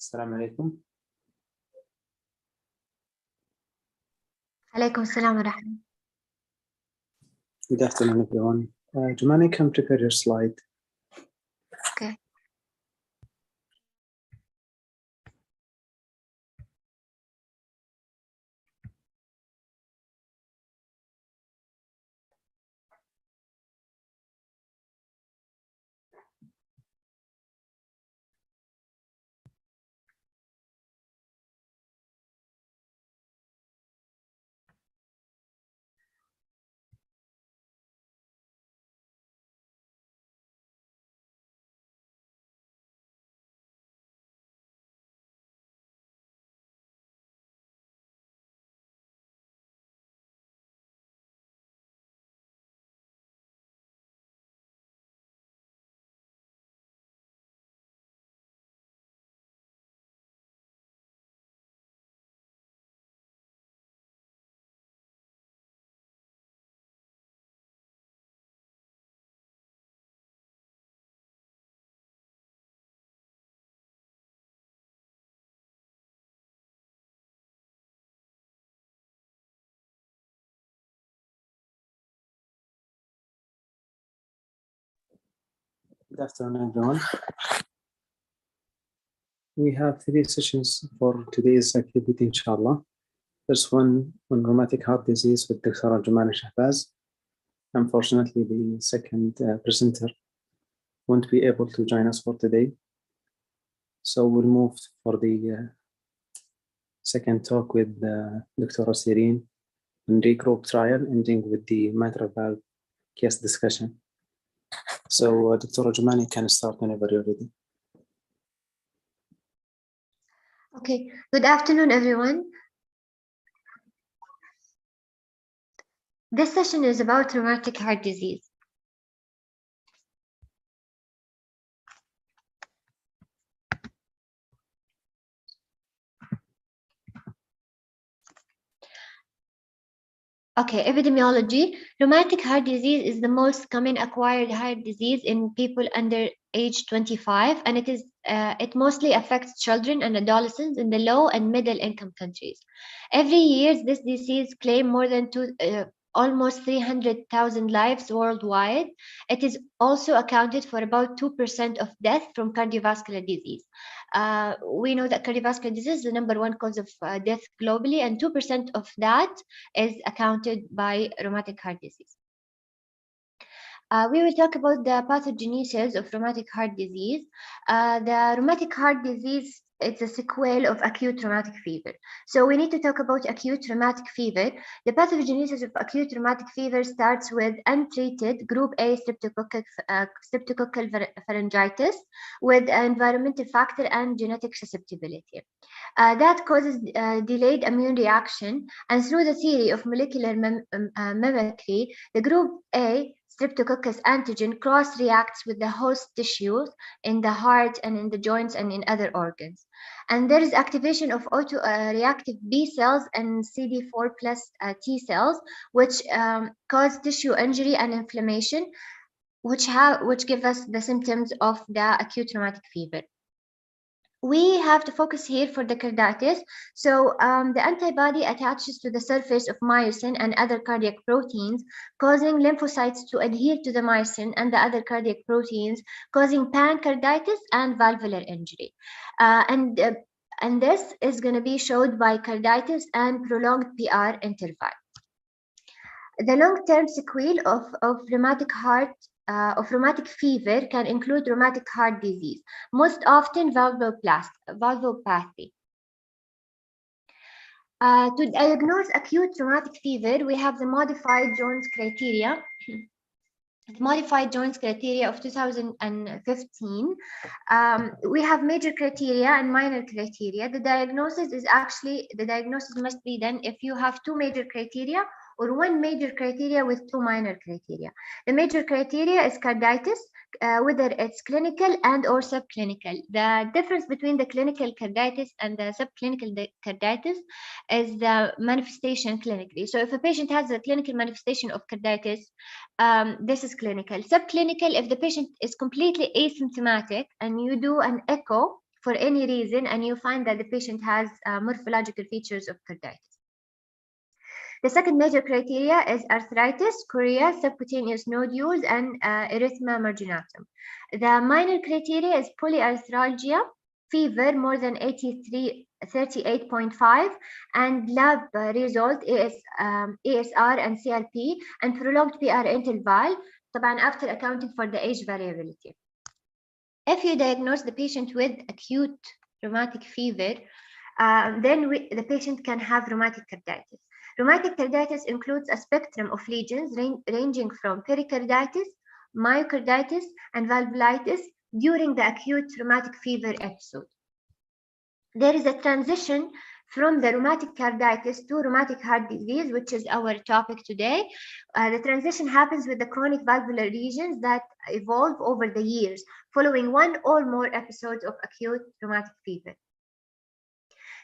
السلام عليكم. عليكم السلام ورحمة. Good afternoon, everyone. Jumani, come prepare your slide. Okay. Good afternoon, everyone. We have 3 sessions for today's activity, inshallah. First one on rheumatic heart disease with Dr. Jumani Shahbaz. Unfortunately, the second presenter won't be able to join us for today. So we'll move for the second talk with Dr. Sireen on regroup trial, ending with the mitral valve case discussion. So Dr. Jumani can start whenever you're ready. Okay. Good afternoon, everyone. This session is about rheumatic heart disease. Okay, epidemiology. Rheumatic heart disease is the most common acquired heart disease in people under age 25, and it mostly affects children and adolescents in the low and middle income countries. Every year, this disease claims more than almost 300,000 lives worldwide. It is also accounted for about 2% of death from cardiovascular disease. We know that cardiovascular disease is the #1 cause of death globally, and 2% of that is accounted by rheumatic heart disease. We will talk about the pathogenesis of rheumatic heart disease. The rheumatic heart disease, it's a sequel of acute rheumatic fever. So we need to talk about acute rheumatic fever. The pathogenesis of acute rheumatic fever starts with untreated group A streptococcal pharyngitis with environmental factor and genetic susceptibility. That causes delayed immune reaction, and through the theory of molecular mimicry, the group A Streptococcus antigen cross-reacts with the host tissues in the heart and in the joints and in other organs. And there is activation of autoreactive B cells and CD4 plus T cells, which cause tissue injury and inflammation, which give us the symptoms of the acute rheumatic fever. We have to focus here for the carditis. So the antibody attaches to the surface of myosin and other cardiac proteins, causing lymphocytes to adhere to the myosin and the other cardiac proteins, causing pancarditis and valvular injury. And this is going to be showed by carditis and prolonged PR interval. The long-term sequelae of rheumatic fever can include rheumatic heart disease, most often valvulopathy. To diagnose acute rheumatic fever, we have the modified Jones criteria. The modified Jones criteria of 2015. We have major criteria and minor criteria. The diagnosis must be done if you have 2 major criteria or 1 major criteria with 2 minor criteria. The major criteria is carditis, whether it's clinical and or subclinical. The difference between the clinical carditis and the subclinical carditis is the manifestation clinically. So if a patient has a clinical manifestation of carditis, this is clinical. Subclinical, if the patient is completely asymptomatic and you do an echo for any reason and you find that the patient has morphological features of carditis. The second major criteria is arthritis, chorea, subcutaneous nodules, and erythema marginatum. The minor criteria is polyarthralgia, fever more than 38.5, and lab result is ESR and CRP, and prolonged PR interval, طبعا after accounting for the age variability. If you diagnose the patient with acute rheumatic fever, then the patient can have rheumatic carditis. Rheumatic carditis includes a spectrum of lesions ranging from pericarditis, myocarditis, and valvulitis during the acute rheumatic fever episode. There is a transition from the rheumatic carditis to rheumatic heart disease, which is our topic today. The transition happens with the chronic valvular lesions that evolve over the years, following one or more episodes of acute rheumatic fever.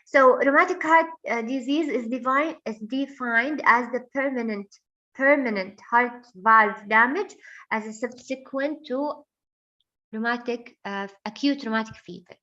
So rheumatic heart disease is defined as the permanent heart valve damage as a subsequent to acute rheumatic fever.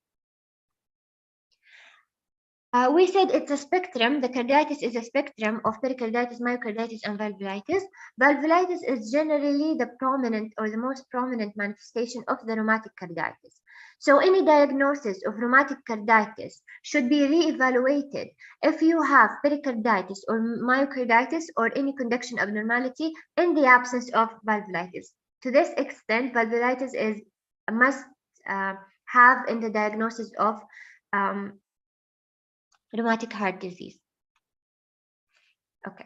We said it's a spectrum. The carditis is a spectrum of pericarditis, myocarditis, and valvulitis. Valvulitis is generally the prominent or the most prominent manifestation of the rheumatic carditis. So any diagnosis of rheumatic carditis should be re-evaluated if you have pericarditis or myocarditis or any conduction abnormality in the absence of valvulitis. To this extent, valvulitis is a must have in the diagnosis of rheumatic heart disease. Okay.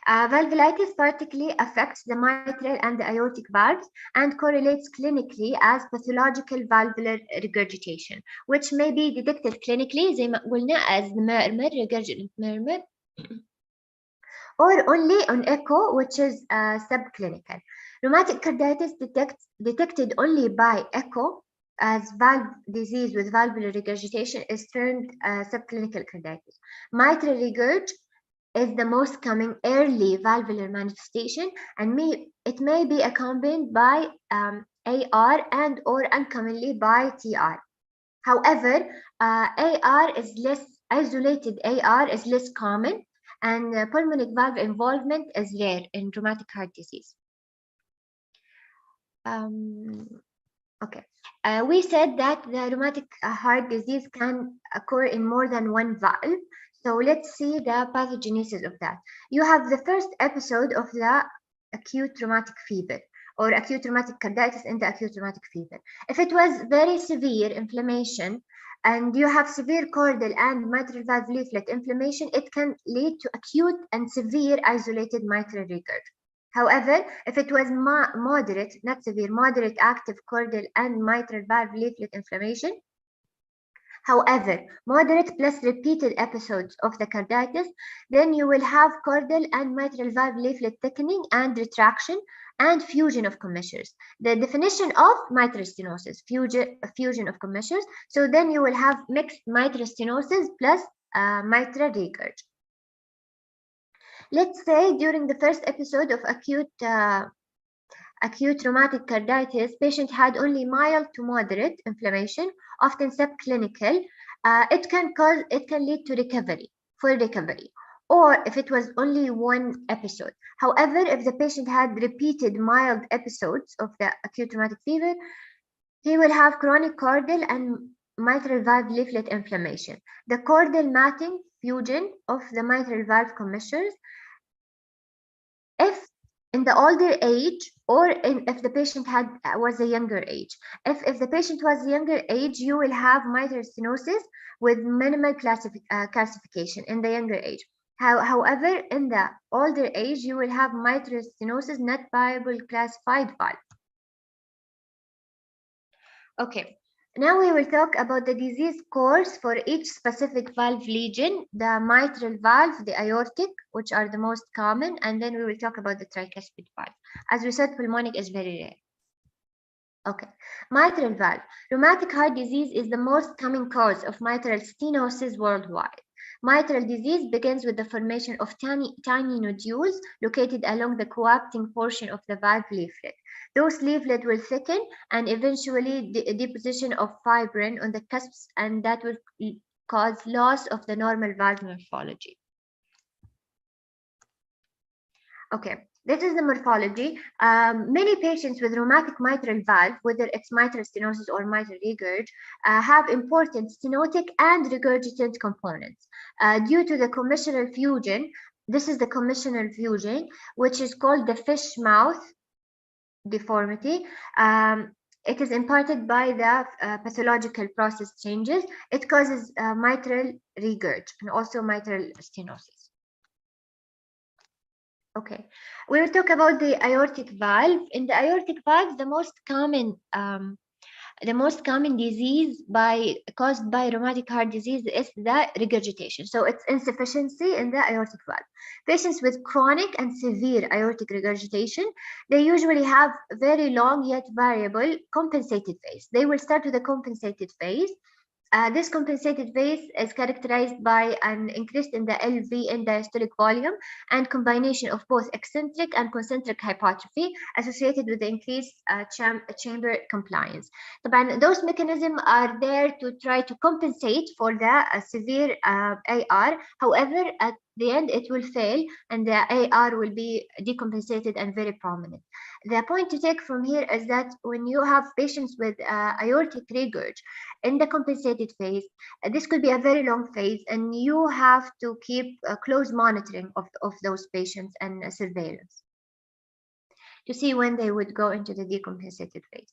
Valvulitis particularly affects the mitral and the aortic valves and correlates clinically as pathological valvular regurgitation, which may be detected clinically زي ما قلنا as murmur, regurgitant murmur, or only on echo, which is subclinical. Rheumatic carditis detected only by echo as valve disease with valvular regurgitation is termed subclinical carditis. Mitral regurg is the most common early valvular manifestation, and it may be accompanied by AR and or uncommonly by TR. However, AR is less isolated. AR is less common, and pulmonic valve involvement is rare in rheumatic heart disease. Okay. We said that the rheumatic heart disease can occur in more than one valve. So let's see the pathogenesis of that. You have the first episode of the acute rheumatic fever or acute rheumatic carditis in the acute rheumatic fever. If it was very severe inflammation and you have severe chordal and mitral valve leaflet inflammation, it can lead to acute and severe isolated mitral regurg. However, if it was moderate, not severe, moderate active chordal and mitral valve leaflet inflammation, however, moderate plus repeated episodes of the carditis, then you will have chordal and mitral valve leaflet thickening and retraction and fusion of commissures. The definition of mitral stenosis, fusion of commissures. So then you will have mixed mitral stenosis plus mitral regurg. Let's say during the first episode of acute rheumatic carditis, patient had only mild to moderate inflammation, often subclinical. It can lead to full recovery, or if it was only one episode. However, if the patient had repeated mild episodes of the acute rheumatic fever, he will have chronic chordal and mitral valve leaflet inflammation. The chordal matting fusion of the mitral valve commissures. If in the older age, or if the patient was a younger age. If the patient was younger age, you will have mitral stenosis with minimal calcification in the younger age. However, in the older age, you will have mitral stenosis, not viable classified valve. Okay. Now we will talk about the disease course for each specific valve lesion, the mitral valve, the aortic, which are the most common, and then we will talk about the tricuspid valve. As we said, pulmonic is very rare. Okay, mitral valve. Rheumatic heart disease is the most common cause of mitral stenosis worldwide. Mitral disease begins with the formation of tiny nodules located along the coapting portion of the valve leaflet. Those leaflets will thicken and eventually deposition of fibrin on the cusps, and that will cause loss of the normal valve morphology. Okay, this is the morphology. Many patients with rheumatic mitral valve, whether it's mitral stenosis or mitral regurg, have important stenotic and regurgitant components. Due to the commissural fusion, this is the commissural fusion, which is called the fish mouth deformity. It is imparted by the pathological process changes. It causes mitral regurg and also mitral stenosis. Okay, we will talk about the aortic valve. In the aortic valve, the most common disease caused by rheumatic heart disease is the regurgitation. So it's insufficiency in the aortic valve. Patients with chronic and severe aortic regurgitation, they usually have very long yet variable compensated phase. They will start with a compensated phase. This compensated phase is characterized by an increase in the LV in diastolic volume and combination of both eccentric and concentric hypertrophy associated with the increased chamber compliance. Those mechanisms are there to try to compensate for the severe AR. However, at the end, it will fail and the AR will be decompensated and very prominent. The point to take from here is that when you have patients with aortic regurg in the compensated phase, this could be a very long phase, and you have to keep close monitoring of those patients and surveillance to see when they would go into the decompensated phase.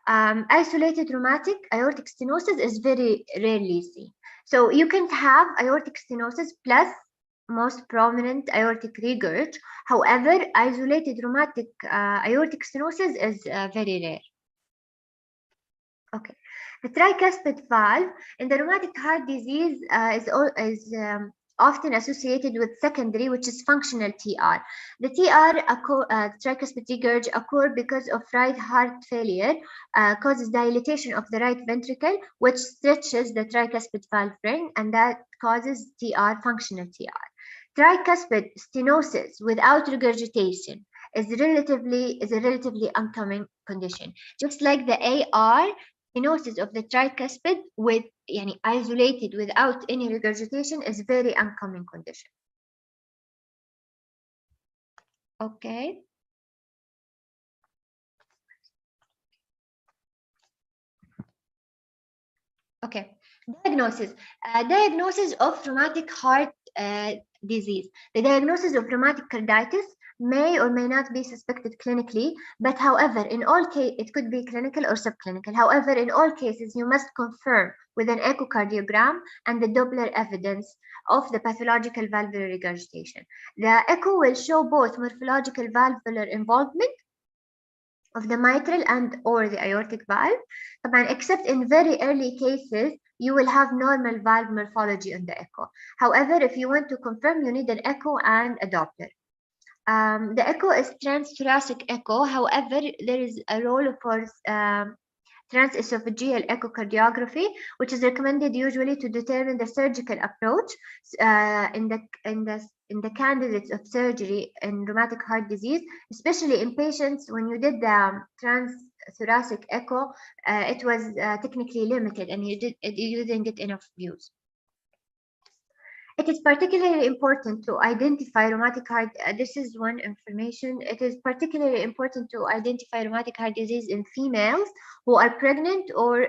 Isolated rheumatic aortic stenosis is very rarely seen. So you can have aortic stenosis plus most prominent aortic regurg. However, isolated rheumatic aortic stenosis is very rare. Okay, the tricuspid valve in the rheumatic heart disease is often associated with secondary, which is functional TR. The TR, tricuspid regurg, occur because of right heart failure, causes dilatation of the right ventricle, which stretches the tricuspid valve ring, and that causes TR, functional TR. Tricuspid stenosis without regurgitation is a relatively uncommon condition. Just like the AR, stenosis of the tricuspid with isolated without any regurgitation is very uncommon condition. Okay. Okay. Diagnosis. Diagnosis of rheumatic heart disease. The diagnosis of rheumatic carditis may or may not be suspected clinically, but however, in all cases, it could be clinical or subclinical. However, in all cases, you must confirm with an echocardiogram and the Doppler evidence of the pathological valvular regurgitation. The echo will show both morphological valvular involvement of the mitral and or the aortic valve, except in very early cases, you will have normal valve morphology on the echo. However, if you want to confirm, you need an echo and a Doppler. The echo is transthoracic echo. However, there is a role for transesophageal echocardiography, which is recommended usually to determine the surgical approach in the candidates of surgery in rheumatic heart disease, especially in patients. When you did the transthoracic echo, it was technically limited, and you didn't get enough views. It is particularly important to identify rheumatic heart. This is one information. It is particularly important to identify rheumatic heart disease in females who are pregnant or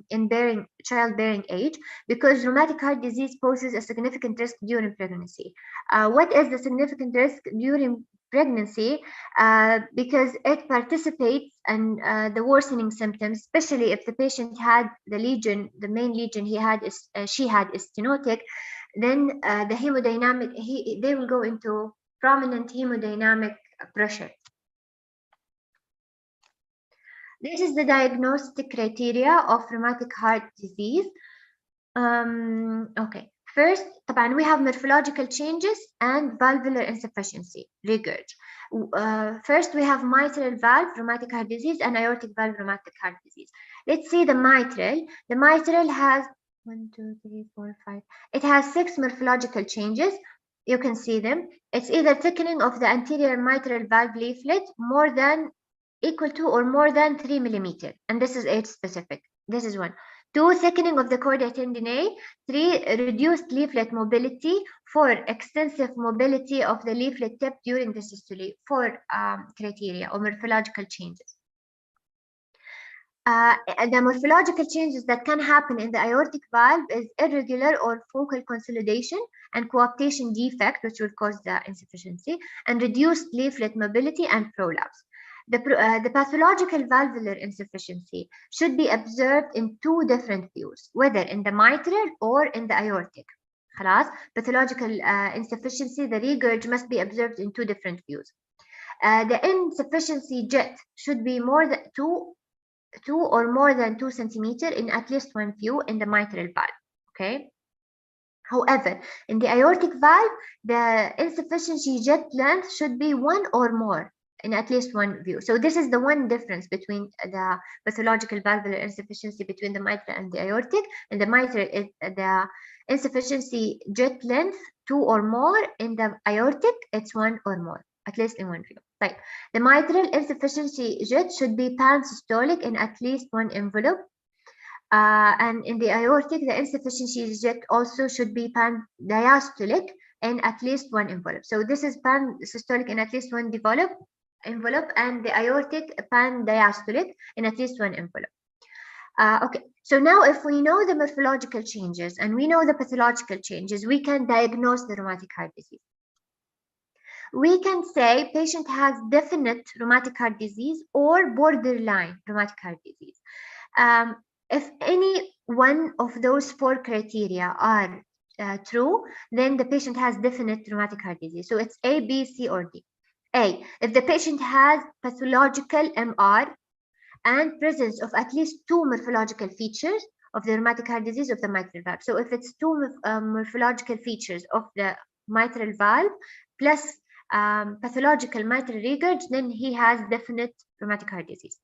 in childbearing age, because rheumatic heart disease poses a significant risk during pregnancy. What is the significant risk during pregnancy? Because it participates in the worsening symptoms, especially if the patient had the lesion, the main lesion she had is stenotic. Then the hemodynamic, they will go into prominent hemodynamic pressure. This is the diagnostic criteria of rheumatic heart disease. Okay, first, we have morphological changes and valvular insufficiency, regurg. First, we have mitral valve rheumatic heart disease and aortic valve rheumatic heart disease. Let's see the mitral. The mitral has 1, 2, 3, 4, 5. It has 6 morphological changes. You can see them. It's either thickening of the anterior mitral valve leaflet more than equal to or more than 3 millimeter, and this is age specific. This is 1. 2, thickening of the chordae tendineae. 3, reduced leaflet mobility. 4, extensive mobility of the leaflet tip during the systole. 4 criteria or morphological changes. The morphological changes that can happen in the aortic valve is irregular or focal consolidation and coaptation defect, which will cause the insufficiency, and reduced leaflet mobility and prolapse. The pathological valvular insufficiency should be observed in 2 different views, whether in the mitral or in the aortic. Pathological insufficiency, the regurg must be observed in 2 different views. The insufficiency jet should be more than 2 or more than 2 centimeter in at least 1 view in the mitral valve. Okay. However, in the aortic valve, the insufficiency jet length should be 1 or more in at least 1 view. So this is the one difference between the pathological valvular insufficiency between the mitral and the aortic. In the mitral, the insufficiency jet length 2 or more. In the aortic, it's 1 or more, at least in 1 view. Right. The mitral insufficiency jet should be pansystolic in at least 1 envelope. And in the aortic, the insufficiency jet also should be pandiastolic in at least 1 envelope. So this is pansystolic in at least 1 envelope, and the aortic pandiastolic in at least 1 envelope. Okay, so now if we know the morphological changes and we know the pathological changes, we can diagnose the rheumatic heart disease. We can say patient has definite rheumatic heart disease or borderline rheumatic heart disease. If any one of those 4 criteria are true, then the patient has definite rheumatic heart disease. So it's A, B, C, or D. A, if the patient has pathological MR and presence of at least 2 morphological features of the rheumatic heart disease of the mitral valve. So if it's 2 morphological features of the mitral valve plus pathological mitral regurg, then he has definite rheumatic heart disease.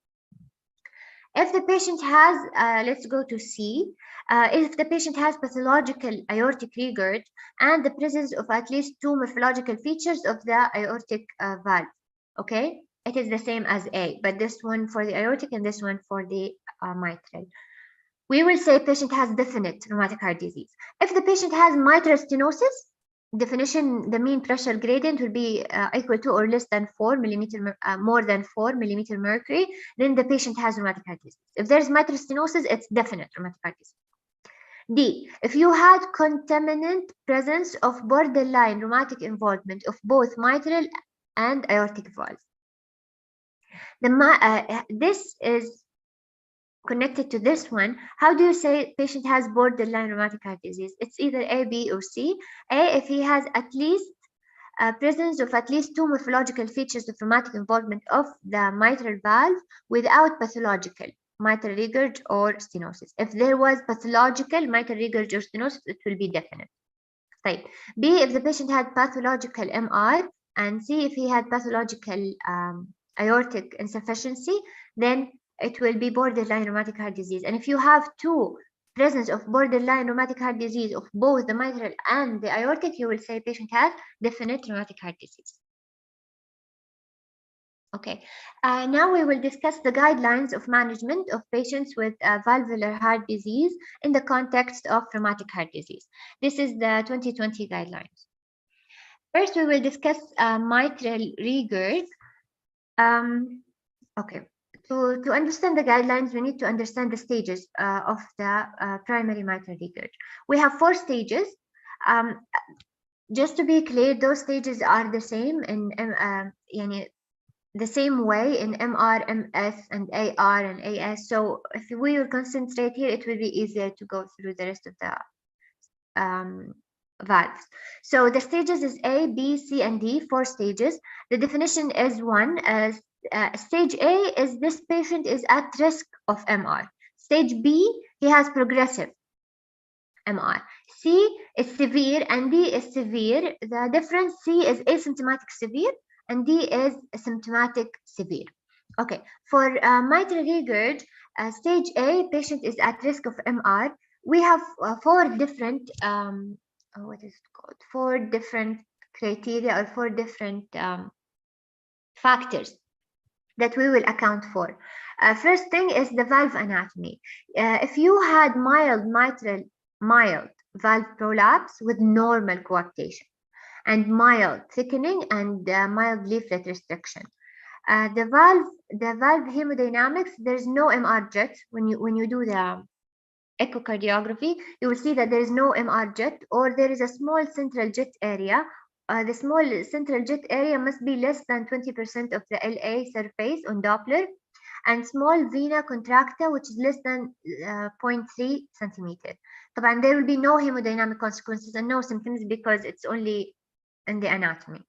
If the patient has, let's go to C, if the patient has pathological aortic regurg and the presence of at least 2 morphological features of the aortic valve, okay? It is the same as A, but this one for the aortic and this one for the mitral. We will say patient has definite rheumatic heart disease. If the patient has mitral stenosis, definition, the mean pressure gradient will be equal to or less than 4 millimeter, more than 4 millimeter mercury, then the patient has rheumatic heart disease. If there's mitral stenosis, it's definite rheumatic heart disease. D, if you had concomitant presence of borderline rheumatic involvement of both mitral and aortic valve. This is connected to this one. How do you say patient has borderline rheumatic heart disease? It's either A, B, or C. A, if he has at least presence of at least 2 morphological features of rheumatic involvement of the mitral valve without pathological mitral regurg or stenosis. If there was pathological mitral regurg or stenosis, it will be definite. Right. B, if the patient had pathological MR, and C, if he had pathological aortic insufficiency, then it will be borderline rheumatic heart disease. And if you have 2 presence of borderline rheumatic heart disease of both the mitral and the aortic, you will say patient has definite rheumatic heart disease. Okay, now we will discuss the guidelines of management of patients with valvular heart disease in the context of rheumatic heart disease. This is the 2020 guidelines. First, we will discuss mitral regurg. Okay. To understand the guidelines, we need to understand the stages of the primary mitral regurg. We have 4 stages. Just to be clear, those stages are the same in the same way in MR, MS, and AR and AS. So if we will concentrate here, it will be easier to go through the rest of the valves. So the stages is A, B, C, and D, 4 stages. The definition is 1 as stage A is this patient is at risk of MR. Stage B, he has progressive MR. C is severe and D is severe. The difference, C is asymptomatic severe and D is symptomatic severe. Okay, for mitral regurg, stage A, patient is at risk of MR. we have four different what is it called? 4 different criteria or 4 different factors that we will account for. First thing is the valve anatomy. If you had mild valve prolapse with normal coaptation and mild thickening and mild leaflet restriction, the valve hemodynamics, there's no MR jet. When you do the echocardiography, you will see that there is no MR jet, or there is a small central jet area. The small central jet area must be less than 20% of the LA surface on Doppler, and small vena contracta, which is less than 0.3 centimeter. طبعا there will be no hemodynamic consequences and no symptoms because it's only in the anatomy.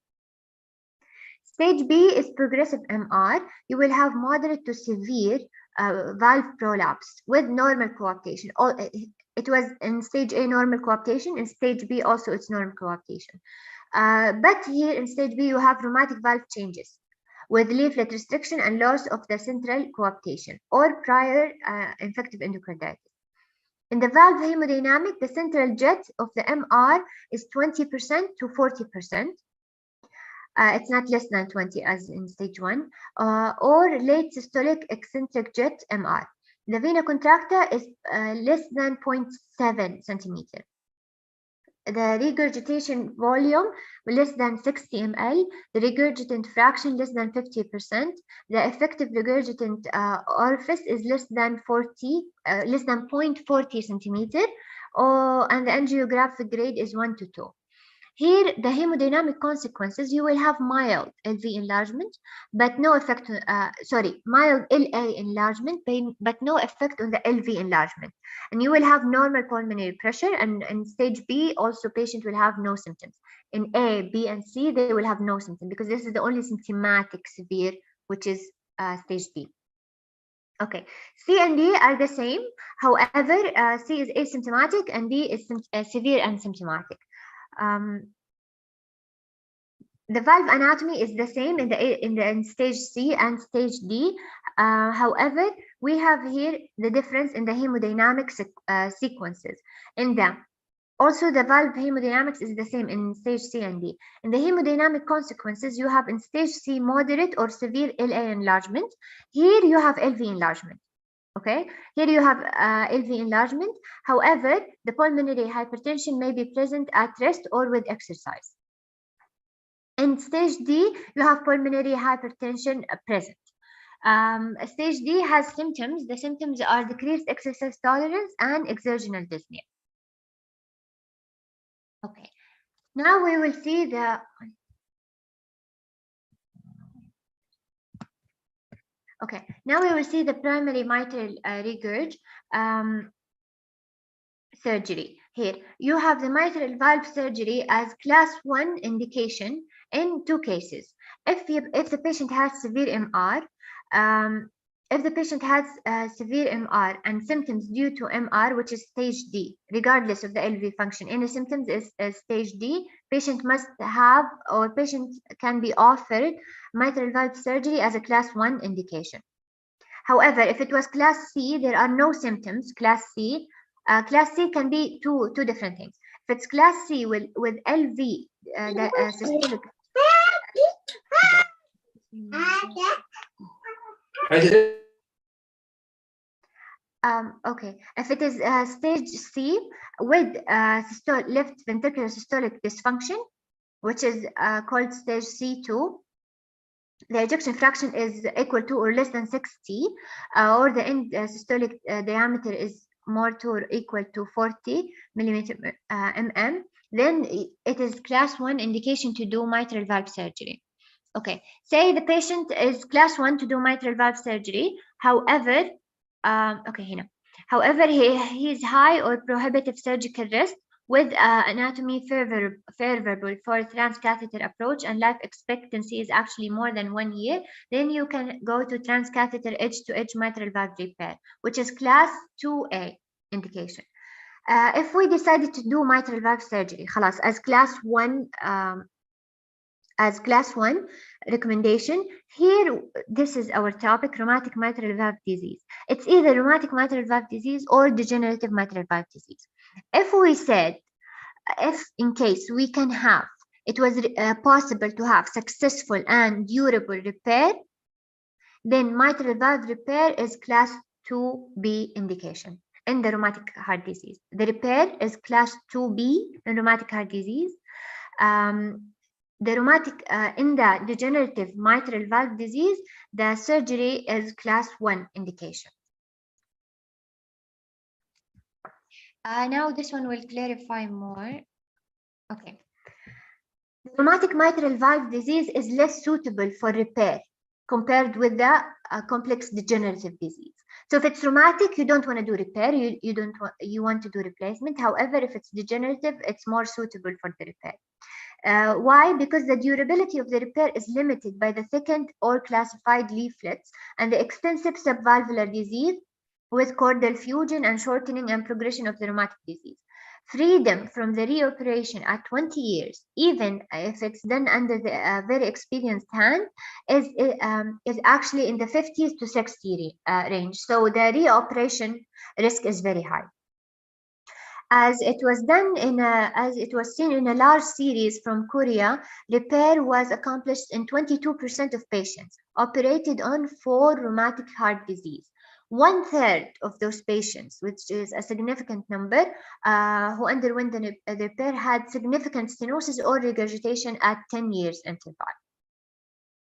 Stage B is progressive MR. You will have moderate to severe valve prolapse with normal coaptation. It was in stage A normal coaptation, in stage B also it's normal coaptation. But here in stage B you have rheumatic valve changes with leaflet restriction and loss of the central coaptation or prior infective endocarditis. In the valve hemodynamic, the central jet of the MR is 20% to 40%. It's not less than 20 as in stage 1, or late systolic eccentric jet MR. The vena contracta is less than 0.7 centimeter. The regurgitation volume less than 60 ml. The regurgitant fraction less than 50%. The effective regurgitant orifice is less than 0.40 centimeter, and the angiographic grade is 1 to 2. Here, the hemodynamic consequences, you will have mild LV enlargement, but no effect, mild LA enlargement, but no effect on the LV enlargement. And you will have normal pulmonary pressure, and in stage B, also patient will have no symptoms. In A, B, and C, they will have no symptoms because this is the only symptomatic severe, which is stage B. Okay, C and D are the same. However, C is asymptomatic and D is severe and symptomatic. The valve anatomy is the same in stage C and stage D. However, we have here the difference in the hemodynamic sequences. Also, the valve hemodynamics is the same in stage C and D. In the hemodynamic consequences, you have in stage C moderate or severe LA enlargement. Here you have LV enlargement. Okay, here you have LV enlargement. However, the pulmonary hypertension may be present at rest or with exercise. In stage D, you have pulmonary hypertension present. Stage D has symptoms. The symptoms are decreased exercise tolerance and exertional dyspnea. Okay, now we will see the primary mitral regurg surgery. Here you have the mitral valve surgery as class 1 indication in 2 cases. If the patient has severe MR, if the patient has severe MR and symptoms due to MR, which is stage D, regardless of the LV function, any symptoms is stage D, patient must have, or patient can be offered mitral valve surgery as a class 1 indication. However, if it was class C, there are no symptoms. Class C can be two different things. If it's class C with LV, systolic. Okay, if it is stage C with left ventricular systolic dysfunction, which is called stage C2, the ejection fraction is equal to or less than 60, or the end systolic diameter is more to or equal to 40 mm, then it is class 1 indication to do mitral valve surgery. Okay, say the patient is class 1 to do mitral valve surgery. However, however, he is high or prohibitive surgical risk with anatomy favorable for transcatheter approach and life expectancy is actually more than 1 year, then you can go to transcatheter edge-to-edge mitral valve repair, which is class 2A indication. If we decided to do mitral valve surgery, خلاص, as class 1 as class 1 recommendation. Here, this is our topic, rheumatic mitral valve disease. It's either rheumatic mitral valve disease or degenerative mitral valve disease. If we said, if in case we can have, it was possible to have successful and durable repair, then mitral valve repair is class 2B indication in the rheumatic heart disease. The repair is class 2B in rheumatic heart disease. The rheumatic in the degenerative mitral valve disease, the surgery is class 1 indication. Now this one will clarify more. Okay. The rheumatic mitral valve disease is less suitable for repair compared with the complex degenerative disease. So if it's rheumatic, you don't want to do repair, you want to do replacement. However, if it's degenerative, it's more suitable for the repair. Why? Because the durability of the repair is limited by the thickened or calcified leaflets and the extensive subvalvular disease with chordal fusion and shortening and progression of the rheumatic disease. Freedom from the reoperation at 20 years, even if it's done under the very experienced hand, is actually in the 50s to 60 range. So the reoperation risk is very high. As it was seen in a large series from Korea, repair was accomplished in 22% of patients operated on for rheumatic heart disease. 1/3 of those patients, which is a significant number, who underwent the repair had significant stenosis or regurgitation at 10 years interval.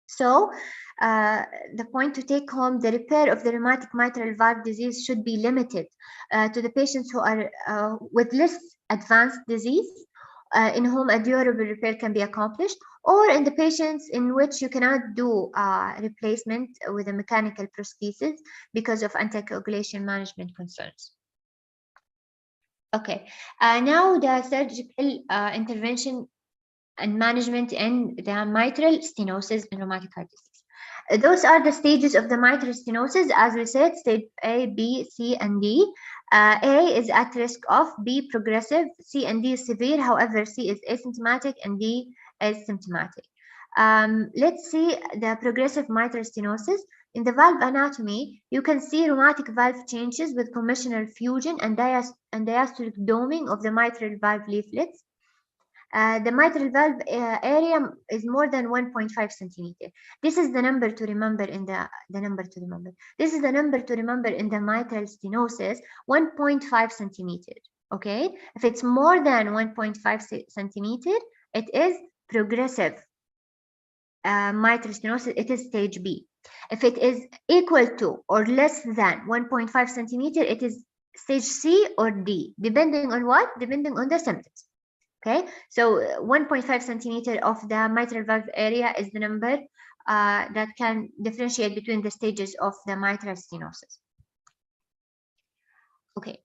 So the point to take home, the repair of the rheumatic mitral valve disease should be limited to the patients who are with less advanced disease, in whom a durable repair can be accomplished, or in the patients in which you cannot do replacement with a mechanical prosthesis because of anticoagulation management concerns. Okay, now the surgical intervention and management in the mitral stenosis and rheumatic heart disease. Those are the stages of the mitral stenosis. As we said, stage A, B, C, and D. A is at risk of, B progressive, C and D is severe. However, C is asymptomatic and D is symptomatic. Let's see the progressive mitral stenosis. In the valve anatomy, you can see rheumatic valve changes with commissural fusion and diastolic doming of the mitral valve leaflets. The mitral valve area is more than 1.5 centimeter. This is the number to remember in This is the number to remember in the mitral stenosis, 1.5 centimeter. Okay, if it's more than 1.5 centimeter, it is progressive mitral stenosis. It is stage B. If it is equal to or less than 1.5 centimeter, it is stage C or D, depending on what? Depending on the symptoms. Okay, so 1.5 centimeter of the mitral valve area is the number that can differentiate between the stages of the mitral stenosis. Okay,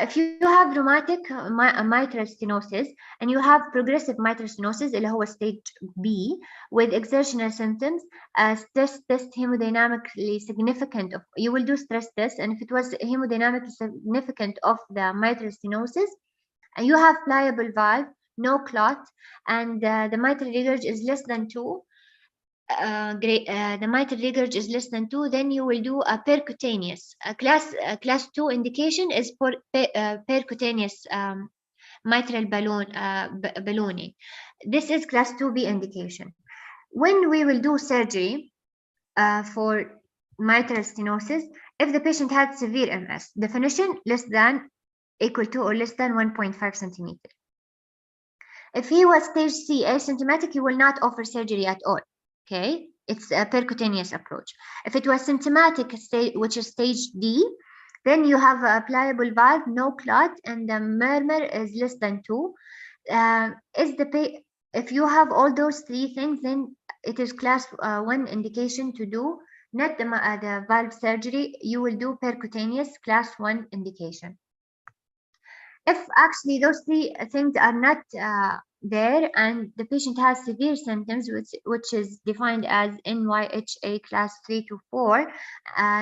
if you have rheumatic mitral stenosis and you have progressive mitral stenosis, اللي هو stage B, with exertional symptoms, stress test hemodynamically significant you will do stress test, and if it was hemodynamically significant of the mitral stenosis, and you have pliable valve, no clot, and the mitral regurg is less than 2, the mitral regurg is less than 2, then you will do a percutaneous. Class 2 indication is for percutaneous mitral ballooning. This is class 2B indication. When we will do surgery for mitral stenosis, if the patient had severe MS, definition less than, equal to, or less than 1.5 centimeter. If he was stage C asymptomatic, you will not offer surgery at all. Okay, it's a percutaneous approach. If it was symptomatic, which is stage D, then you have a pliable valve, no clot, and the murmur is less than 2. If you have all those 3 things, then it is class 1 indication to do not the valve surgery. You will do percutaneous, class 1 indication. If actually those 3 things are not there and the patient has severe symptoms, which is defined as NYHA class 3 to 4,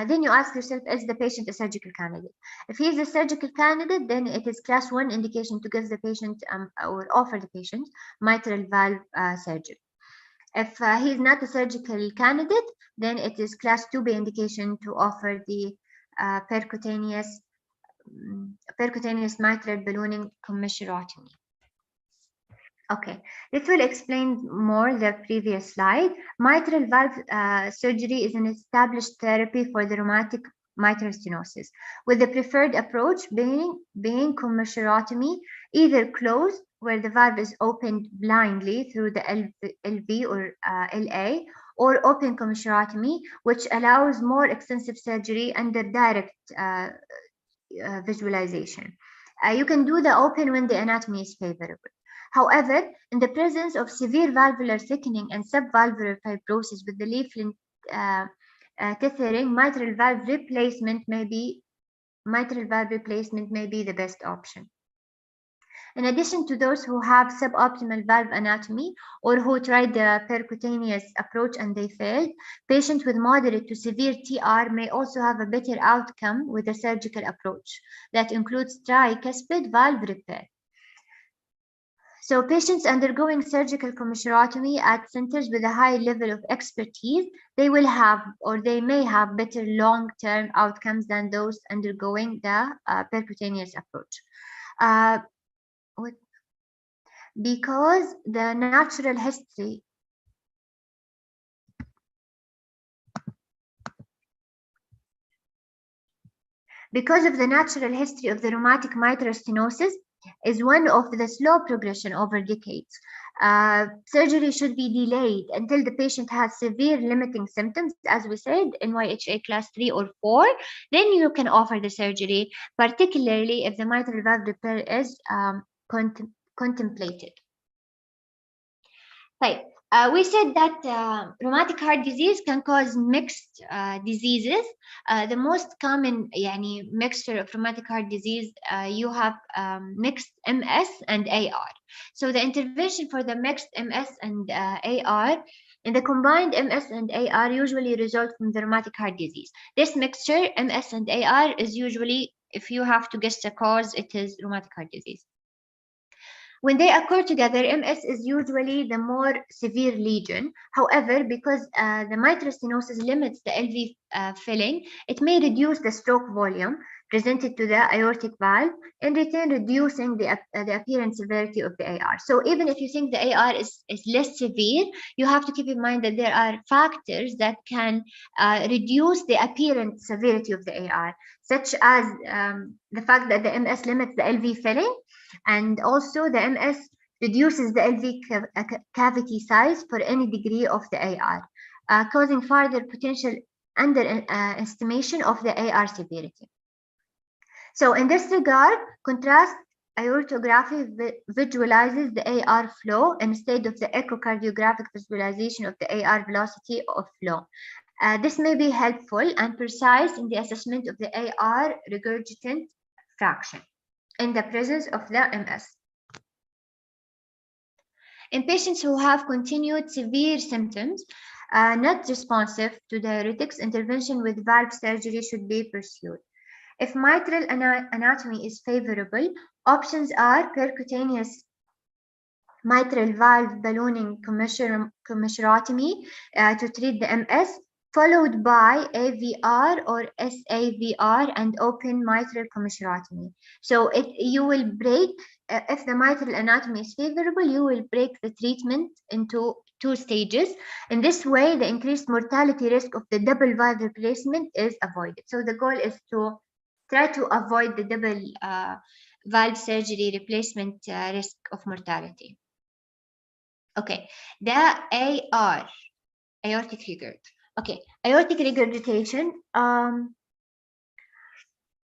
then you ask yourself, is the patient a surgical candidate? If he is a surgical candidate, then it is class 1 indication to give the patient or offer the patient mitral valve surgery. If he is not a surgical candidate, then it is class 2B indication to offer the percutaneous mitral ballooning commissurotomy. Okay, this will explain more the previous slide. Mitral valve surgery is an established therapy for the rheumatic mitral stenosis, with the preferred approach being commissurotomy, either closed, where the valve is opened blindly through the LV or LA, or open commissurotomy, which allows more extensive surgery under direct visualization. You can do the open when the anatomy is favorable. However, in the presence of severe valvular thickening and subvalvular fibrosis with the leaflet tethering, mitral valve replacement may be the best option. In addition to those who have suboptimal valve anatomy or who tried the percutaneous approach and they failed, patients with moderate to severe TR may also have a better outcome with a surgical approach that includes tricuspid valve repair. So patients undergoing surgical commissurotomy at centers with a high level of expertise, they will have or they may have better long-term outcomes than those undergoing the percutaneous approach. Because the natural history of the rheumatic mitral stenosis is one of the slow progression over decades. Surgery should be delayed until the patient has severe limiting symptoms, as we said, NYHA class 3 or 4. Then you can offer the surgery, particularly if the mitral valve repair is contemplated. Right. We said that rheumatic heart disease can cause mixed diseases. The most common mixture of rheumatic heart disease, you have mixed MS and AR. So the intervention for the mixed MS and AR, in the combined MS and AR usually result from the rheumatic heart disease. This mixture, MS and AR, is usually, if you have to guess the cause, it is rheumatic heart disease. When they occur together, MS is usually the more severe lesion. However, because the mitral stenosis limits the LV filling, it may reduce the stroke volume presented to the aortic valve, in return reducing the apparent severity of the AR. So even if you think the AR is less severe, you have to keep in mind that there are factors that can reduce the apparent severity of the AR, such as the fact that the MS limits the LV filling, and also the MS reduces the LV cavity size for any degree of the AR, causing further potential underestimation of the AR severity. So in this regard, contrast aortography visualizes the AR flow instead of the echocardiographic visualization of the AR velocity of flow. This may be helpful and precise in the assessment of the AR regurgitant fraction in the presence of the MS. In patients who have continued severe symptoms, not responsive to diuretics, intervention with valve surgery should be pursued. If mitral anatomy is favorable, options are percutaneous mitral valve ballooning commissurotomy to treat the MS, followed by AVR or SAVR and open mitral commissurotomy. So you will break, if the mitral anatomy is favorable, you will break the treatment into 2 stages. In this way, the increased mortality risk of the double valve replacement is avoided. So the goal is to try to avoid the double valve surgery replacement risk of mortality. Okay, the AR, aortic regurg. Okay, aortic regurgitation.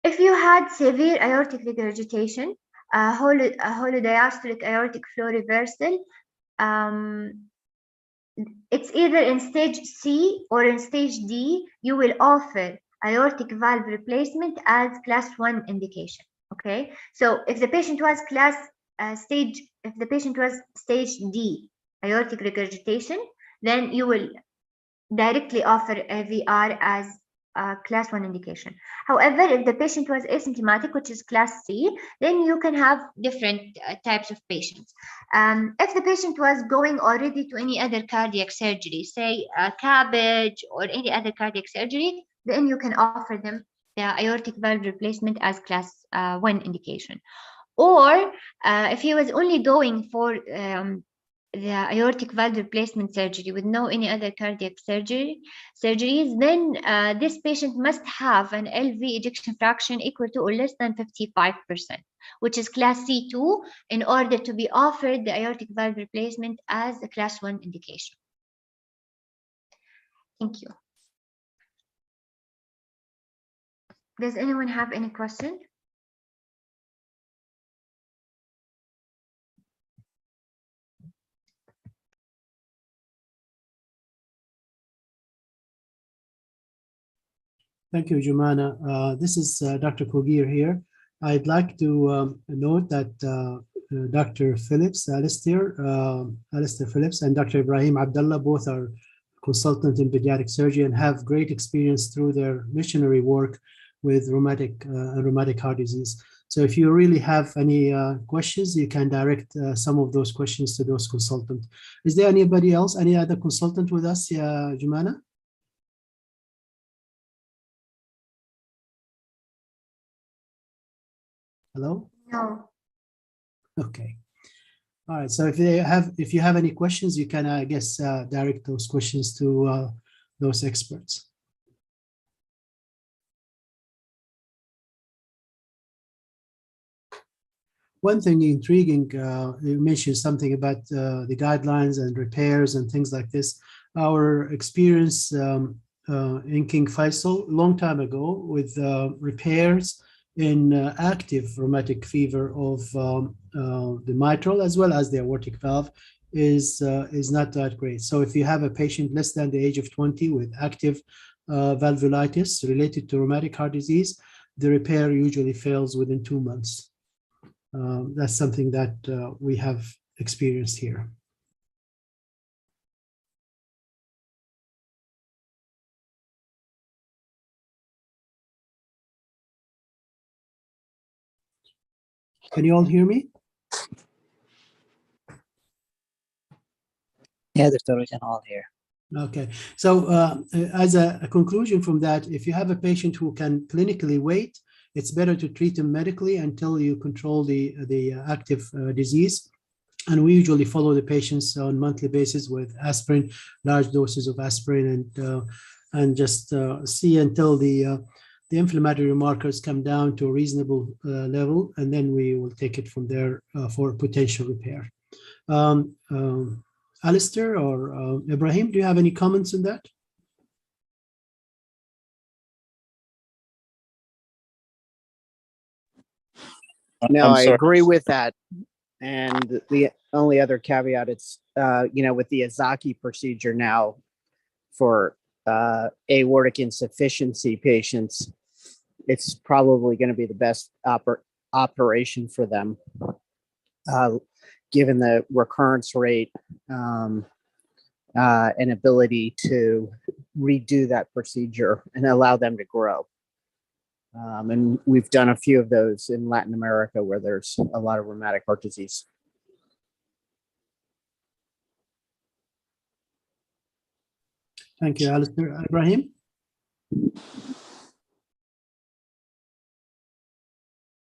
If you had severe aortic regurgitation, a holodiastolic aortic flow reversal, it's either in stage C or in stage D, you will offer aortic valve replacement as class 1 indication. Okay, so if the patient was stage D aortic regurgitation, then you will directly offer AVR as class 1 indication. However, if the patient was asymptomatic, which is class C, then you can have different types of patients. If the patient was going already to any other cardiac surgery, say CABG or any other cardiac surgery, then you can offer them the aortic valve replacement as class 1 indication. Or if he was only going for the aortic valve replacement surgery with no any other cardiac surgeries, then this patient must have an LV ejection fraction equal to or less than 55%, which is class C2, in order to be offered the aortic valve replacement as a class 1 indication. Thank you. Does anyone have any question? Thank you, Jumana. This is Dr. Kogir here. I'd like to note that Dr. Phillips, Alistair Phillips, and Dr. Ibrahim Abdullah both are consultants in pediatric surgery and have great experience through their missionary work with rheumatic heart disease. So if you really have any questions, you can direct some of those questions to those consultants. Is there anybody else, any other consultant with us, Jumana? Hello? No. Okay. All right. So if you have any questions, you can, I guess, direct those questions to those experts. One thing intriguing, you mentioned something about the guidelines and repairs and things like this. Our experience in King Faisal a long time ago with repairs in active rheumatic fever of the mitral as well as the aortic valve is not that great. So if you have a patient less than the age of 20 with active valvulitis related to rheumatic heart disease, the repair usually fails within 2 months. That's something that we have experienced here. Can you all hear me? Yeah, Dr. We can all hear. Okay, so as a conclusion from that, if you have a patient who can clinically wait, it's better to treat them medically until you control the active disease. And we usually follow the patients on a monthly basis with aspirin, large doses of aspirin, and just see until the inflammatory markers come down to a reasonable level, and then we will take it from there for potential repair. Alistair or Ibrahim, do you have any comments on that? No, I agree with that. And the only other caveat, it's, with the Yazaki procedure now for aortic insufficiency patients, it's probably going to be the best operation for them, given the recurrence rate and ability to redo that procedure and allow them to grow. And we've done a few of those in Latin America where there's a lot of rheumatic heart disease. Thank you, Alistair. Ibrahim?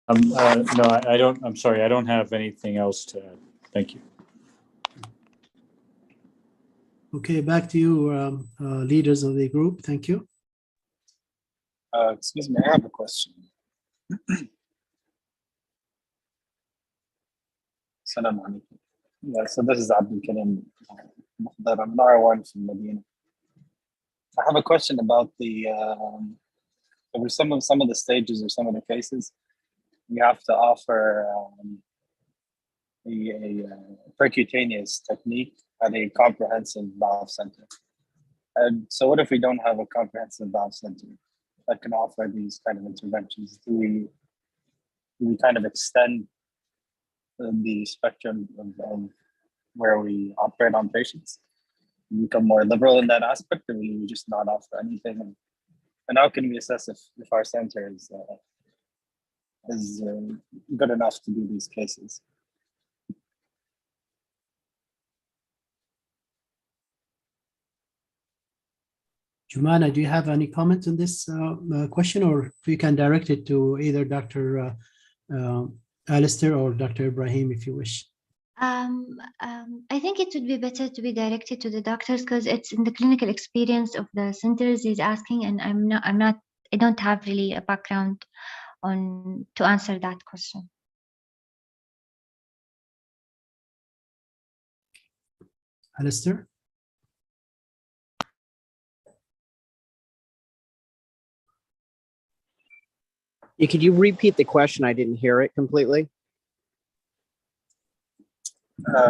No, I don't. I'm sorry. I don't have anything else to add. Thank you. Okay, back to you, leaders of the group. Thank you. Excuse me, I have a question. Salam alaikum. Yeah, so this is Abdul Karim that I'm Marwan from Medina. I have a question about the over some of the stages or some of the cases, you have to offer a percutaneous technique at a comprehensive valve center. And so what if we don't have a comprehensive valve center that can offer these kind of interventions? Do we kind of extend the spectrum of where we operate on patients? We become more liberal in that aspect, or we just not offer anything And how can we assess if our center is good enough to do these cases? Jumana, do you have any comments on this question, or we can direct it to either Dr. Alistair or Dr. Ibrahim if you wish? I think it would be better to be directed to the doctors because it's in the clinical experience of the centers he's asking, and I don't have really a background on to answer that question. Alistair? Could you repeat the question? I didn't hear it completely.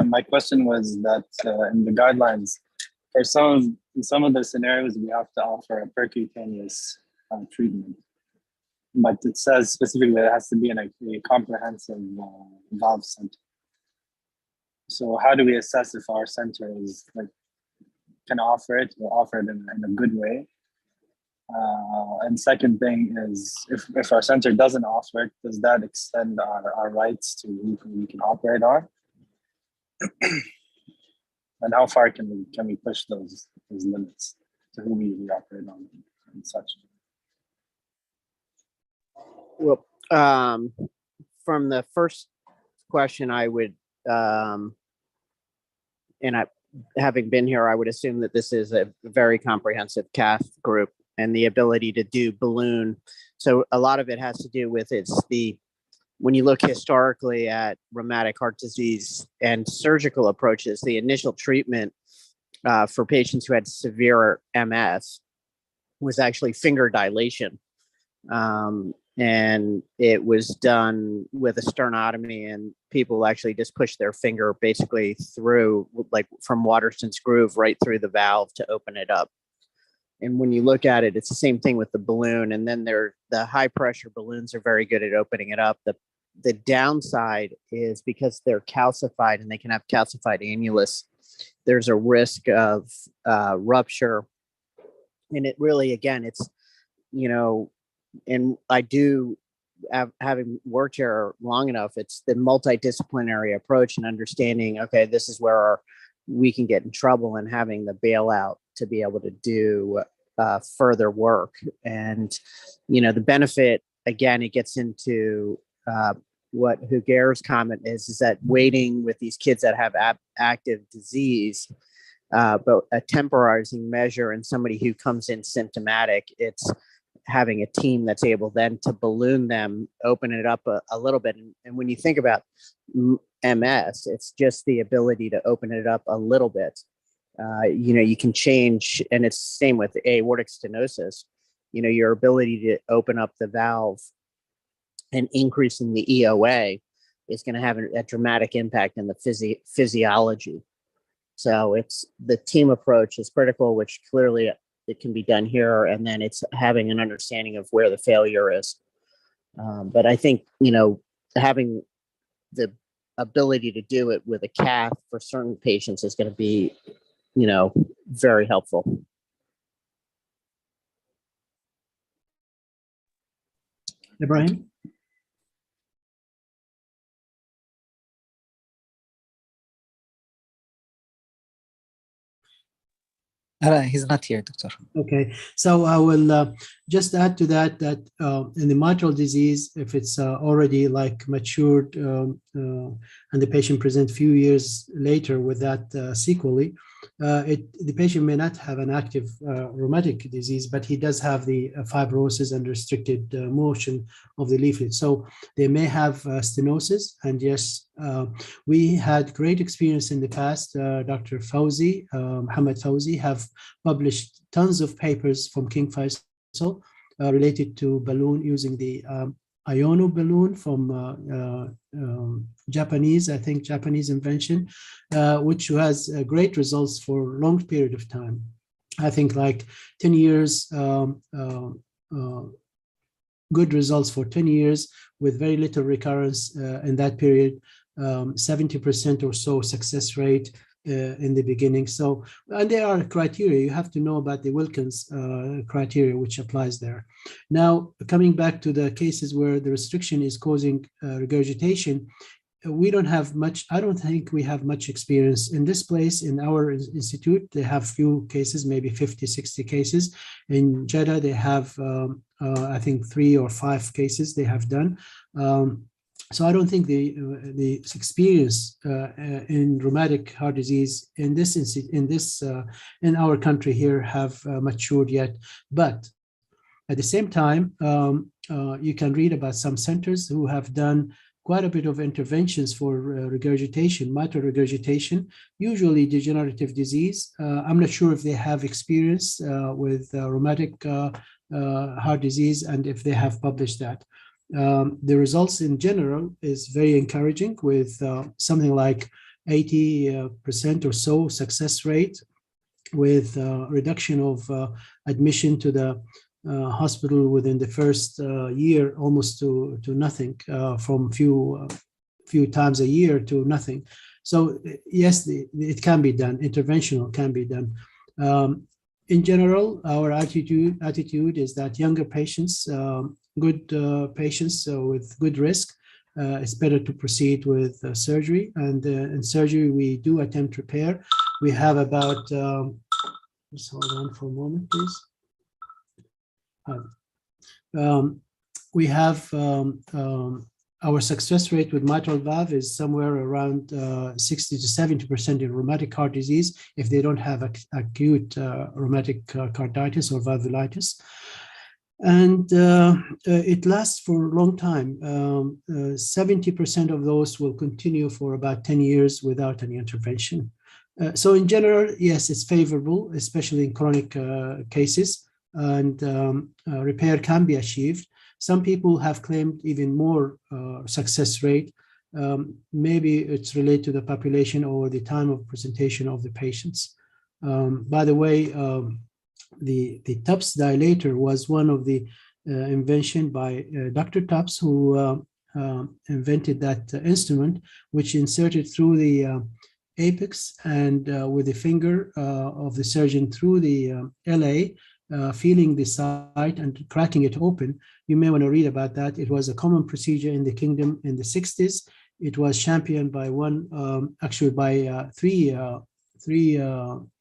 My question was that in the guidelines, for in some of the scenarios, we have to offer a percutaneous treatment, but it says specifically that it has to be in a comprehensive valve center. So how do we assess if our center is can offer it or offer it in a good way? And second thing is, if our center doesn't offer it, does that extend our rights to who we can operate on? And how far can we push those limits to who we operate on and such? Well, from the first question, I would, having been here, I would assume that this is a very comprehensive cath group and the ability to do balloon. So a lot of it has to do with when you look historically at rheumatic heart disease and surgical approaches, the initial treatment for patients who had severe MS was actually finger dilation. And it was done with a sternotomy, and people actually just push their finger basically through, like from Waterston's groove, right through the valve to open it up. And when you look at it, it's the same thing with the balloon. And then the high pressure balloons are very good at opening it up. The downside is because they're calcified and they can have calcified annulus, there's a risk of rupture. And it really, again, it's, and I do, having worked here long enough, it's the multidisciplinary approach and understanding, okay, this is where we can get in trouble, and having the bailout to be able to do further work. And, the benefit, again, it gets into what Huguer's comment is that waiting with these kids that have active disease, but a temporizing measure and somebody who comes in symptomatic, it's having a team that's able then to balloon them, open it up a little bit. And when you think about MS, it's just the ability to open it up a little bit. You can change, and it's the same with aortic stenosis, your ability to open up the valve and increasing the EOA is going to have a dramatic impact in the physiology. So it's the team approach is critical, which clearly it can be done here. And then it's having an understanding of where the failure is. But I think, having the ability to do it with a cath for certain patients is going to be, very helpful. Ibrahim? He's not here, Doctor. Okay, so I will just add to that in the mitral disease, if it's already matured and the patient presents few years later with that sequelae, the patient may not have an active rheumatic disease, but he does have the fibrosis and restricted motion of the leaflet. So they may have stenosis. And yes, we had great experience in the past. Dr. Fauzi, Mohammed Fauzi, have published tons of papers from King Faisal related to balloon using the Iono balloon from Japanese invention, which has great results for a long period of time. I think 10 years, good results for 10 years with very little recurrence in that period, 70% or so success rate in the beginning. So, and there are criteria. You have to know about the Wilkins criteria, which applies there. Now, coming back to the cases where the restriction is causing regurgitation, we don't have much, I don't think we have much experience in this place. In our institute, they have few cases, maybe 50, 60 cases. In Jeddah, they have, I think, 3 or 5 cases they have done. So I don't think the experience in rheumatic heart disease in our country here have matured yet. But at the same time, you can read about some centers who have done quite a bit of interventions for regurgitation, mitral regurgitation, usually degenerative disease. I'm not sure if they have experience with rheumatic heart disease and if they have published that. The results in general is very encouraging, with something like 80% or so success rate, with reduction of admission to the hospital within the first year, almost to nothing, from few times a year to nothing. So yes, it can be done. Interventional can be done. In general, our attitude is that younger patients, good patients with good risk, it's better to proceed with surgery. And in surgery, we do attempt repair. We have about, just hold on for a moment, please. We have our success rate with mitral valve is somewhere around 60 to 70% in rheumatic heart disease if they don't have acute rheumatic carditis or valvulitis. And it lasts for a long time. 70% of those will continue for about 10 years without any intervention. So in general, yes, it's favorable, especially in chronic cases, and repair can be achieved. Some people have claimed even more success rate. Maybe it's related to the population or the time of presentation of the patients. By the way, the TUPS dilator was one of the invention by Dr. TUPS, who invented that instrument, which inserted through the apex and with the finger of the surgeon through the LA, feeling the site and cracking it open. You may want to read about that. It was a common procedure in the kingdom in the 60s. It was championed by three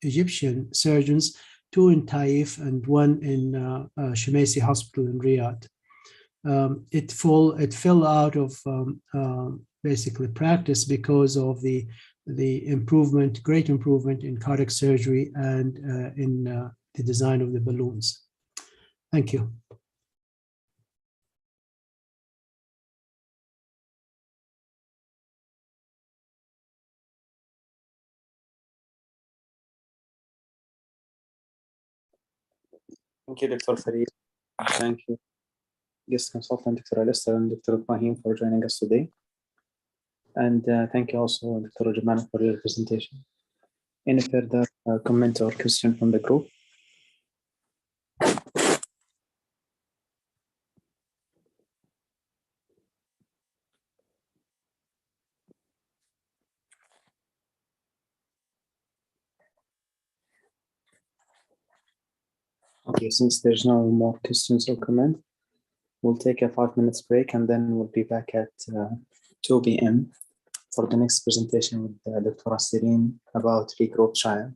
Egyptian surgeons, 2 in Taif and 1 in Shumaisi Hospital in Riyadh. It fell out of basically practice because of the great improvement in cardiac surgery and in the design of the balloons. Thank you. Thank you, Dr. Farid. Thank you, guest consultant, Dr. Alistair and Dr. Ibrahim, for joining us today. And thank you also, Dr. Jamal, for your presentation. Any further comment or question from the group? Okay, since there's no more questions or comment, we'll take a 5 minutes break and then we'll be back at 2 p.m. for the next presentation with Dr. Asirin about regroup trial.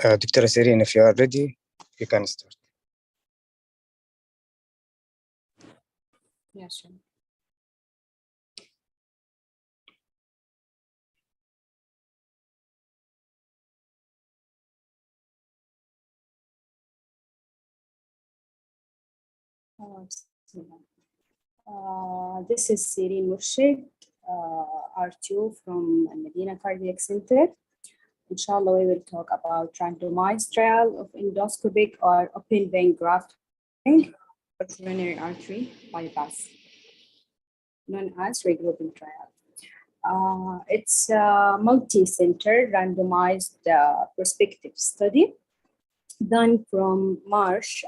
Dr. Serene, if you are ready, you can start. Yeah, sure. This is Serene Murshid, R2 from Medina Cardiac Center. Inshallah, we will talk about randomized trial of endoscopic or open vein grafting for coronary artery bypass, known as regrouping trial. It's a multi-center randomized prospective study done from March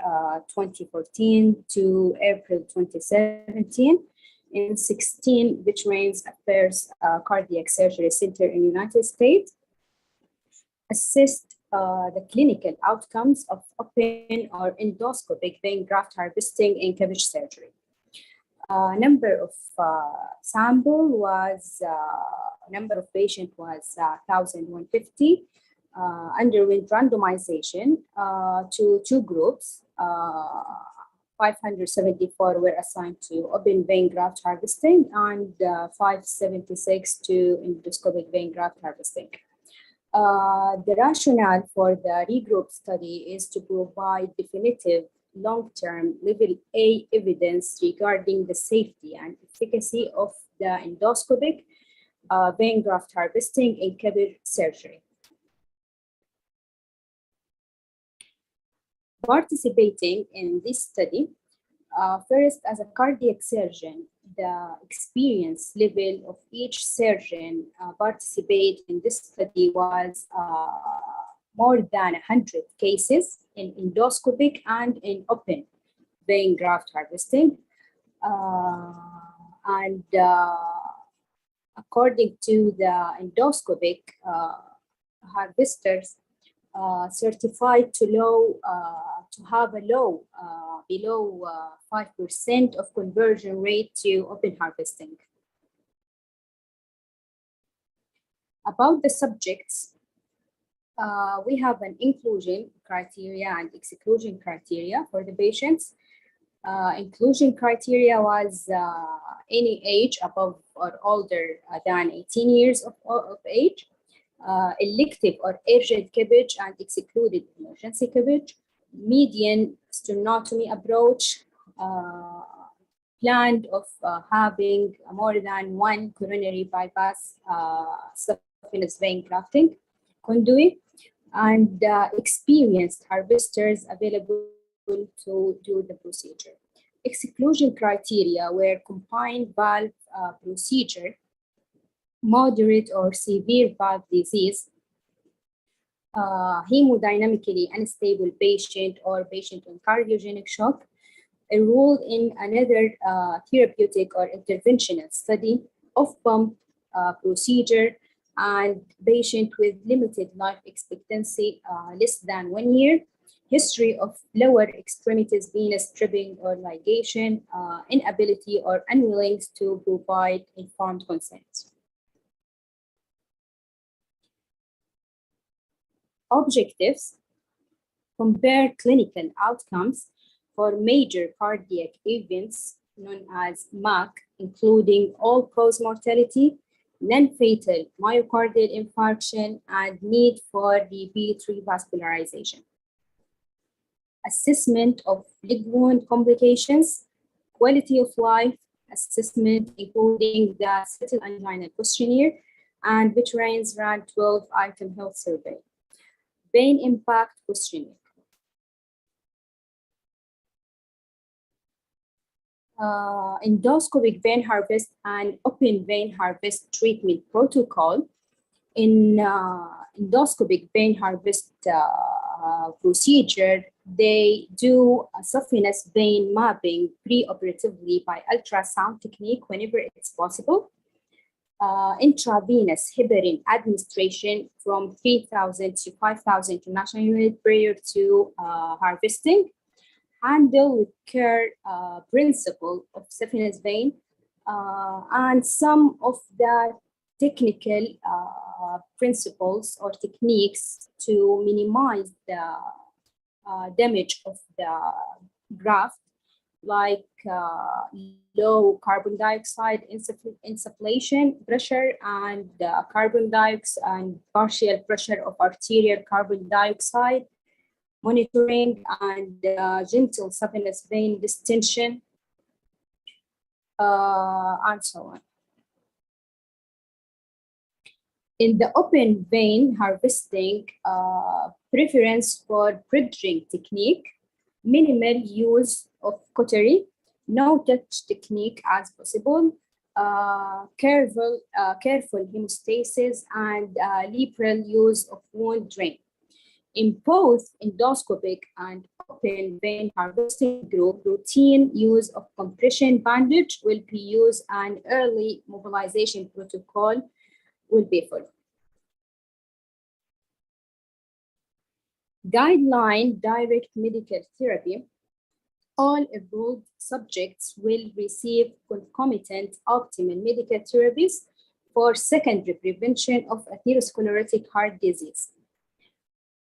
2014 to April 2017 in 16 Veterans Affairs Cardiac Surgery Center in the United States. Assessed the clinical outcomes of open or endoscopic vein graft harvesting in CABG surgery. Number of sample was, number of patient was 1,150. Underwent randomization to two groups. 574 were assigned to open vein graft harvesting and 576 to endoscopic vein graft harvesting. The rationale for the regroup study is to provide definitive long-term level A evidence regarding the safety and efficacy of the endoscopic vein graft harvesting in CABG surgery. Participating in this study, first as a cardiac surgeon, the experience level of each surgeon participate in this study was more than 100 cases in endoscopic and in open vein graft harvesting. According to the endoscopic harvesters, certified to have a low, below 5% of conversion rate to open harvesting. About the subjects, we have an inclusion criteria and exclusion criteria for the patients. Inclusion criteria was any age above or older than 18 years of age, elective or urgent CABG and excluded emergency CABG, median sternotomy approach, planned of having more than one coronary bypass saphenous vein grafting conduit, and experienced harvesters available to do the procedure. Exclusion criteria were combined valve procedure, moderate or severe valve disease, hemodynamically unstable patient or patient on cardiogenic shock, enrolled in another therapeutic or interventional study, off-pump procedure, and patient with limited life expectancy less than 1 year, history of lower extremities venous stripping or ligation, inability or unwillingness to provide informed consent. Objectives: compare clinical outcomes for major cardiac events known as MAC, including all-cause mortality, non-fatal myocardial infarction, and need for DP3 vascularization. Assessment of leg wound complications, quality of life assessment, including the fetal angina questionnaire, and Veterans RAND 12-item health survey. Vein impact questionnaire. Endoscopic vein harvest and open vein harvest treatment protocol. In endoscopic vein harvest procedure, they do a saphenous vein mapping preoperatively by ultrasound technique whenever it's possible. Intravenous heparin administration from 3,000 to 5,000 international units prior to harvesting. Handle with care principle of saphenous vein, and some of the technical principles or techniques to minimize the damage of the graft, like low carbon dioxide insufflation pressure and carbon dioxide and partial pressure of arterial carbon dioxide monitoring, and gentle saphenous vein distension, and so on. In the open vein harvesting, preference for bridging technique, minimal use of cautery, no touch technique as possible, careful hemostasis, and liberal use of wound drain. In both endoscopic and open vein harvesting group, routine use of compression bandage will be used and early mobilization protocol will be followed. Guideline direct medical therapy. All enrolled subjects will receive concomitant optimal medical therapies for secondary prevention of atherosclerotic heart disease.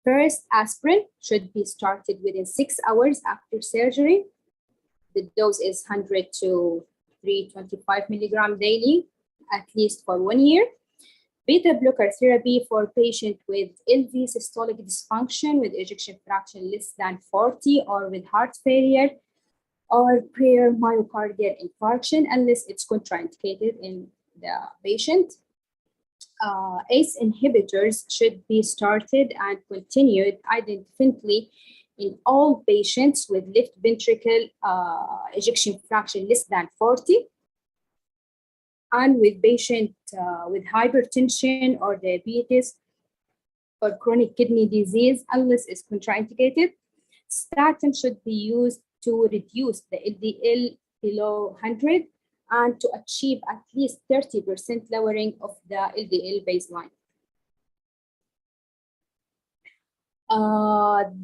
First, aspirin should be started within 6 hours after surgery. The dose is 100 to 325 milligram daily, at least for 1 year. Beta blocker therapy for patient with LV systolic dysfunction with ejection fraction less than 40 or with heart failure or prior myocardial infarction unless it's contraindicated in the patient. ACE inhibitors should be started and continued indefinitely in all patients with left ventricle ejection fraction less than 40 and with patient with hypertension or diabetes or chronic kidney disease unless it's contraindicated. Statin should be used to reduce the LDL below 100 and to achieve at least 30% lowering of the LDL baseline.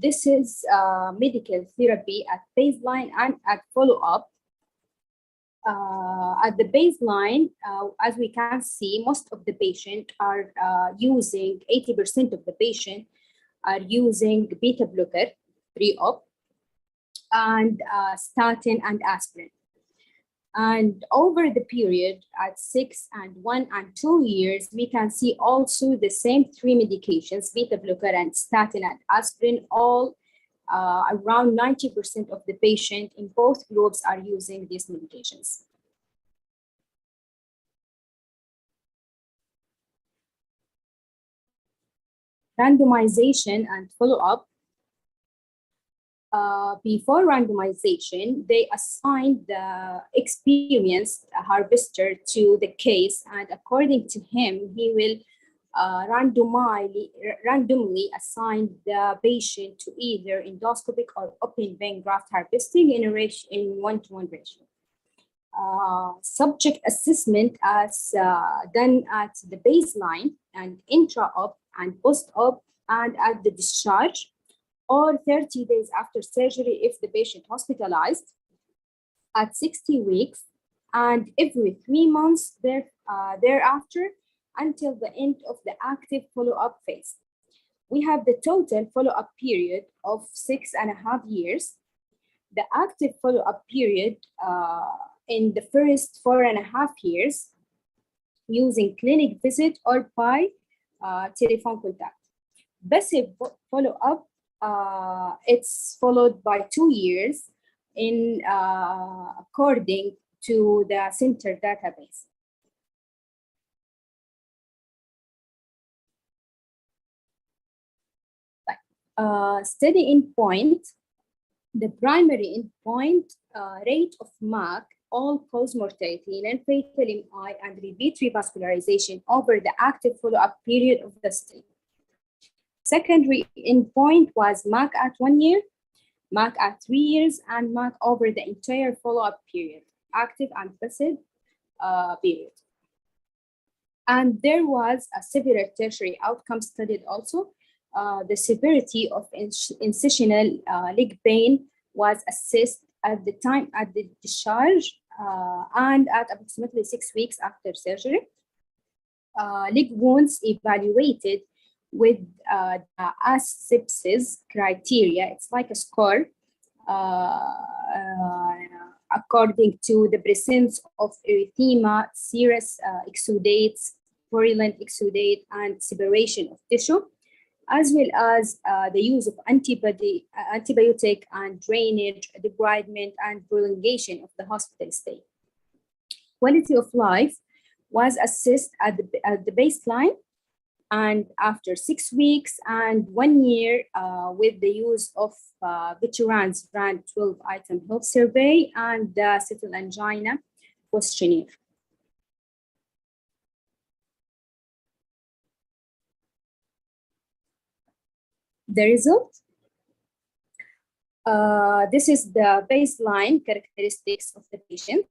This is medical therapy at baseline and at follow-up. At the baseline, as we can see, most of the patients are using, 80% of the patients are using beta blocker pre-op and statin and aspirin. And over the period at 6 and 1 and 2 years, we can see also the same 3 medications, beta blocker and statin and aspirin, all around 90% of the patient in both groups are using these medications. Randomization and follow-up. Before randomization, they assigned the experienced harvester to the case, and according to him, he will randomly assign the patient to either endoscopic or open vein graft harvesting in 1-to-1 ratio. Subject assessment as done at the baseline and intra-op and post-op and at the discharge, or 30 days after surgery if the patient hospitalized, at 60 weeks, and every 3 months thereafter until the end of the active follow-up phase. We have the total follow-up period of 6.5 years. The active follow-up period in the first 4.5 years using clinic visit or by telephone contact. Passive follow-up, it's followed by 2 years in according to the center database. Study endpoint, the primary endpoint, rate of MAC, all-cause mortality, non-fatal MI, and repeat revascularization over the active follow-up period of the study. Secondary endpoint was MAC at 1 year, MAC at 3 years, and MAC over the entire follow-up period, active and passive period. And there was a severe tertiary outcome studied also. The severity of incisional leg pain was assessed at the time at the discharge and at approximately 6 weeks after surgery. leg wounds evaluated with the asepsis criteria. It's like a score according to the presence of erythema, serous exudates, purulent exudate, and separation of tissue, as well as the use of antibiotic and drainage, debridement, and prolongation of the hospital stay. Quality of life was assessed at the baseline and after 6 weeks and 1 year with the use of Veterans Brand 12-item health survey and the Settle Angina questionnaire. The result. This is the baseline characteristics of the patient.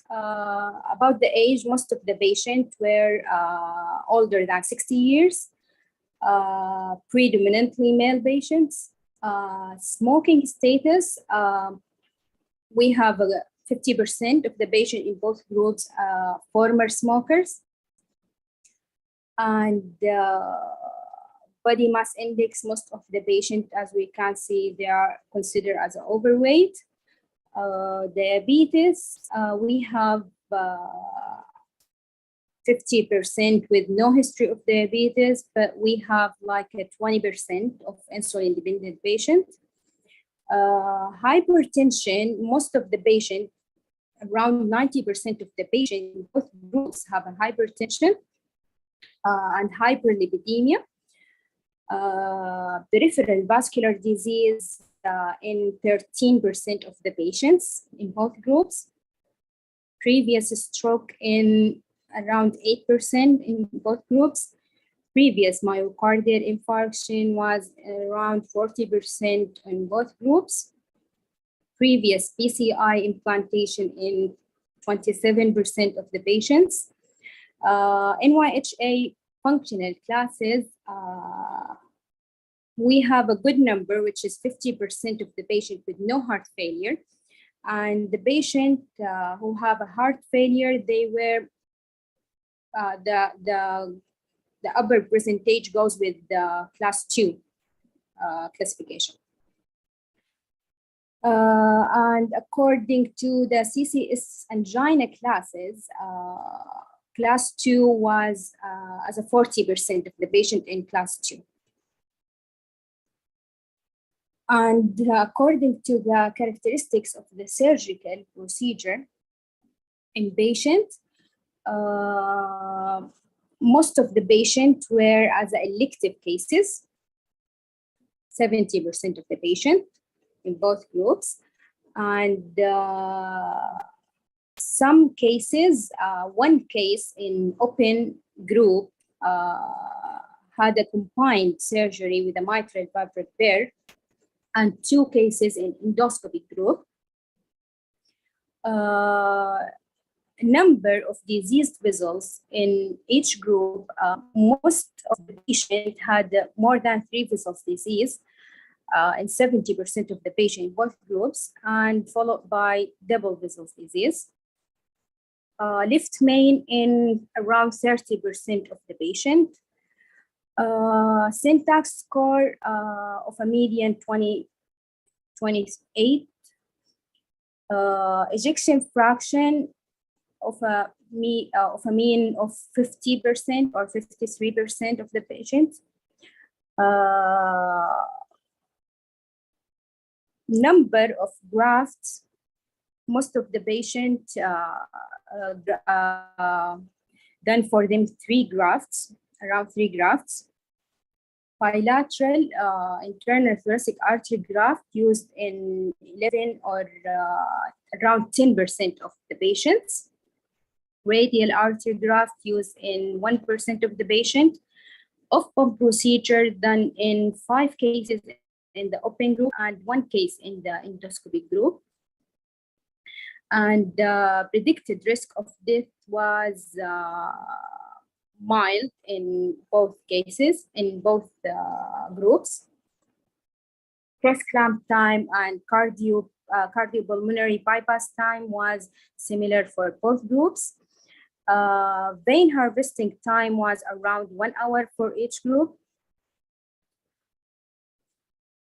About the age, most of the patients were older than 60 years, predominantly male patients. Smoking status, we have 50% of the patient in both groups former smokers. And body mass index, most of the patients, as we can see, they are considered as overweight. Diabetes, we have 50% with no history of diabetes, but we have like a 20% of insulin-dependent patients. Hypertension, most of the patients, around 90% of the patients in both groups have a hypertension and hyperlipidemia. Peripheral vascular disease in 13% of the patients in both groups. Previous stroke in around 8% in both groups. Previous myocardial infarction was around 40% in both groups. Previous PCI implantation in 27% of the patients. NYHA functional classes, we have a good number, which is 50% of the patient with no heart failure. And the patient who have a heart failure, they were, the upper percentage goes with the class 2 classification. And according to the CCS angina classes, class 2 was as a 40% of the patient in class 2. And according to the characteristics of the surgical procedure in patients, most of the patients were as elective cases, 70% of the patients in both groups. And some cases, one case in open group had a combined surgery with a mitral valve repair, and 2 cases in endoscopic group. Number of diseased vessels in each group, most of the patients had more than 3 vessels disease, and 70% of the patient in both groups, and followed by double vessels disease. Left main in around 30% of the patient. Syntax score of a median 28. Ejection fraction of a mean of 50% or 53% of the patients. Number of grafts, most of the patients done for them 3 grafts, around 3 grafts. Bilateral internal thoracic artery graft used in 11 or around 10% of the patients. Radial artery graft used in 1% of the patient. Off-pump procedure done in 5 cases in the open group and 1 case in the endoscopic group. And predicted risk of death was mild in both cases, in both groups. Cross-clamp time and cardiopulmonary bypass time was similar for both groups. Vein harvesting time was around 1 hour for each group.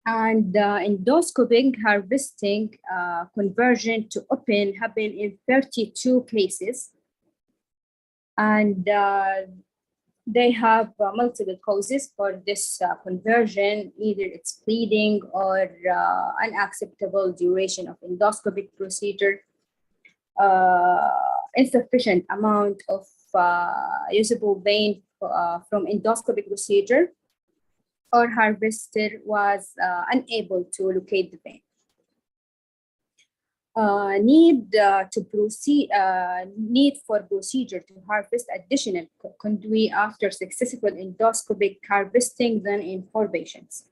And endoscopic harvesting conversion to open happened in 32 cases. And they have multiple causes for this conversion. Either it's bleeding or unacceptable duration of endoscopic procedure, insufficient amount of usable vein from endoscopic procedure, or harvester was unable to locate the vein. Need for procedure to harvest additional conduit after successful endoscopic harvesting than in 4 patients.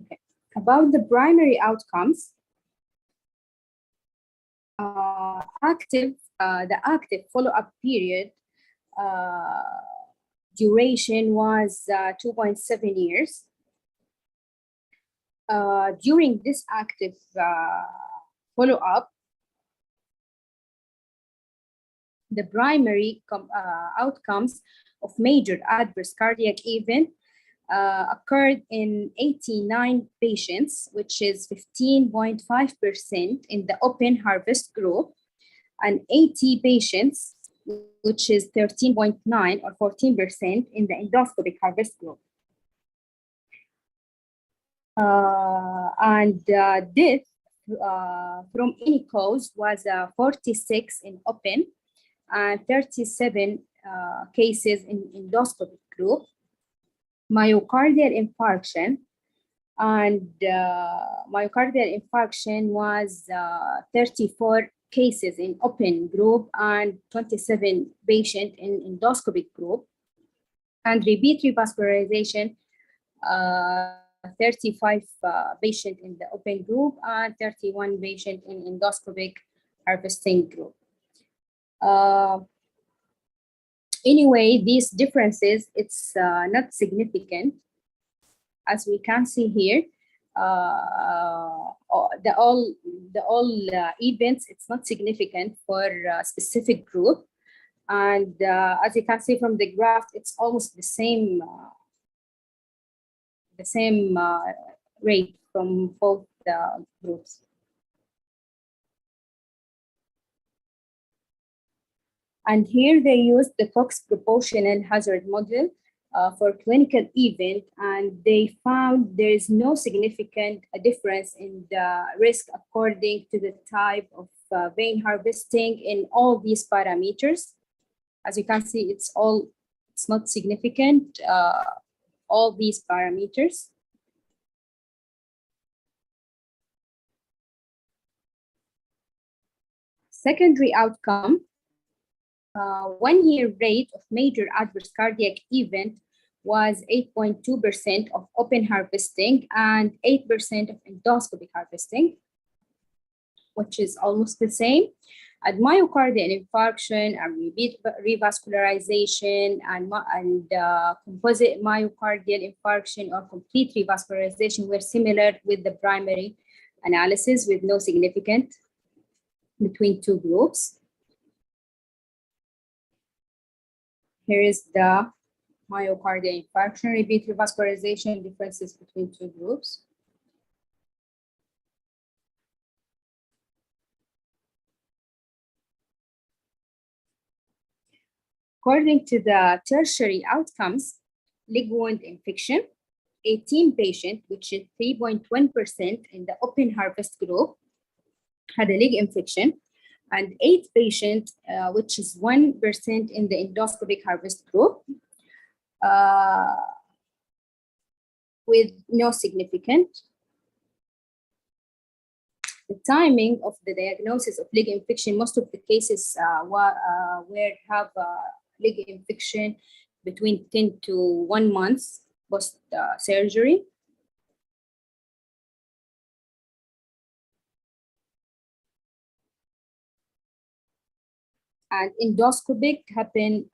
Okay. About the primary outcomes, the active follow-up period duration was 2.7 years. During this active follow-up, the primary outcomes of major adverse cardiac event occurred in 89 patients, which is 15.5% in the open harvest group, and 80 patients, which is 13.9 or 14% in the endoscopic harvest group. Death from any cause was 46 in open and 37 cases in endoscopic group. Myocardial infarction was 34 cases in open group and 27 patients in endoscopic group, and repeat revascularization 35 patients in the open group and 31 patients in endoscopic harvesting group. Anyway, these differences, it's not significant. As we can see here, the all events, it's not significant for a specific group. And as you can see from the graph, it's almost the same rate from both groups. And here they used the Cox proportional hazard model for clinical event, and they found there is no significant difference in the risk according to the type of vein harvesting in all these parameters. As you can see, it's not significant, all these parameters. Secondary outcome, 1-year rate of major adverse cardiac event was 8.2% of open harvesting and 8% of endoscopic harvesting, which is almost the same. And myocardial infarction and repeat revascularization and composite myocardial infarction or complete revascularization were similar with the primary analysis, with no significant between two groups. Here is the myocardial infarction, repeat revascularization differences between two groups. According to the tertiary outcomes, leg wound infection, 18 patients, which is 3.1% in the open harvest group, had a leg infection, and 8 patients, which is 1% in the endoscopic harvest group, with no significant. The timing of the diagnosis of leg infection, most of the cases have leg infection between 10 to 1 month post surgery. And endoscopic happened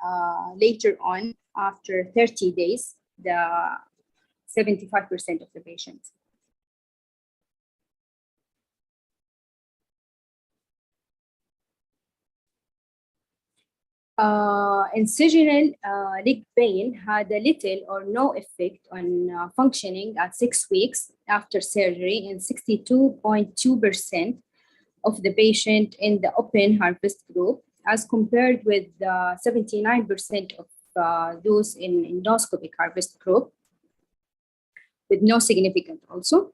later on after 30 days. The 75% of the patients. Incisional leg pain had a little or no effect on functioning at 6 weeks after surgery in 62.2% of the patient in the open harvest group, as compared with 79% of those in endoscopic harvest group, with no significant also.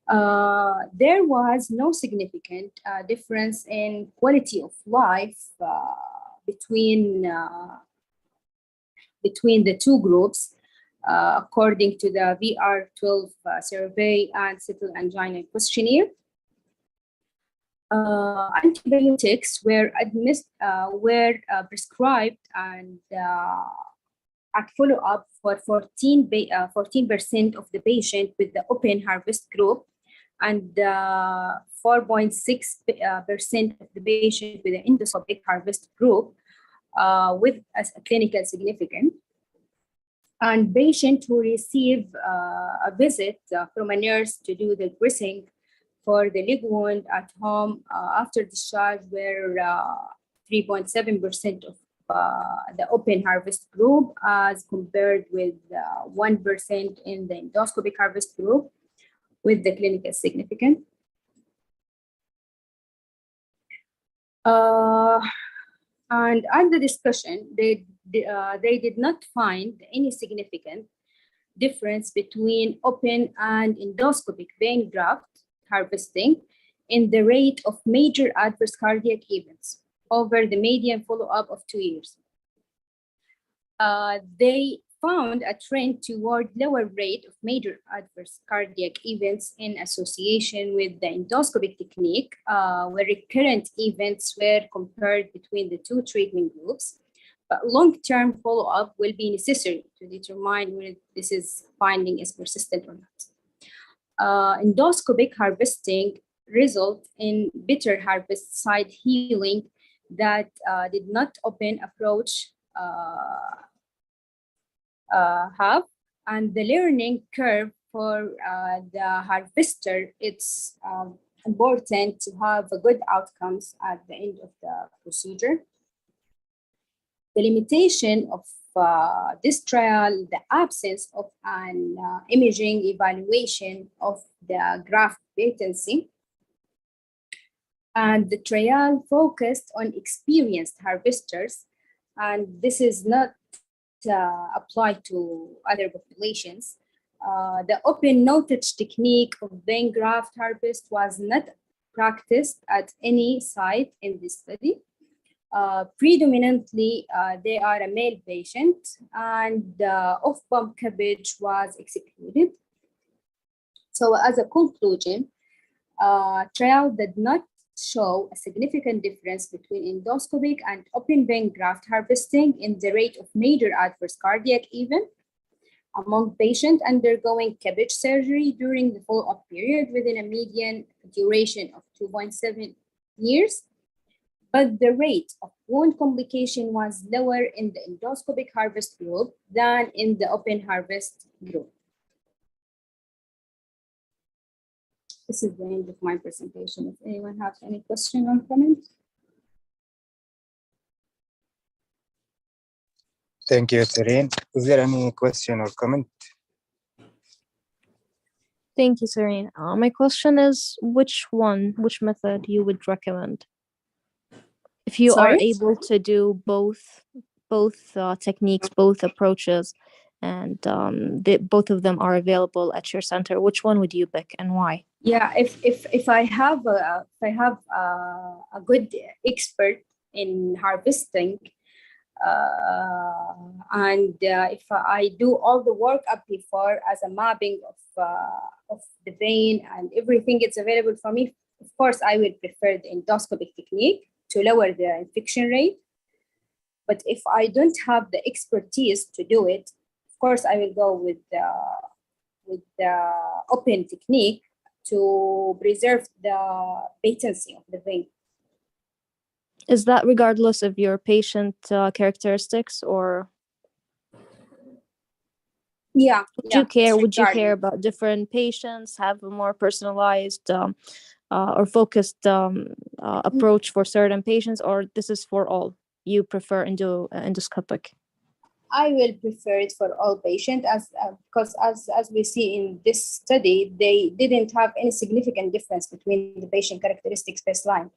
There was no significant difference in quality of life between the two groups, according to the VR12 survey and Settle Angina questionnaire. Antibiotics were prescribed and at follow-up for 14% of the patient with the open harvest group, and 4.6% of the patient with the endoscopic harvest group with a clinical significance. And patients who receive a visit from a nurse to do the dressing for the leg wound at home after discharge were 3.7% of the open harvest group, as compared with 1% in the endoscopic harvest group with the clinical significance. And at the discussion, they did not find any significant difference between open and endoscopic vein graft harvesting in the rate of major adverse cardiac events over the median follow-up of 2 years. They found a trend toward lower rate of major adverse cardiac events in association with the endoscopic technique, where recurrent events were compared between the two treatment groups. But long-term follow-up will be necessary to determine whether this finding is persistent or not. Endoscopic harvesting result in better harvest site healing that did not open approach have, and the learning curve for the harvester, it's important to have a good outcomes at the end of the procedure. The limitation of this trial, the absence of an imaging evaluation of the graft patency, and the trial focused on experienced harvesters, and this is not applied to other populations. The open no-touch technique of vein graft harvest was not practiced at any site in this study. Predominantly, they are a male patient, and off-pump cabbage was excluded. So as a conclusion, trial did not show a significant difference between endoscopic and open vein graft harvesting in the rate of major adverse cardiac event among patients undergoing cabbage surgery during the follow-up period within a median duration of 2.7 years. But the rate of wound complication was lower in the endoscopic harvest group than in the open harvest group. This is the end of my presentation. If anyone has any question or comment. Thank you, Serene. Is there any question or comment? Thank you, Serene. My question is, which method you would recommend? If you are able to do both techniques, both approaches, and both of them are available at your center, which one would you pick and why? Yeah, if I have a good expert in harvesting, and if I do all the work up before as a mapping of the vein and everything is available for me, of course I would prefer the endoscopic technique to lower the infection rate. But if I don't have the expertise to do it, of course I will go with the open technique to preserve the patency of the vein. Is that regardless of your patient characteristics, or? Yeah. Would you care about different patients, have a more personalized or focused approach for certain patients, or this is for all? You prefer endoscopic? I will prefer it for all patients, because as we see in this study, they didn't have any significant difference between the patient characteristics baseline.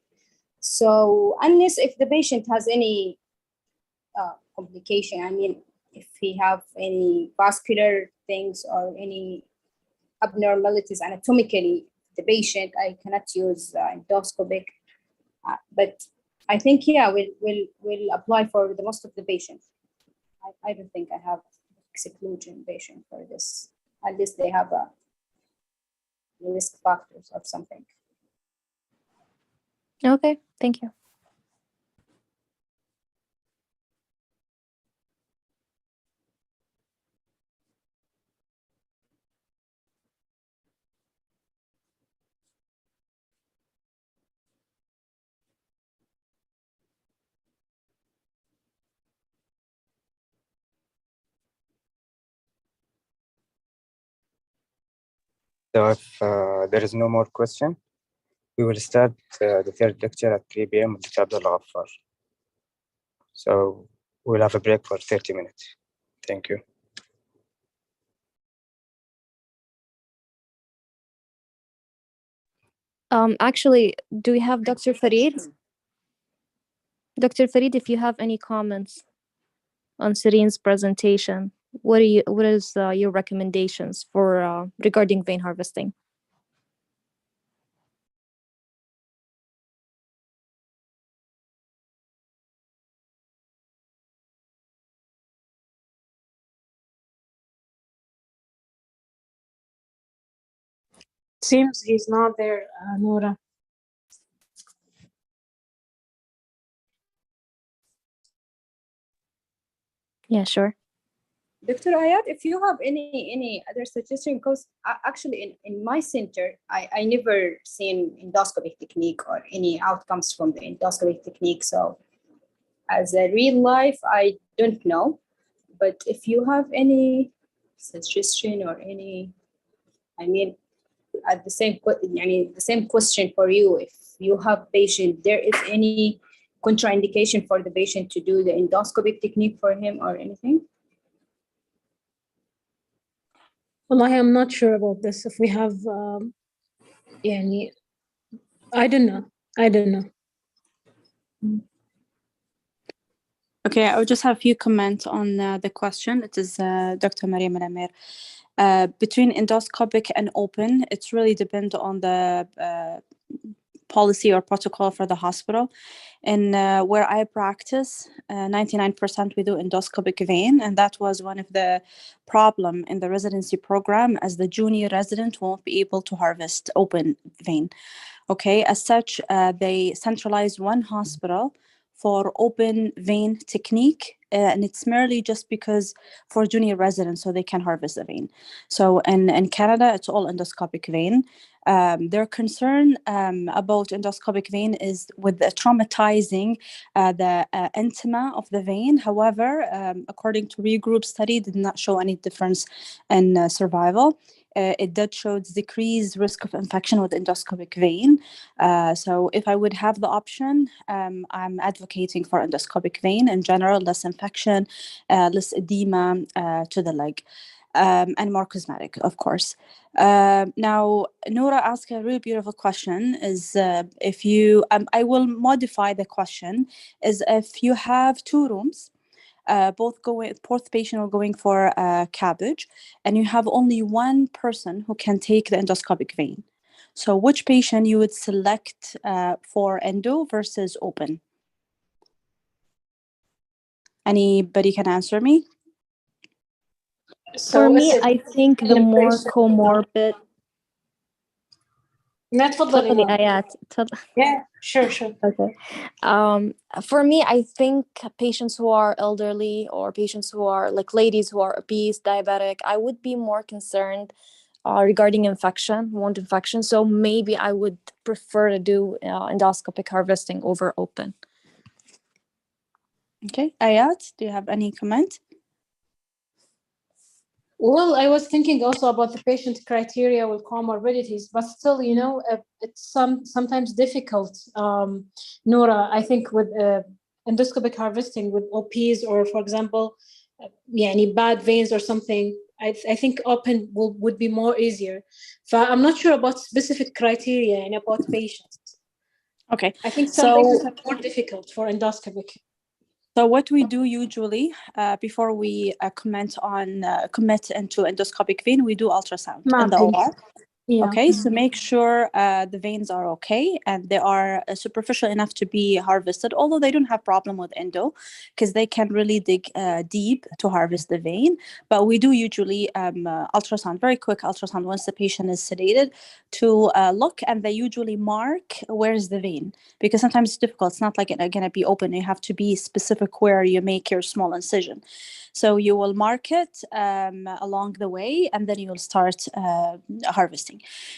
So unless if the patient has any complication, I mean, if he have any vascular things or any abnormalities anatomically, the patient, I cannot use endoscopic. But I think, yeah, we'll apply for the most of the patients. I don't think I have exclusion patient for this, unless they have a risk factors or something. Okay, thank you. So if there is no more question, we will start the third lecture at 3 p.m. with Dr. Abdullah Ghaffar. So we'll have a break for 30 minutes. Thank you. Actually, do we have Dr. Farid? Dr. Farid, if you have any comments on Sireen's presentation, what is your recommendations for regarding vein harvesting? Seems he's not there, Noura. Yeah, sure. Dr. Ayat, if you have any other suggestion, because actually in my center, I never seen endoscopic technique or any outcomes from the endoscopic technique. So as a real life, I don't know. But if you have any suggestion or any, I mean, at the same question for you, if you have patient, there is any contraindication for the patient to do the endoscopic technique for him or anything? Well, I am not sure about this. If we have, I don't know. Okay, I would just have a few comments on the question. It is Dr. Mariam Al-Amir. Between endoscopic and open, it's really depend on the policy or protocol for the hospital. And where I practice, 99% we do endoscopic vein, and that was one of the problem in the residency program, as the junior resident won't be able to harvest open vein. Okay, as such, they centralized one hospital for open vein technique, and it's merely just because for junior residents, so they can harvest the vein. So in Canada, it's all endoscopic vein. Their concern about endoscopic vein is with the traumatizing the intima of the vein. However, according to regroup study, did not show any difference in survival. It did show decreased risk of infection with endoscopic vein. So if I would have the option, I'm advocating for endoscopic vein in general, less infection, less edema to the leg, and more cosmetic, of course. Now, Noura asked a really beautiful question, is if you, I will modify the question, is if you have 2 rooms, both patient are going for cabbage, and you have only one person who can take the endoscopic vein. So which patient you would select for endo versus open? Anybody can answer me? For me, I think the more comorbid. تفضلي آيات. Yeah, sure. Okay. For me, I think patients who are elderly or patients who are like ladies who are obese, diabetic, I would be more concerned regarding wound infection. So maybe I would prefer to do endoscopic harvesting over open. Okay, Ayat, do you have any comment? Well, I was thinking also about the patient criteria with comorbidities, but still, it's sometimes difficult. Nora, I think with endoscopic harvesting with OPs, or for example, any bad veins or something, I think open would be more easier. So I'm not sure about specific criteria and about patients. Okay. I think some patients are more difficult for endoscopic. So what we do usually before we commit into endoscopic vein, we do ultrasound in the OR. Yeah. Okay, so make sure the veins are okay and they are superficial enough to be harvested, although they don't have problem with endo because they can really dig deep to harvest the vein. But we do usually ultrasound, very quick ultrasound once the patient is sedated to look, and they usually mark where is the vein, because sometimes it's difficult. It's not like it's going to be open. You have to be specific where you make your small incision. So you will mark it along the way, and then you will start harvesting.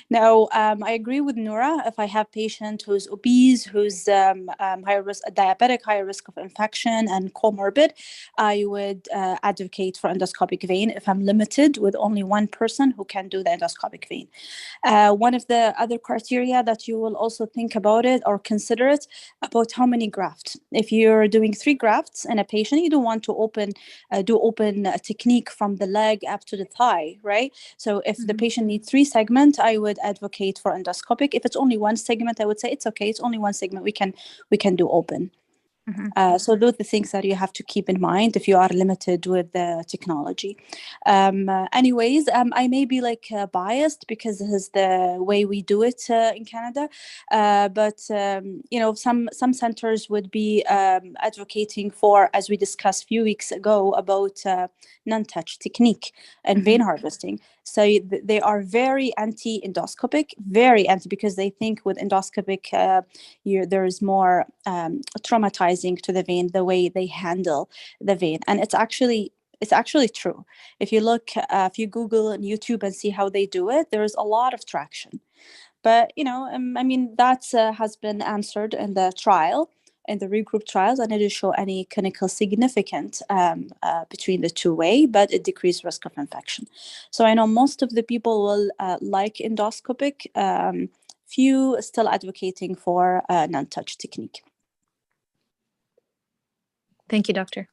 Now, I agree with Noura. If I have patient who's obese, who's high risk, diabetic, high risk of infection, and comorbid, I would advocate for endoscopic vein if I'm limited with only one person who can do the endoscopic vein. One of the other criteria that you will also think about it or consider it about how many grafts. If you're doing 3 grafts in a patient, you don't want to do open technique from the leg up to the thigh, right? So if the patient needs 3 segments, I would advocate for endoscopic. If it's only 1 segment, I would say it's okay. It's only 1 segment. We can do open. So those are the things that you have to keep in mind if you are limited with the technology. Anyways, I may be biased because this is the way we do it in Canada. But some centers would be advocating for, as we discussed a few weeks ago, about non-touch technique and vein harvesting. So they are very anti-endoscopic, very anti, because they think with endoscopic, there is more traumatizing to the vein, the way they handle the vein. And it's actually true. If you look, if you Google and YouTube and see how they do it, there is a lot of traction. But, that has been answered in the trial, in the regroup trials, and it didn't show any clinical significance between the two way, but it decreased risk of infection. So I know most of the people will like endoscopic, few still advocating for non-touch technique. Thank you, doctor.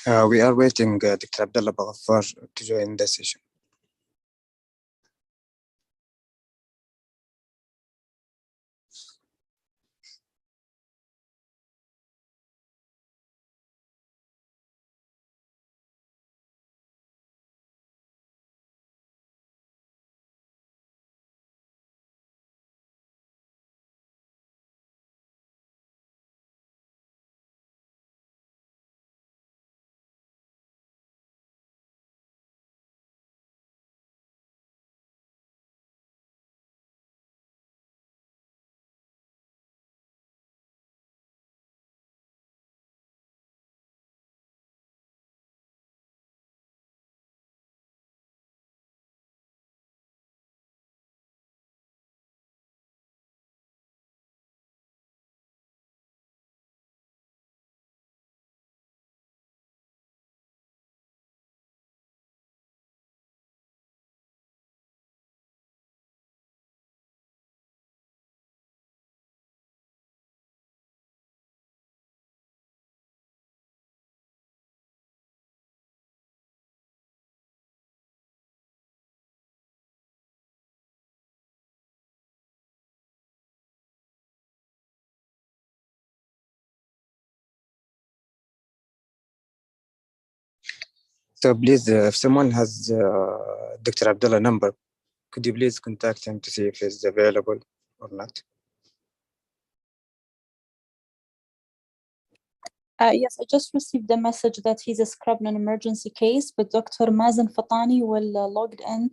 We are waiting Dr. Abdullah Baghaffar to join the session. So please, if someone has Dr. Abdullah number, could you please contact him to see if he's available or not? Yes, I just received a message that he's a scrub non-emergency case, but Dr. Mazen Fatani will log in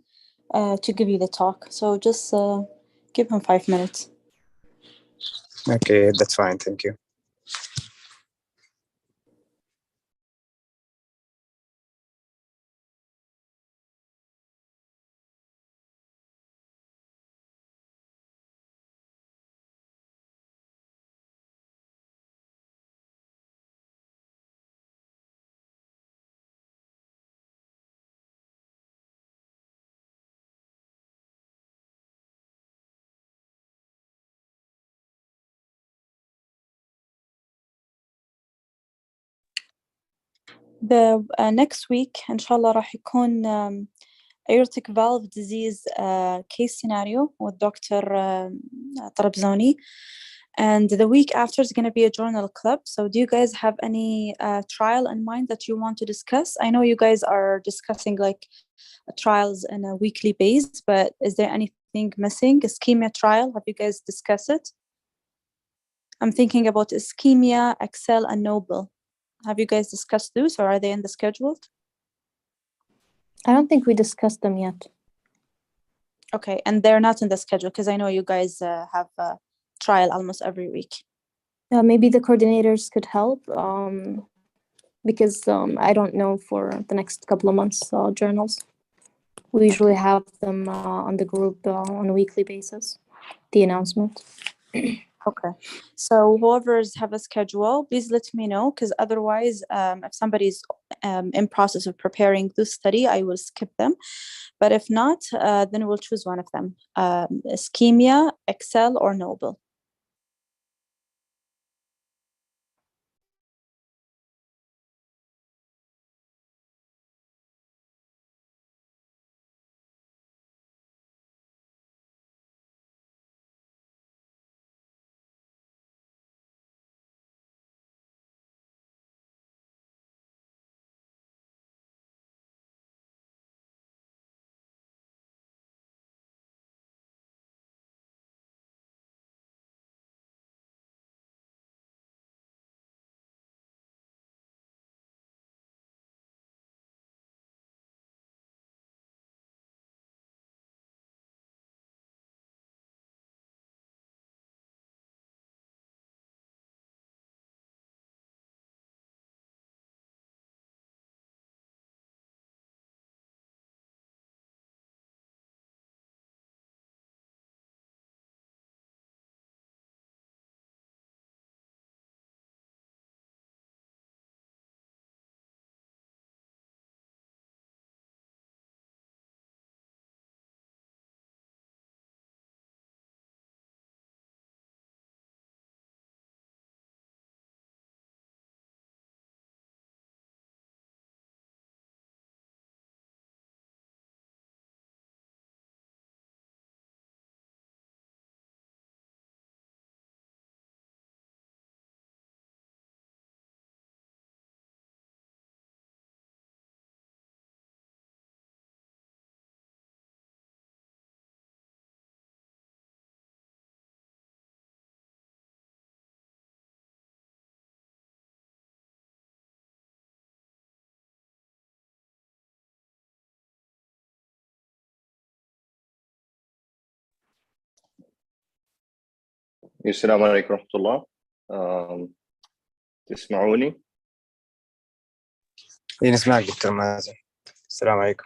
to give you the talk. So just give him 5 minutes. Okay, that's fine. Thank you. The next week inshallah راح يكون aortic valve disease case scenario with Dr. Tarabzoni, and the week after is going to be a journal club. So do you guys have any trial in mind that you want to discuss? I know you guys are discussing like trials in a weekly base, but is there anything missing? Ischemia trial, have you guys discussed it? I'm thinking about ischemia, Excel, and Noble. Have you guys discussed those, or are they in the schedule? I don't think we discussed them yet. Okay, and they're not in the schedule because I know you guys have a trial almost every week. Maybe the coordinators could help because I don't know for the next couple of months journals. We usually have them on the group on a weekly basis, the announcement. Okay, so whoever's have a schedule, please let me know, because otherwise, if somebody's in process of preparing this study, I will skip them. But if not, then we'll choose one of them, ischemia, Excel, or Noble. السلام عليكم ورحمة الله. تسمعوني؟ إيه نسمعك دكتور مازن. السلام عليكم.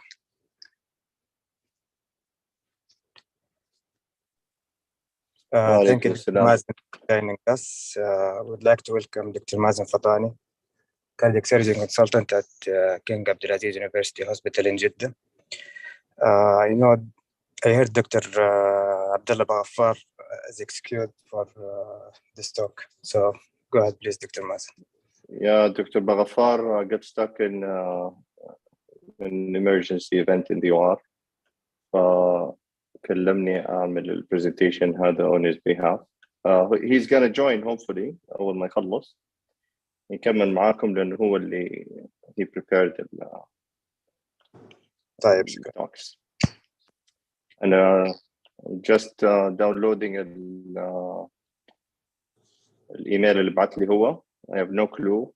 Thank you, Dr. Mazen, for joining us. I would like to welcome Dr. Mazen Fatani, cardiac surgeon consultant at King Abdulaziz University Hospital in Jeddah. I heard Dr. Abdullah Baghaffar is excused for this talk. So go ahead, please, Dr. Mazen. Yeah, Dr. Baghaffar got stuck in an emergency event in the OR. كلمني أعمل البرزنتيشن هذا on his behalf. He's gonna join hopefully أول ما يخلص يكمل معاكم لأنه هو اللي he prepared طيب talks. أنا just downloading الإيميل اللي بعت لي هو. I have no clue.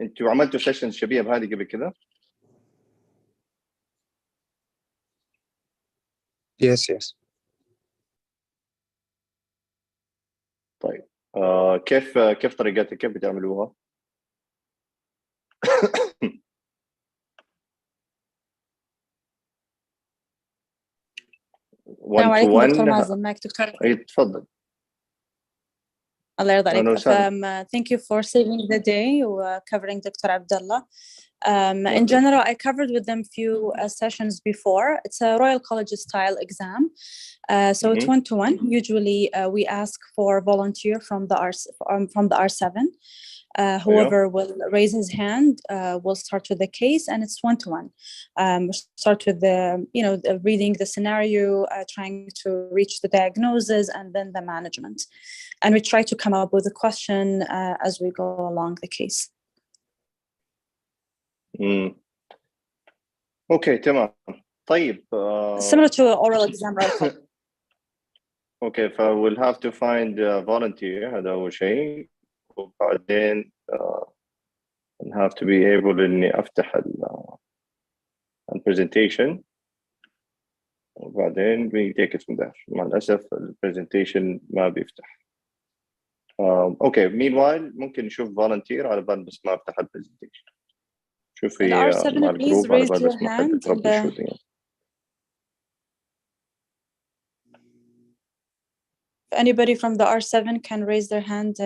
أنتوا عملتوا sessions شبيهة بهذه قبل كده؟ Yes. طيب كيف طريقتها؟ كيف بتعملوها؟ السلام عليكم دكتور مازن. معك دكتور. تفضل. الله يرضى عليك. Thank you for saving the day covering Dr. Abdullah. In general, I covered with them few sessions before. It's a Royal College style exam. So it's one-to-one. Usually we ask for volunteer from the R7. Whoever will raise his hand will start with the case, and it's one-to-one. Start with the reading the scenario, trying to reach the diagnosis, and then the management. And we try to come up with a question as we go along the case. Okay, تمام. طيب. Similar to an oral exam, right? Okay, we'll have to find a volunteer. هذا أول شيء. وبعدين I'll have to be able إني أفتح presentation. وبعدين we take it from there. مع الأسف presentation ما بيفتح. Okay, meanwhile ممكن نشوف volunteer على بال بس ما أفتح presentation. شوفي مع الجروب على بال بس ما حد troubleshooting. If anybody from the R7 can raise their hand.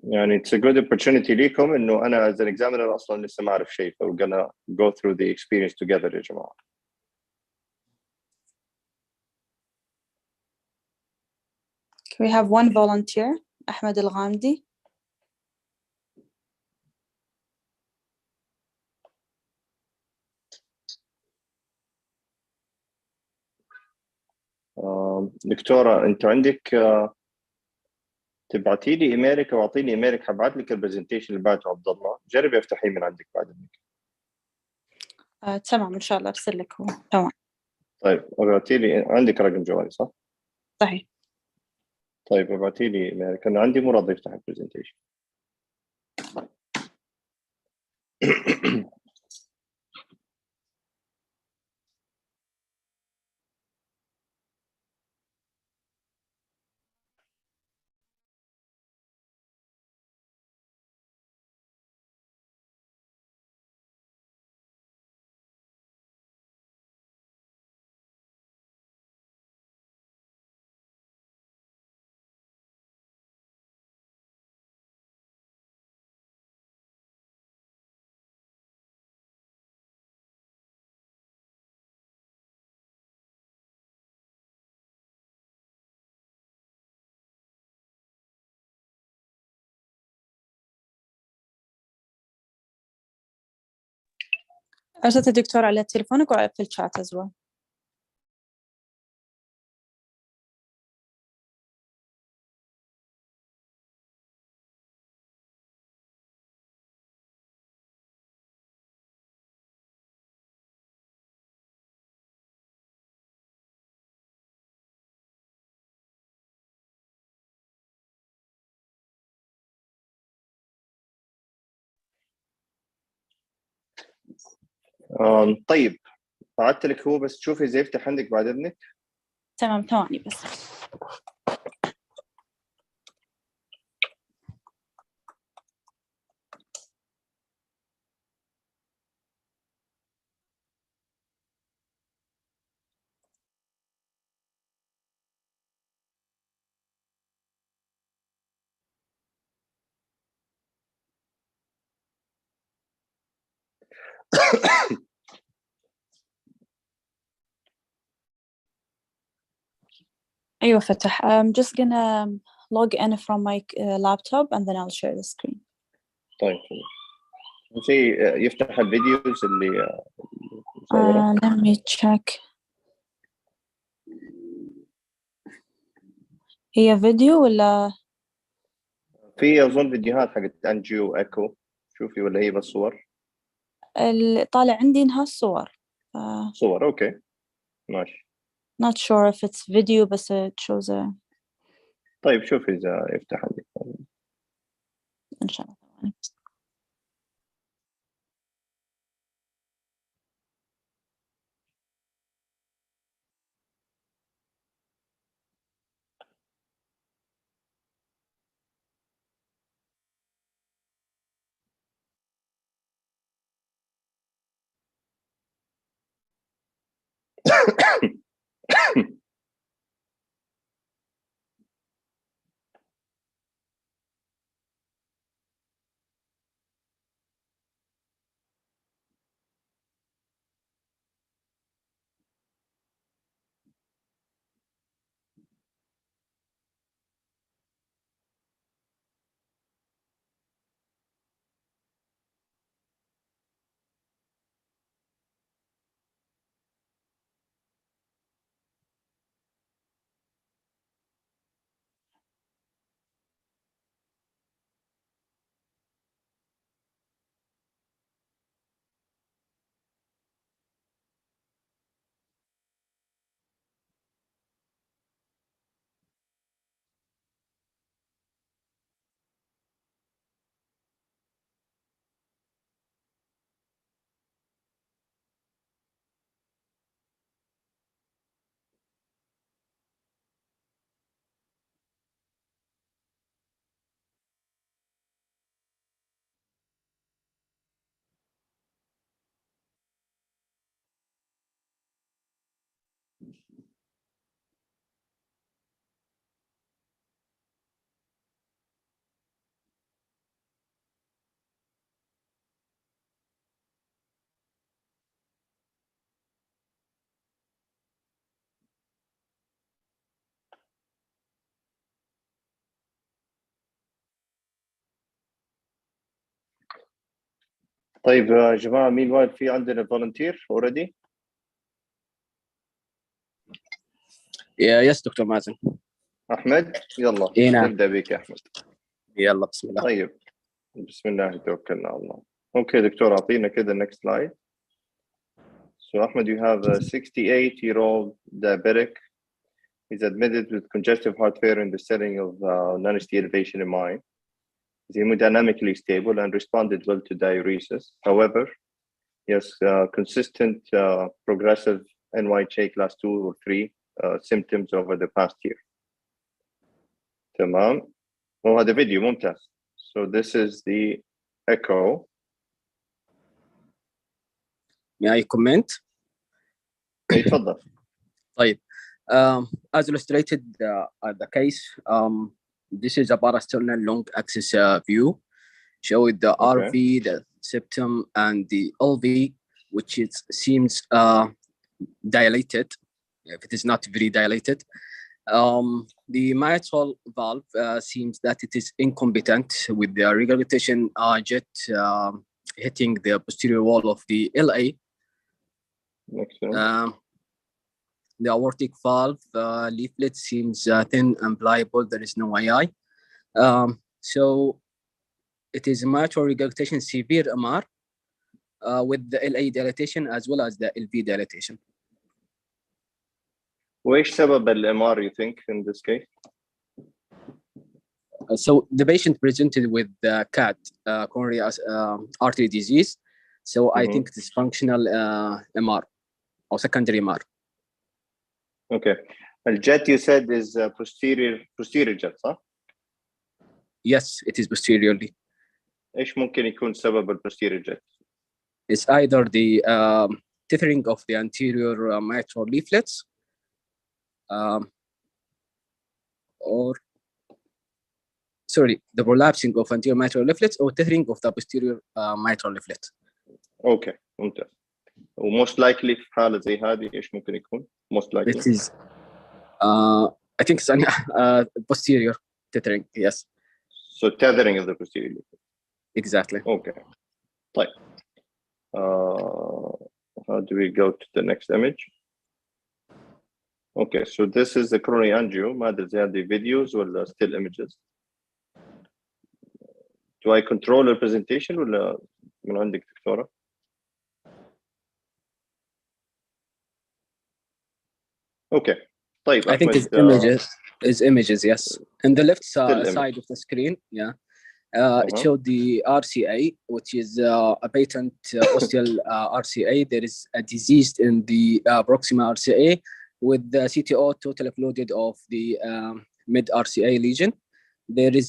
يعني it's a good opportunity ليكم إنه أنا as an examiner أصلاً لسه ما أعرف شيء. So we're gonna go through the experience together يا جماعة. We have one volunteer, Ahmed Al-Ghamdi. دكتورة أنت عندك تبعتي لي إيميلك أو أعطيني إيميلك حبعت لك البرزنتيشن اللي بعته عبد الله. جربي افتحيه من عندك بعد إنك. تمام إن شاء الله أرسل لك هو. تمام. طيب ابعتي لي عندك رقم جوالي صح؟ صحيح. طيب ابعتي لي إيميلك أنا عندي مو راضي يفتح البرزنتيشن. أرسلت الدكتور على تليفونك وفي الشات as well. طيب بعت لك هو بس تشوفي إذا يفتح عندك بعد إذنك. تمام ثواني بس. أيوة فتح. I'm just gonna log in from my laptop and then I'll share the screen. طيب شيء يفتح الفيديوز اللي let me check. هي فيديو ولا في أظن فيديوهات حقت أنجيو إيكو، شوفي ولا هي بس صور؟ طالع عندي إنها الصور. صور أوكي ماشي. Not sure if it's video بس it shows a. طيب شوفي إذا يفتح عندك إن شاء الله. طيب يا جماعة مين وايد في عندنا فولنتير اوريدي؟ يس دكتور مازن. أحمد يلا نعم. نبدأ بك يا أحمد. يلا بسم الله. طيب بسم الله توكلنا على الله. Okay دكتور أعطينا كده next slide. So Ahmed, you have a 68-year-old diabetic. He's admitted with congestive heart failure in the setting of non-ST elevation in mind. He's hemodynamically stable and responded well to diuresis. However, he has consistent progressive NYHA class 2 or 3 symptoms over the past year. تمام. وهذا فيديو ممتاز. So this is the echo. May I comment? تفضل. طيب. As illustrated at the case, this is a parasternal long axis view showing the RV, the septum, and the LV, which seems dilated, if it is not very dilated. The mitral valve seems that it is incompetent with the regurgitation jet hitting the posterior wall of the LA. The aortic valve leaflet seems thin and pliable. There is no II. So it is mitral regurgitation severe MR with the LA dilatation as well as the LV dilatation. وإيش سبب الMR you think in this case? So the patient presented with CAD, coronary artery disease. So I think it is functional MR or secondary MR. Okay. الjet you said is posterior jet صح؟ Yes, it is posteriorly. ايش ممكن يكون سبب البوستيريور jet؟ It's either the tethering of the anterior mitral leaflets or the prolapsing of anterior mitral leaflets or tethering of the posterior mitral leaflet. اوكي ممتاز. وموست لايكلي في حاله زي هذه ايش ممكن يكون؟ موست لايكلي. It is I think it's an posterior tethering. Yes. So tethering of the posterior leaflet. Exactly. Okay. طيب. How do we go to the next image? Okay, so this is the coronary angio. ما ادري اذا هذه videos ولا still images. Do I control the presentation ولا من عندك دكتورة؟ Okay. طيب I think it's images, yes. In the left side of the screen, yeah. It showed the RCA, which is a patent ostial RCA. There is a disease in the proximal RCA with the CTO total occluded of the mid RCA lesion. There is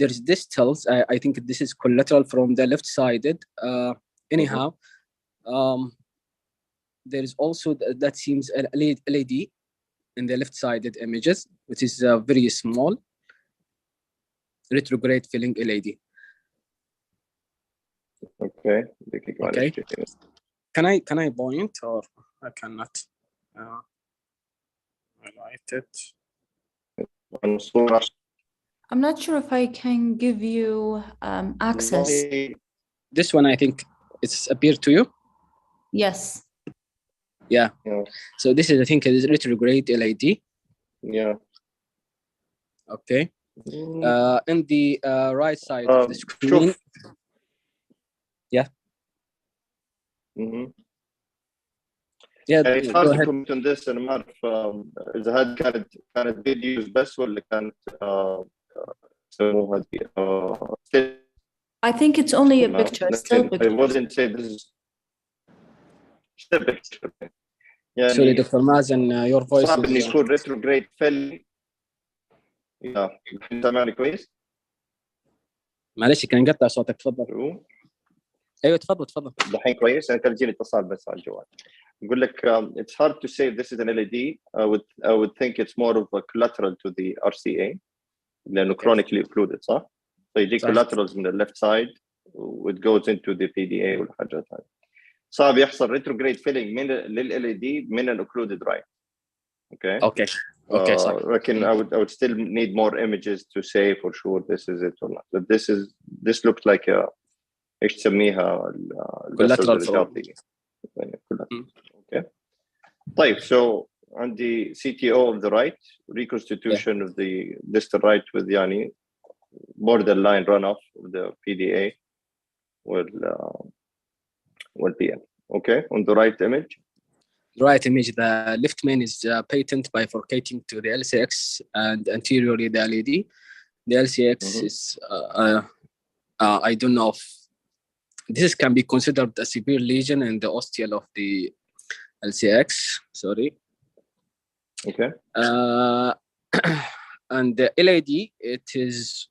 there is distals. I think this is collateral from the left-sided. Anyhow, there is also that seems a LED in the left-sided images, which is very small. Retrograde filling LED. Okay. Okay. Can I point or I cannot highlight it? I'm not sure if I can give you access. This one, I think it's appeared to you. Yes. Yeah. So this is, I think, is retrograde LED. Yeah. Okay. In the right side of the screen. Yeah. Yeah. It's hard to comment on this. أنا ما أعرف إذا هذه كانت videos بس ولا كانت يسموها هذه I think it's only a picture, still picture. I wasn't saying this is still picture. يعني Sorry, Dr. Mazen, your voice صعب is... إنه يكون retrograde فل. أنت سامعني كويس؟ معلش كان قطع صوتك، تفضل. ايوه تفضل. الحين كويس؟ انا كان يجيني اتصال بس على الجوال. يقول لك it's hard to say if this is an LED. I would think it's more of a collateral to the RCA لانه chronically occluded صح؟ فيجي collaterals من left side it goes into the PDA والحاجات هذه. صعب يحصل retrograde filling من لل LED من ال occluded right. Okay. Okay, sorry. Reckon I would still need more images to say for sure this is it or not. But this looks like a ايش تسميها collateral. Okay. طيب, so on the CTO on the right, reconstitution of the distal right with يعني borderline runoff of the PDA will be in. Okay, on the right image. Right image, the left main is patent bifurcating to the LCX and anteriorly the LED. The LCX is I don't know if this can be considered a severe lesion in the ostial of the LCX. Sorry. Okay. And the LED, it is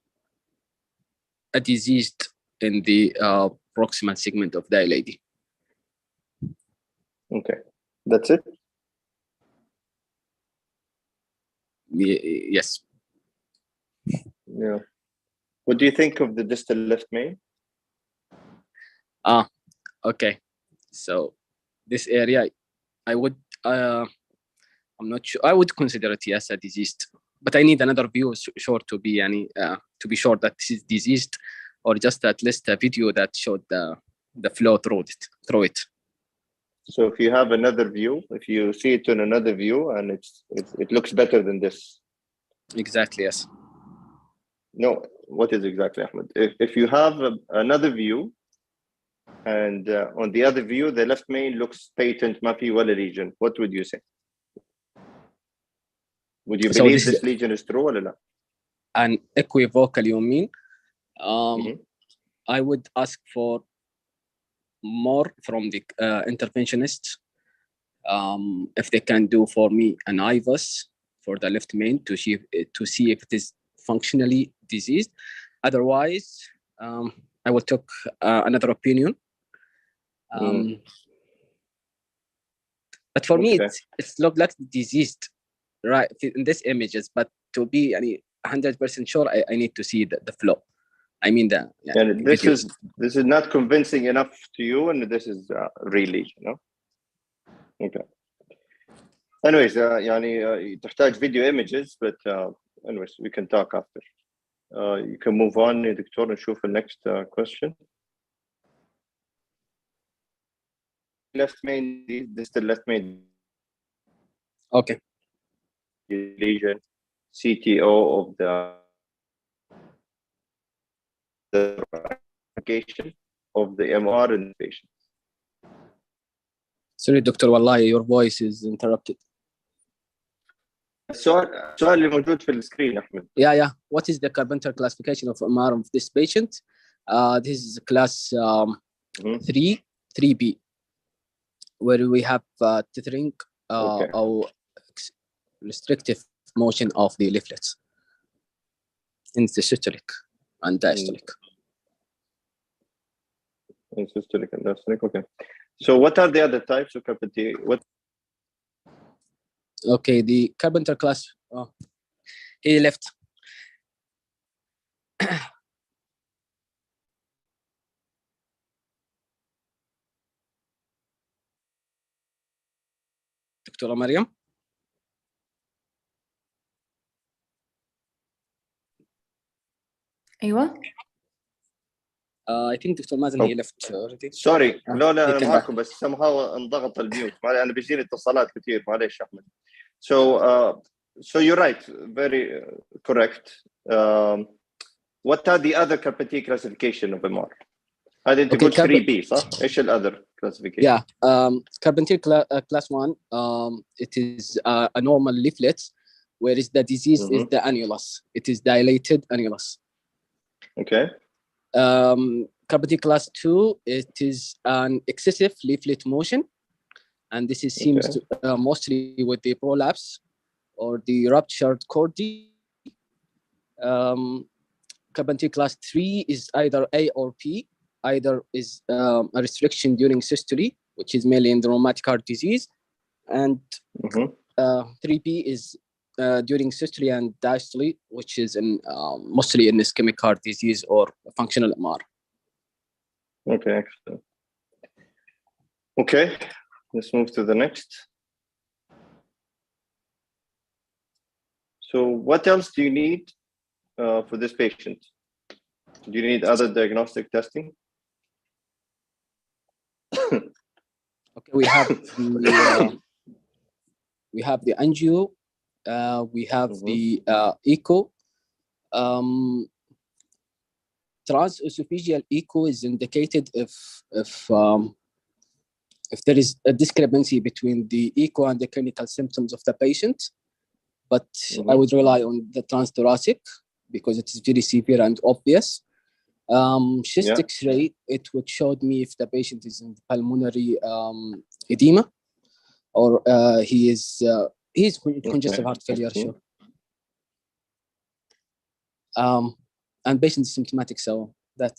a disease in the proximal segment of the LED. Okay, that's it. Yes. Yeah. What do you think of the distal left main? Okay. So this area, I would, I'm not sure. I would consider it as a diseased, but I need another view sure to be sure that this is diseased, or just at least a video that showed the flow through it. So if you have another view, if you see it in another view, and it looks better than this. Exactly. Yes. No, what is exactly, Ahmed? If you have another view, and on the other view, the left main looks patent, mafi wala lesion, what would you say? Would you believe this lesion is true or not? An equivocal, you mean? I would ask for more from the interventionist if they can do for me an IVUS for the left main to see if it is functionally diseased. Otherwise, I will take another opinion. But for me, it's looked like diseased, right, in these images. But to be 100% sure, I need to see the flow. I mean this is not convincing enough to you, and this is really, Okay. Anyways, تحتاج video images, but anyways, we can talk after. You can move on يا دكتور نشوف the next question. Left main, this is the left main. Okay. Lesion, CTO of the application of the MR in the patient. Sorry, Dr. Wallahi, your voice is interrupted. السؤال اللي موجود في السكرين أحمد. Yeah. What is the Carpenter classification of MR of this patient? This is class 3B, where we have tethering or restrictive motion of the leaflets in the systolic and diastolic. In systolic and diastolic, okay. So what are the other types of Carpenter? Okay, the Carpenter class, he left. دكتورة مريم. أيوة. I think Dr. Mazen he left already. Sorry, لا أنا معكم بس somehow انضغط الميوت. أنا بيجيني اتصالات كثير معليش أحمد. So you're right, very correct. What are the other Carpenter classification of MR? هذه أنت قلت 3B صح؟ إيش ال other classification? Yeah, Carpenter class 1, it is a normal leaflet, whereas the disease is the annulus. It is dilated annulus. Okay. Carpenter class 2, it is an excessive leaflet motion, and this is seems to mostly with the prolapse or the ruptured chordae. Carpenter class 3 is either A or P. Either is a restriction during systole, which is mainly in the rheumatic heart disease, and 3P is during systole and diastole, which is in mostly in ischemic heart disease or functional MR. Okay, excellent. Okay, let's move to the next. So what else do you need for this patient? Do you need other diagnostic testing? Okay, we have the angio, we have the echo. Transesophageal echo is indicated if there is a discrepancy between the echo and the clinical symptoms of the patient, but I would rely on the transthoracic because it is very severe and obvious. Chest X-ray, it would show me if the patient is in pulmonary edema or he is congestive heart failure, sure. And patient is symptomatic, so that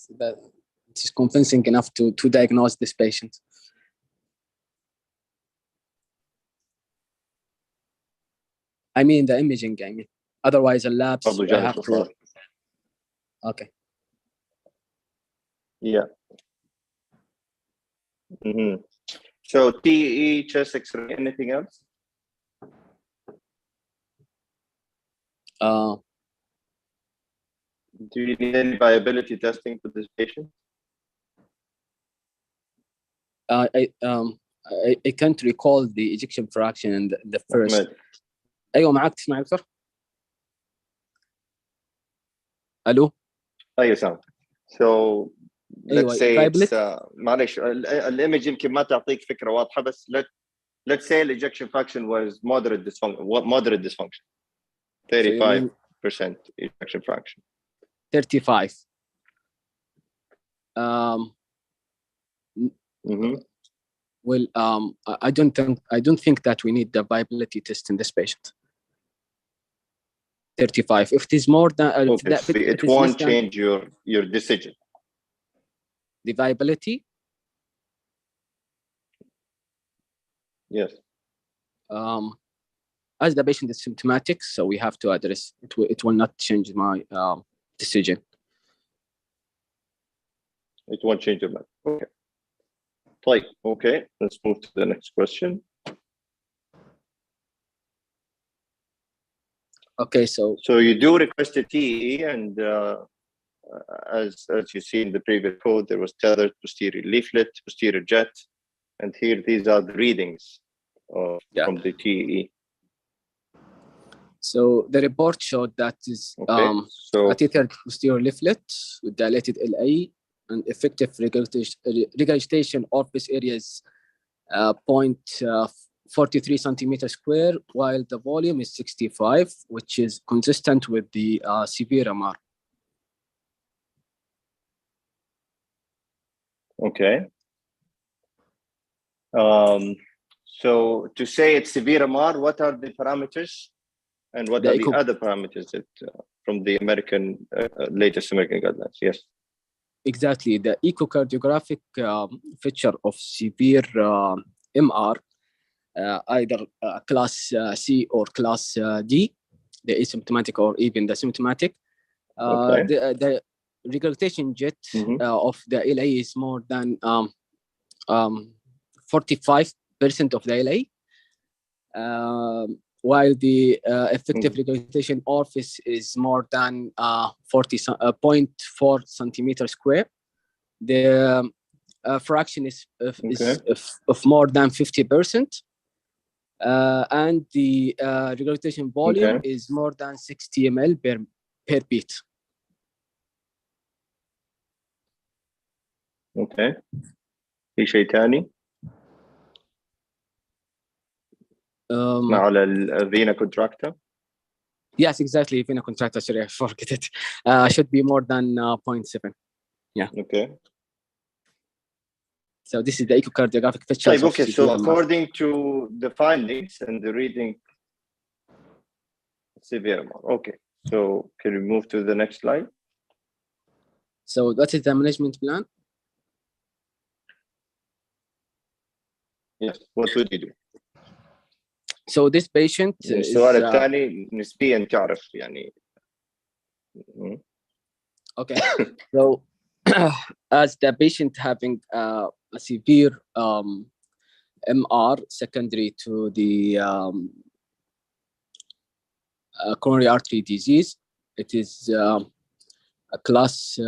is convincing enough to diagnose this patient. I mean the imaging, otherwise a labs I have to. Okay. Yeah. So TE, chest X-ray, anything else? Do you need any viability testing for this patient? I can't recall the ejection fraction in the first. أيوة معك تسمع أكثر؟ ألو؟ أيوة سامع. So let's say it's معلش الإيمج يمكن ما تعطيك فكرة واضحة بس let's say the ejection fraction was moderate dysfunction. 35% ejection fraction. 35. well, I don't think that we need the viability test in this patient. 35. If it is more than, okay, so it won't change your decision. The viability. Yes. As the patient is symptomatic, so we have to address it. It will not change my decision. It won't change your mind. Okay. طيب. Okay, let's move to the next question. Okay, so you do request a TE, and as you see in the previous code, there was tethered posterior leaflet, posterior jet, and here these are the readings from the TE. So the report showed that is a tethered posterior leaflet with dilated LA and effective regurgitation orifice areas 0.43 centimeters square, while the volume is 65, which is consistent with the severe MR. Okay. So to say it's severe MR, what are the parameters, and what are the other parameters that from the latest American guidelines? Yes. Exactly, the echocardiographic feature of severe MR, either class C or class D, the asymptomatic or even the symptomatic. The regurgitation jet of the LA is more than 45% of the LA, while the effective regurgitation orifice is more than 0.4 centimeters square. The fraction is of more than 50%, and the regurgitation volume is more than 60 ml per beat. Okay. في شيء ثاني؟ على vena contracta. Yes, exactly. Vena contracta. Sorry, I forget it. Should be more than 0.7. Yeah. Okay. So this is the echocardiographic features. Okay. So according to the findings and the reading, severe. Okay. So can we move to the next slide? So that is the management plan. Yes. What would you do? So this patient السؤال الثاني نسبيا تعرف يعني. Okay. So as the patient having a severe MR secondary to the coronary artery disease, it is a class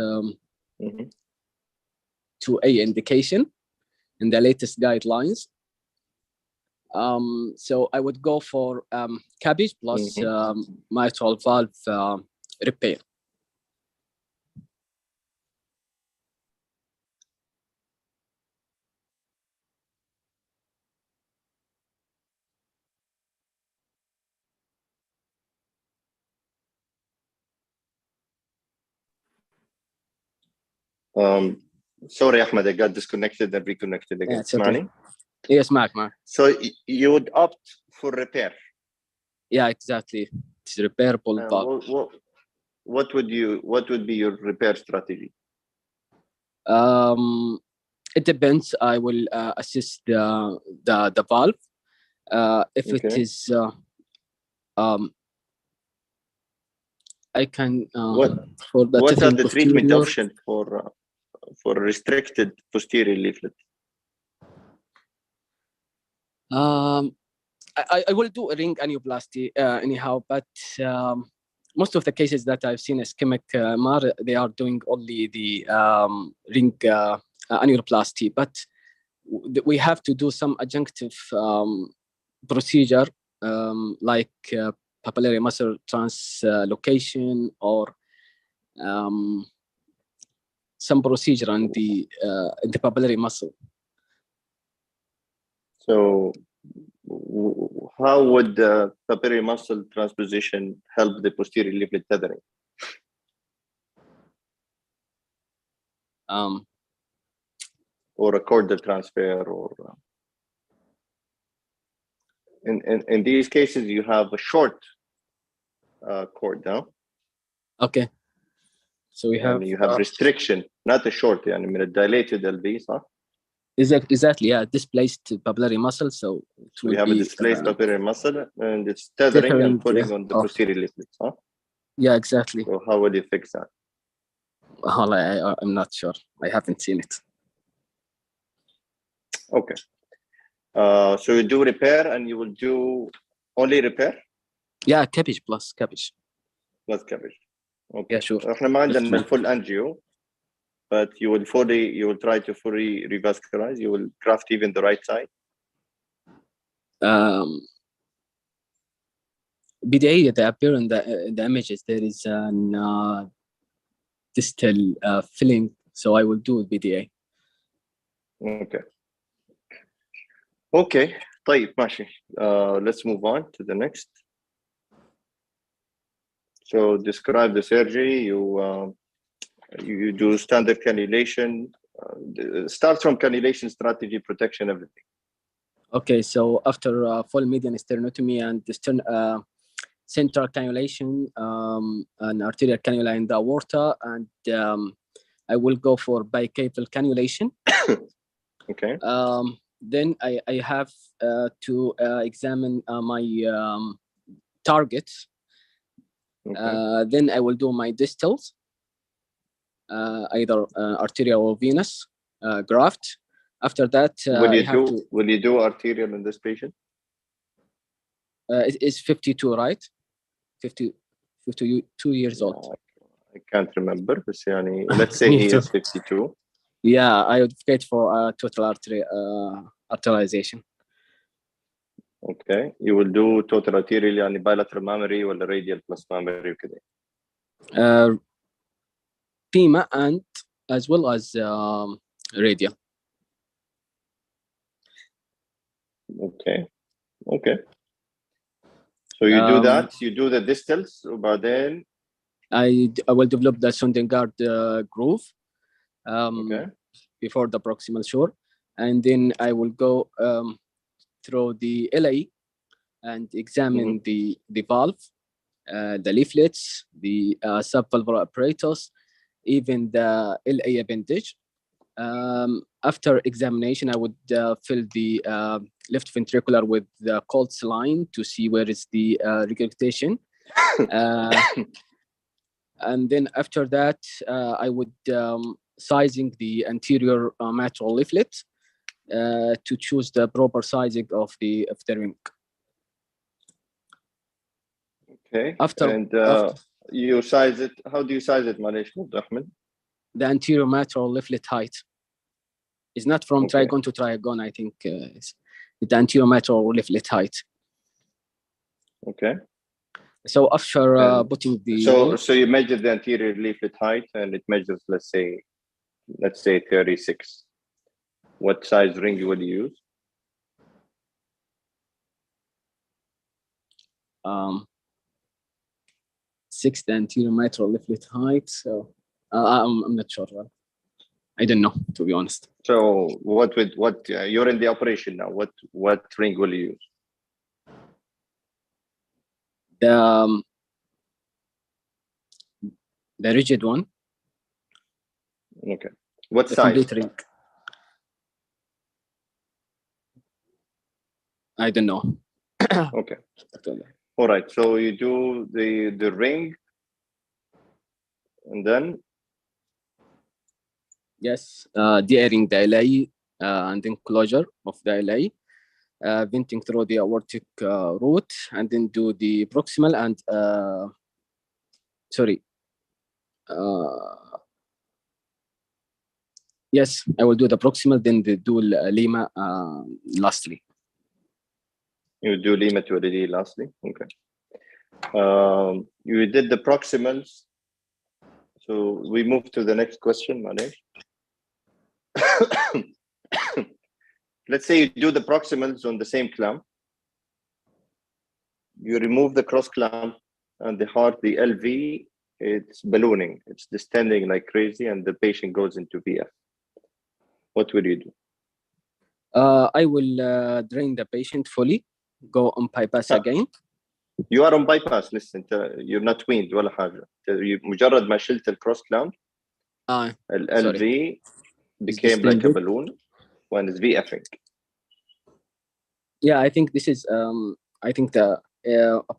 2A indication in the latest guidelines. So I would go for CABG plus mitral valve repair. Sorry, Ahmed, I got disconnected and reconnected again. Okay. Yes, Mark. So you would opt for repair? Yeah, exactly. It's repairable valve. What would be your repair strategy? It depends. I will assess the valve. If it is, I can. What are the treatment options for restricted posterior leaflet? I will do a ring annuloplasty anyhow, but most of the cases that I've seen ischemic MR, they are doing only the ring annuloplasty, but we have to do some adjunctive procedure like papillary muscle translocation or some procedure on the papillary muscle. So how would the papillary muscle transposition help the posterior leaflet tethering? Or a chordal transfer, or in these cases, you have a short cord now. Okay. So we have. And you have restriction, not a short. يعني من dilated LV, صح? Exactly. Yeah, displaced papillary muscle. So we have a displaced papillary muscle, and it's tethering and pulling on the posterior leaflets, huh? Yeah, exactly. So how would you fix that? Well, I'm not sure. I haven't seen it. Okay. So you do repair, and you will do only repair? Yeah, cabbage plus cabbage. Plus cabbage. Okay. Yeah, sure. احنا ما عندنا full angio, but you will try to fully revascularize. You will graft even the right side. BDA, they appear in the images. There is an distal filling, so I will do BDA. Okay. Okay. طيب ماشي. Let's move on to the next. So describe the surgery. You do standard cannulation. Start from cannulation strategy, protection, everything. Okay, so after full median sternotomy and central cannulation, an arterial cannula in the aorta, and I will go for bicaval cannulation. Okay. Then I have to examine my targets. Okay. Then I will do my distals, either arterial or venous graft. After that, will you do arterial in this patient? It is 52, right? 52 years old. I can't remember, but let's say he is 52. Yeah, I would get for total arterialization. Okay, you will do total arterial يعني bilateral mammary or radial plus mammary كده. PIMA and as well as radial. Okay. So you do that. You do the distals, but then I will develop the Sundengard groove before the proximal shore, and then I will go through the LA and examine the valve, the leaflets, the subvalvular apparatus, even the LA appendage. After examination, I would fill the left ventricular with the cold saline to see where is the regurgitation. And then after that, I would sizing the anterior mitral leaflet to choose the proper sizing of the ring. Okay. After you size it, how do you size it, Malish Ahmed? The anterior mitral leaflet height. It's not from trigon to trigon, I think. It's the anterior mitral leaflet height. Okay. So after putting the so you measure the anterior leaflet height, and it measures, let's say 36. What size ring will you use? 6 the anterior mitral leaflet height. So I'm not sure. I don't know, to be honest. So what you're in the operation now? What ring will you use? The rigid one. Okay. What size? Complete ring. I don't know. Okay. All right. So you do the ring, and then. Yes, de-airing the LA and then closure of the LA, venting through the aortic route, and then do the proximal and yes, I will do the proximal, then the dual lima lastly. You do lima to LAD lastly. Okay. You did the proximals. So we move to the next question, Manish. Let's say you do the proximals on the same clamp. You remove the cross clamp, and the heart, the LV, it's ballooning. It's distending like crazy, and the patient goes into VF. What will you do? I will drain the patient fully go on bypass again. You are on bypass. Listen, you're not weaned ولا حاجة. مجرد ما شلت الكروس كلامب LV became like a balloon when it's VFing. Yeah, I think this is I think a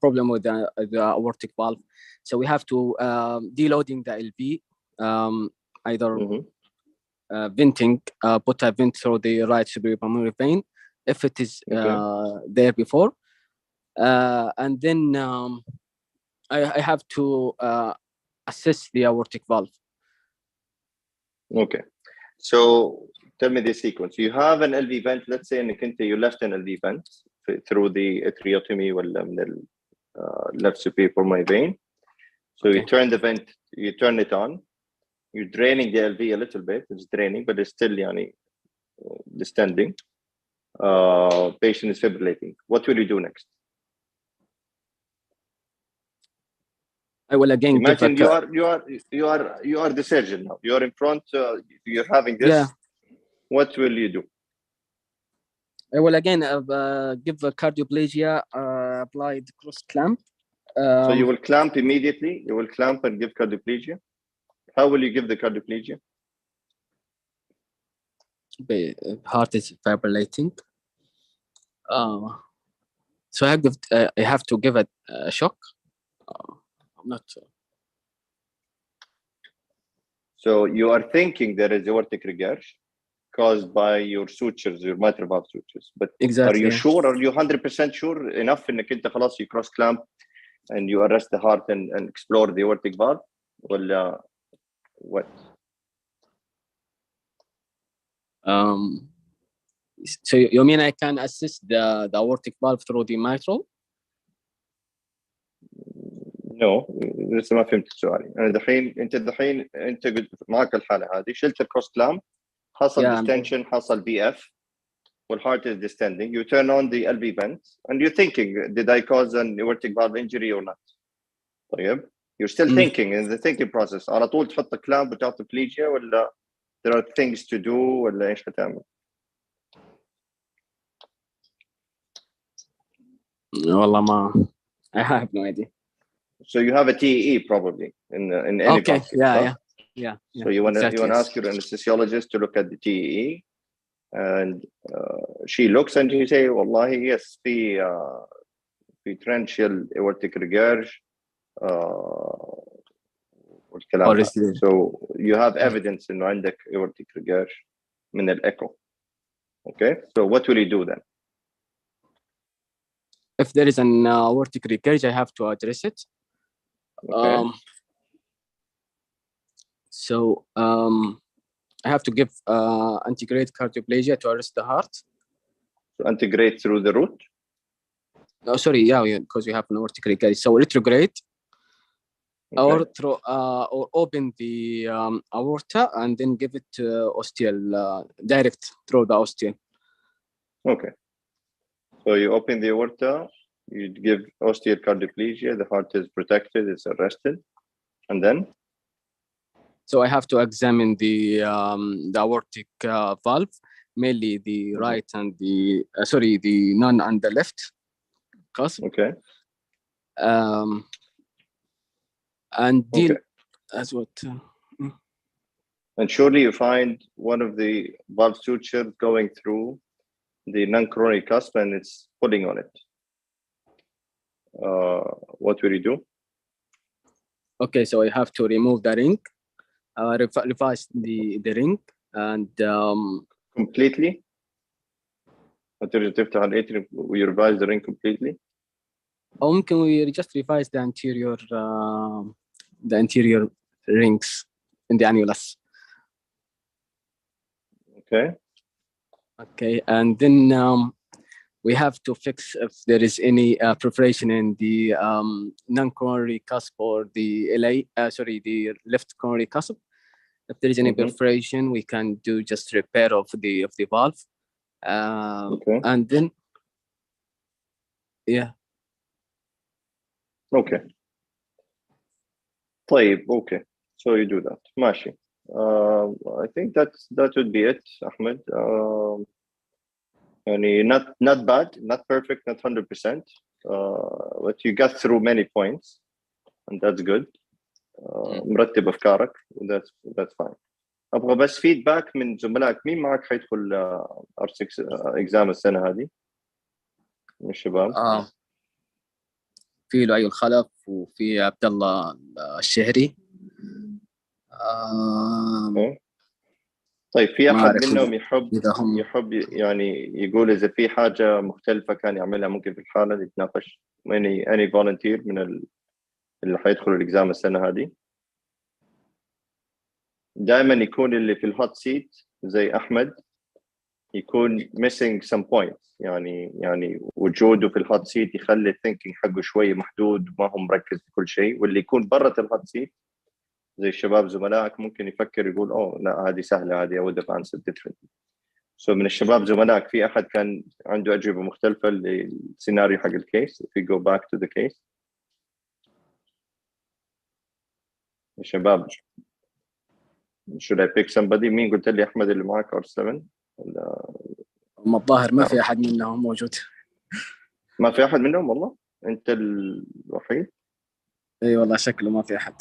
problem with the aortic valve. So we have to deloading the LV, either venting, put a vent through the right superior pulmonary vein if it is there before, and then I have to assess the aortic valve. Okay, so tell me the sequence. You have an LV vent. Let's say you left an LV vent through the atriotomy ولا من left superior pulmonary vein. So you turn the vent, you turn it on. You're draining the LV a little bit. It's draining, but it's still distending. Patient is fibrillating. What will you do next? I will again imagine you are the surgeon now. You are in front. You're having this. Yeah. What will you do? I will again give a cardioplegia applied cross clamp. So you will clamp immediately. You will clamp and give cardioplegia. How will you give the cardioplegia? The heart is fibrillating. So I have to give it a shock. I'm not. So you are thinking there is aortic regurg caused by your sutures, your mitral valve sutures. But exactly. Are you sure? Are you 100% sure enough in the خلاص you cross clamp and you arrest the heart and explore the aortic valve? Well, what? So you mean I can assist the aortic valve through the mitral? No, لسه ما فهمت سؤالي. أنا دحين أنت قلت معك الحالة هذه شلت الكروس كلام حصل distension حصل BF والheart is distending. You turn on the LV vent and you're thinking, did I cause an aortic valve injury or not? طيب. You're still thinking in the thinking process. على طول تحط كلام وتعطي بليجيا ولا there are things to do ولا إيش هتعمل؟ والله ما. I have no idea. So you have a TEE probably in any basket, yeah. So you want to ask your anesthesiologist to look at the TEE, and she looks and she say, "Wallahi, yes, في torrential aortic regurg." So you have evidence إنه عندك aortic regurg من الecho. Okay, so what will you do then? If there is an aortic regurg, I have to address it. Okay. I have to give antegrade cardioplegia to arrest the heart. So antegrade through the root? Oh, sorry, yeah, because we have an aortic regurg. So retrograde, or open the aorta and then give it ostial direct through the ostial. Okay. So you open the aorta, you give ostial cardioplegia, the heart is protected, it's arrested, and then? So I have to examine the aortic valve, mainly the right and the none and the left cusp. Okay. And deal as what? And surely you find one of the valve sutures going through the non-coronary cusp and it's pulling on it. What will you do? Okay, so I have to remove the ring, revise the ring, and completely. تفتح الاتريوم we revise the ring completely. أو ممكن we just revise the anterior rings in the annulus. Okay, and then we have to fix if there is any perforation in the non-coronary cusp or the the left coronary cusp. If there is any perforation, we can do just repair of the valve. And then, yeah. Okay. طيب, okay. So you do that. ماشي. I think that would be it, Ahmed. يعني not bad, not perfect, not 100%, but you got through many points and that's good. مرتب أفكارك that's fine. أبغى بس فيدباك من زملائك. مين معك حيدخل R6 إكزام السنة هذه من الشباب؟ في لؤي الخلف وفي عبد الله الشهري. طيب في أحد منهم يحب يعني يقول إذا في حاجة مختلفة كان يعملها ممكن في الحالة نتناقش؟ any volunteer من اللي حيدخلوا الإكزام السنة هذه؟ دائما يكون اللي في الهوت سيت زي أحمد يكون missing some points، يعني وجوده في الهوت سيت يخلي الثينكينج حقه شوي محدود وما هو مركز في كل شيء، واللي يكون برا الهوت سيت زي الشباب زملائك ممكن يفكر يقول أوه لا هذه سهلة، هذه I would have answered differently. So من الشباب زملائك في أحد كان عنده أجوبة مختلفة للسيناريو حق الكيس؟ If we go back to the case الشباب should I pick somebody؟ مين قلت لي أحمد اللي معك R7 ولا؟ هم الظاهر ما في أحد منهم موجود. ما في أحد منهم والله؟ أنت الوحيد؟ أي والله شكله ما في أحد.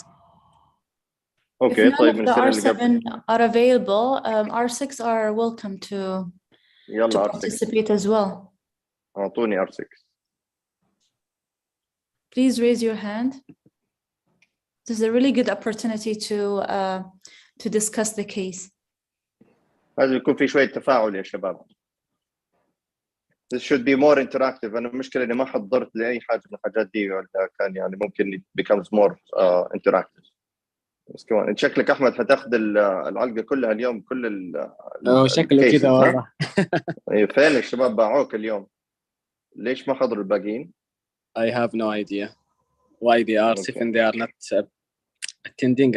Okay, طيب من السنة اللي قبل. R7 are available. R6 are welcome to participate as well. أعطوني R6. Please raise your hand. This is a really good opportunity to discuss the case. لازم يكون في شوية تفاعل يا شباب. This should be more interactive. أنا المشكلة إني ما حضرت لأي حاجة من الحاجات دي ولا كان يعني ممكن it becomes more interactive. بس كمان شكلك أحمد حتاخذ العلقة كلها اليوم كل شكله كذا والله. فين الشباب باعوك اليوم؟ ليش ما حضروا الباقيين؟ I have no idea why they are if they are not attending.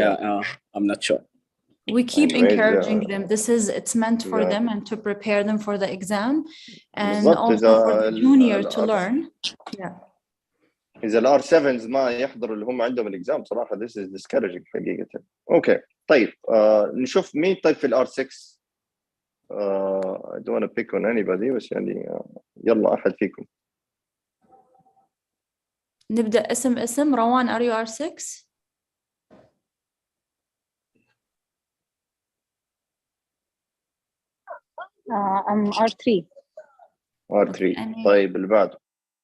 I'm not sure. We keep encouraging them. It's meant for them and to prepare them for the exam and also for the junior to learn. Yeah. إذا الR7s ما يحضروا اللي هم عندهم الإكزام صراحة this is discouraging حقيقة. أوكي طيب نشوف مين طيب في الR6. I don't want to pick on anybody بس يعني يلا أحد فيكم. نبدأ اسم روان. Are you R6? I'm R3. طيب اللي بعده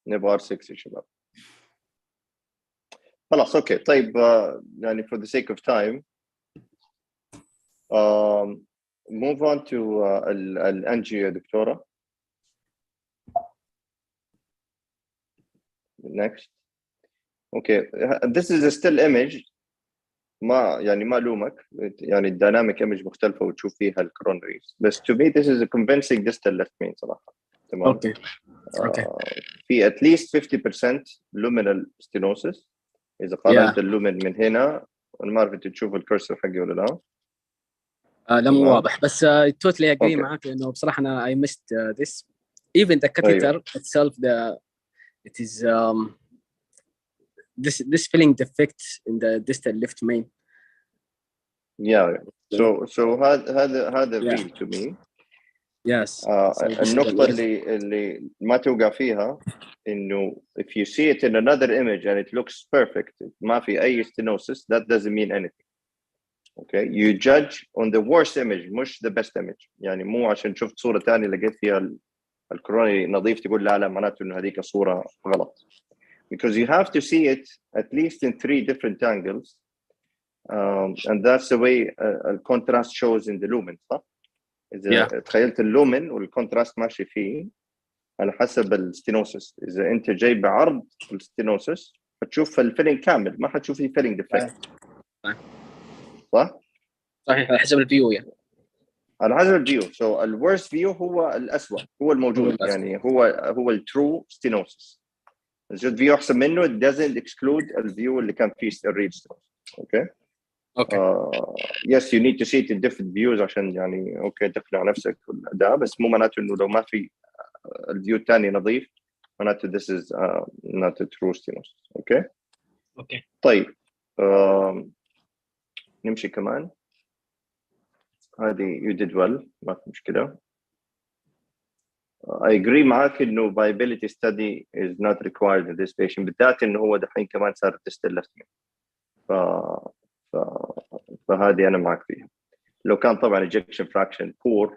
نبغى R6 يا شباب. خلاص اوكي طيب يعني for the sake of time move on to الأنجيو يا دكتورة. next. okay this is a still image. ما لومك يعني الديناميك image مختلفة وتشوف فيها الكورونريز بس to me this is a convincing distal left main صراحة. تمام. اوكي في at least 50% luminal stenosis. إذا قارنت اللومن من هنا أنا ما أعرف تشوف الكرسر حقي ولا لا. لا مو واضح بس totally agree معك لأنه بصراحة أنا I missed this even the catheter itself it is this filling defect in the distal left main. So هذا real to me. Yes. النقطة اللي ما توقع فيها إنه if you see it in another image and it looks perfect ما في أي stenosis that doesn't mean anything. Okay, you judge on the worst image مش the best image. يعني مو عشان شفت صورة تانية لقيت فيها الكوروني نظيف تقول لا معناته إنه هذيك الصورة غلط. Because you have to see it at least in 3 different angles and that's the way contrast shows in the lumen صح؟ إذا تخيلت اللومن والكونتراست ماشي فيه على حسب الستينوسس. إذا أنت جاي بعرض الستينوسس هتشوف الفيلينج كامل ما حتشوف فيه فيلينج ديفكت. صح؟ صحيح على حسب الفيو يعني. على حسب الفيو. So الورست فيو هو الأسوأ هو الموجود يعني هو الترو ستينوسس. إذا فيو أحسن منه it doesn't exclude الفيو اللي كان فيه الريد ستينوسس. أوكي. Yes you need to see it in different views عشان يعني اوكي تقنع نفسك بالاداء بس مو معناته انه لو ما في الفيو الثاني نظيف معناته this is not a true stenosis. اوكي طيب نمشي كمان. هذه you did well ما في مشكلة. I agree معك إنه viability study is not required in this patient بالذات إنه هو دحين كمان صار distal left main. فهذه أنا معك فيها. لو كان طبعا ejection fraction poor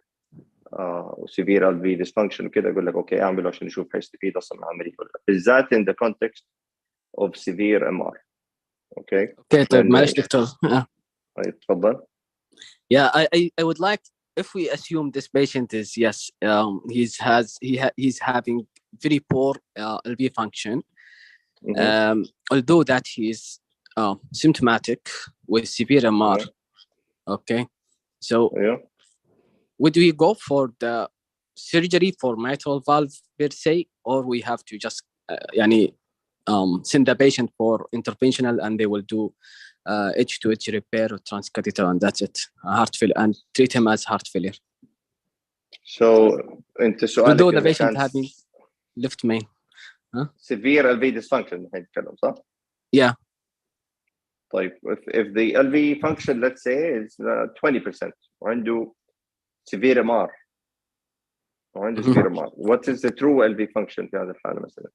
وسيفير LV dysfunction وكذا أقول لك أوكي أعمله عشان نشوف هيستفيد أصلا من العملية ولا لا. بالذات in the context of severe MR. Okay. Okay. طيب معلش دكتور. تفضل. Yeah, I would like, if we assume this patient is he's having very poor LV function, although that he is symptomatic with severe MR. Okay, so would we go for the surgery for mitral valve per se, or we have to just send the patient for interventional and they will do H2H repair or transcatheter and that's it, heart failure, and treat him as heart failure? So انت سؤالك although the patient having left main severe LV dysfunction نتكلم صح؟ Yeah. طيب if the LV function let's say is 20% وعنده severe MR وعنده severe MR, what is the true LV function في هذه الحالة مثلا?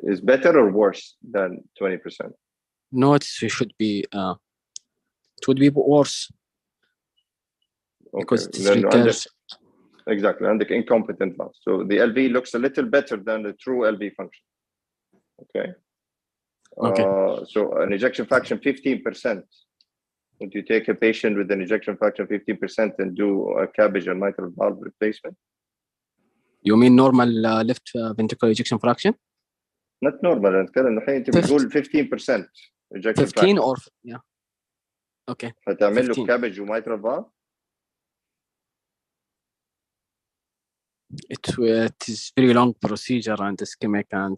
Is better or worse than 20%? No, it should be it would be worse. Because it's exactly عندك incompetent valve. So the LV looks a little better than the true LV function. Okay. So an ejection fraction 15%. Would you take a patient with an ejection fraction 15% and do a CABG and mitral valve replacement? You mean normal left ventricular ejection fraction? Not normal. نتكلم الحين أنت بتقول 15% ejection 15 fraction. or yeah. Okay. هتعمل له CABG وmitral valve? It is very long procedure and ischemic and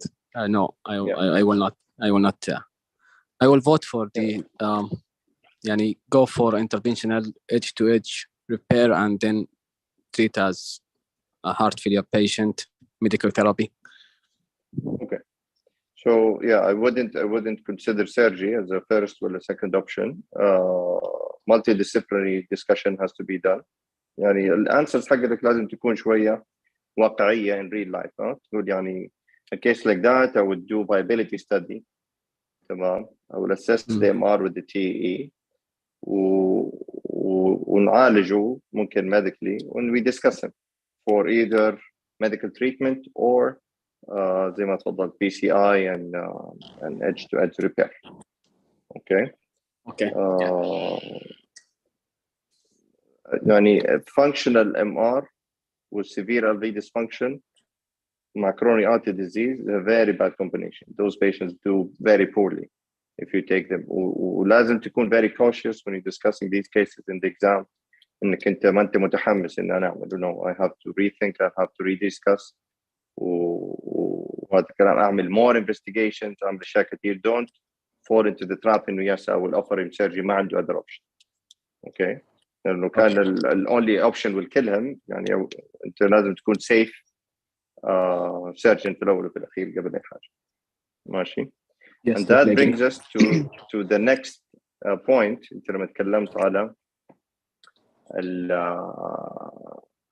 no, I will not. I will vote for the go for interventional H2H repair and then treat as a heart failure patient, medical therapy. Okay. So yeah, I wouldn't consider surgery as a first or a second option. Multidisciplinary discussion has to be done. يعني الانسرز حقتك لازم تكون شوية واقعية in real life. تقول يعني a case like that I would do viability study. تمام. I will assess the MR with the TE ونعالجه ممكن medically when we discuss him for either medical treatment or زي ما تفضل PCI and edge-to-edge repair. Okay. يعني functional MR with severe LV dysfunction مع coronary artery disease is a very bad combination. Those patients do very poorly if you take them. ولازم تكون very cautious when you're discussing these cases in the exam. إنك أنت ما أنت متحمس إن أنا أعمل. No, I have to rethink. I have to rediscuss. وهذا الكلام أعمل more investigations. أعمل أشياء كثير. Don't fall into the trap إنه yes I will offer him surgery ما عنده other option. Okay. لأنه كان ال only option will kill him. يعني أنت لازم تكون safe surgeon في الأول وفي الأخير قبل أي حاجة. ماشي. Yes, and that brings us to the next point. أنت لما تكلمت على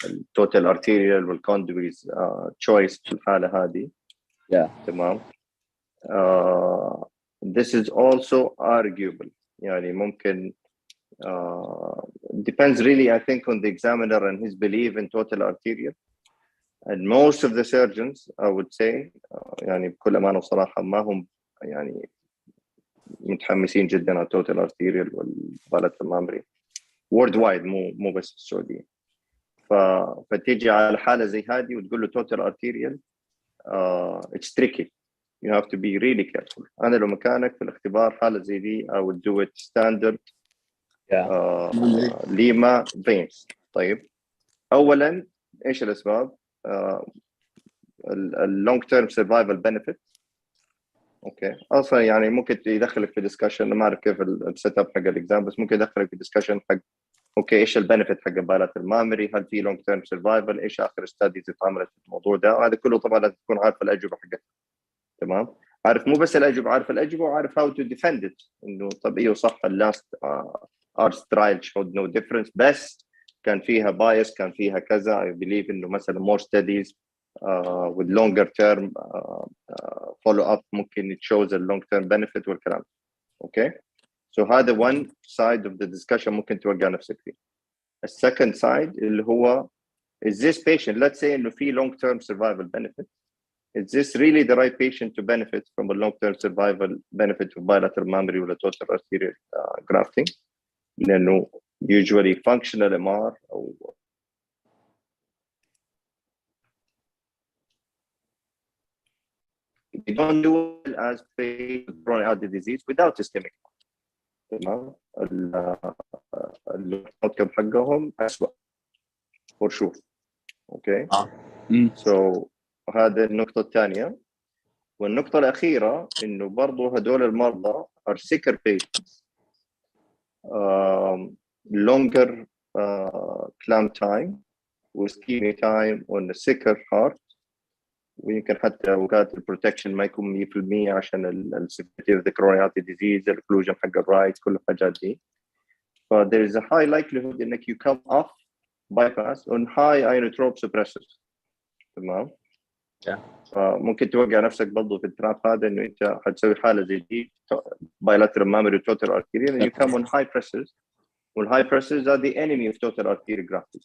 التوتال arterial والconduits choice في الحالة هذه. تمام. This is also arguable. يعني ممكن depends really I think on the examiner and his belief in total arterial. And most of the surgeons I would say يعني بكل أمانة وصراحة ما هم يعني متحمسين جدا على total arterial والبالات المامري worldwide مو بس في السعودية. فتيجي على حالة زي هذه وتقول له total arterial it's tricky. You have to be really careful. أنا لو مكانك في الاختبار حالة زي دي I would do it standard ليما veins. طيب أولا إيش الأسباب؟ long term survival benefit. اوكي اصلا يعني ممكن يدخلك في ديسكشن ما اعرف كيف السيت اب حق الاكزام بس ممكن يدخلك في ديسكشن حق اوكي ايش البنفيت حق بالات المامري هل في لونج تيرم سرفايفل ايش اخر ستاديز اتعملت في الموضوع ده وهذا كله طبعا لازم تكون عارف الاجوبه حقتها تمام عارف مو بس الاجوبه عارف الاجوبه وعارف هاو تو ديفند ات انه طب ايوه صح اللاست ارس ترايل شود نو ديفرنس بس كان فيها بايس، كان فيها كذا. I believe إنه مثلا more studies with longer term follow up ممكن it shows a long term benefit والكلام. Okay. So هذا one side of the discussion ممكن توقع نفسك فيه. The second side اللي هو is this patient, let's say إنه في long term survival benefit, is this really the right patient to benefit from a long term survival benefit of bilateral mammary or total arterial grafting? لأنه usually functional MR أو we don't do it as patients with coronary artery disease without ischemic. تمام. الأوتكم حقهم أسوأ for sure. Okay. So هذا النقطة الثانية. والنقطة الأخيرة إنه برضو هدول المرضى are sicker patients, longer clamp time وischemic time on a sicker heart, ويمكن حتى أوقات البروتكشن ما يكون 100% عشان السيفيريتي of the coronary artery disease, الocclusion حق الرايت، كل الحاجات دي. But there is a high likelihood إنك you come off bypass on high inotrope suppressors. تمام. ممكن توقع نفسك برضه في التراب هذا انه انت حتسوي حاله زي دي bilateral mammary total arterial and you come on high presses, والhigh presses are the enemy of total arterial grafting.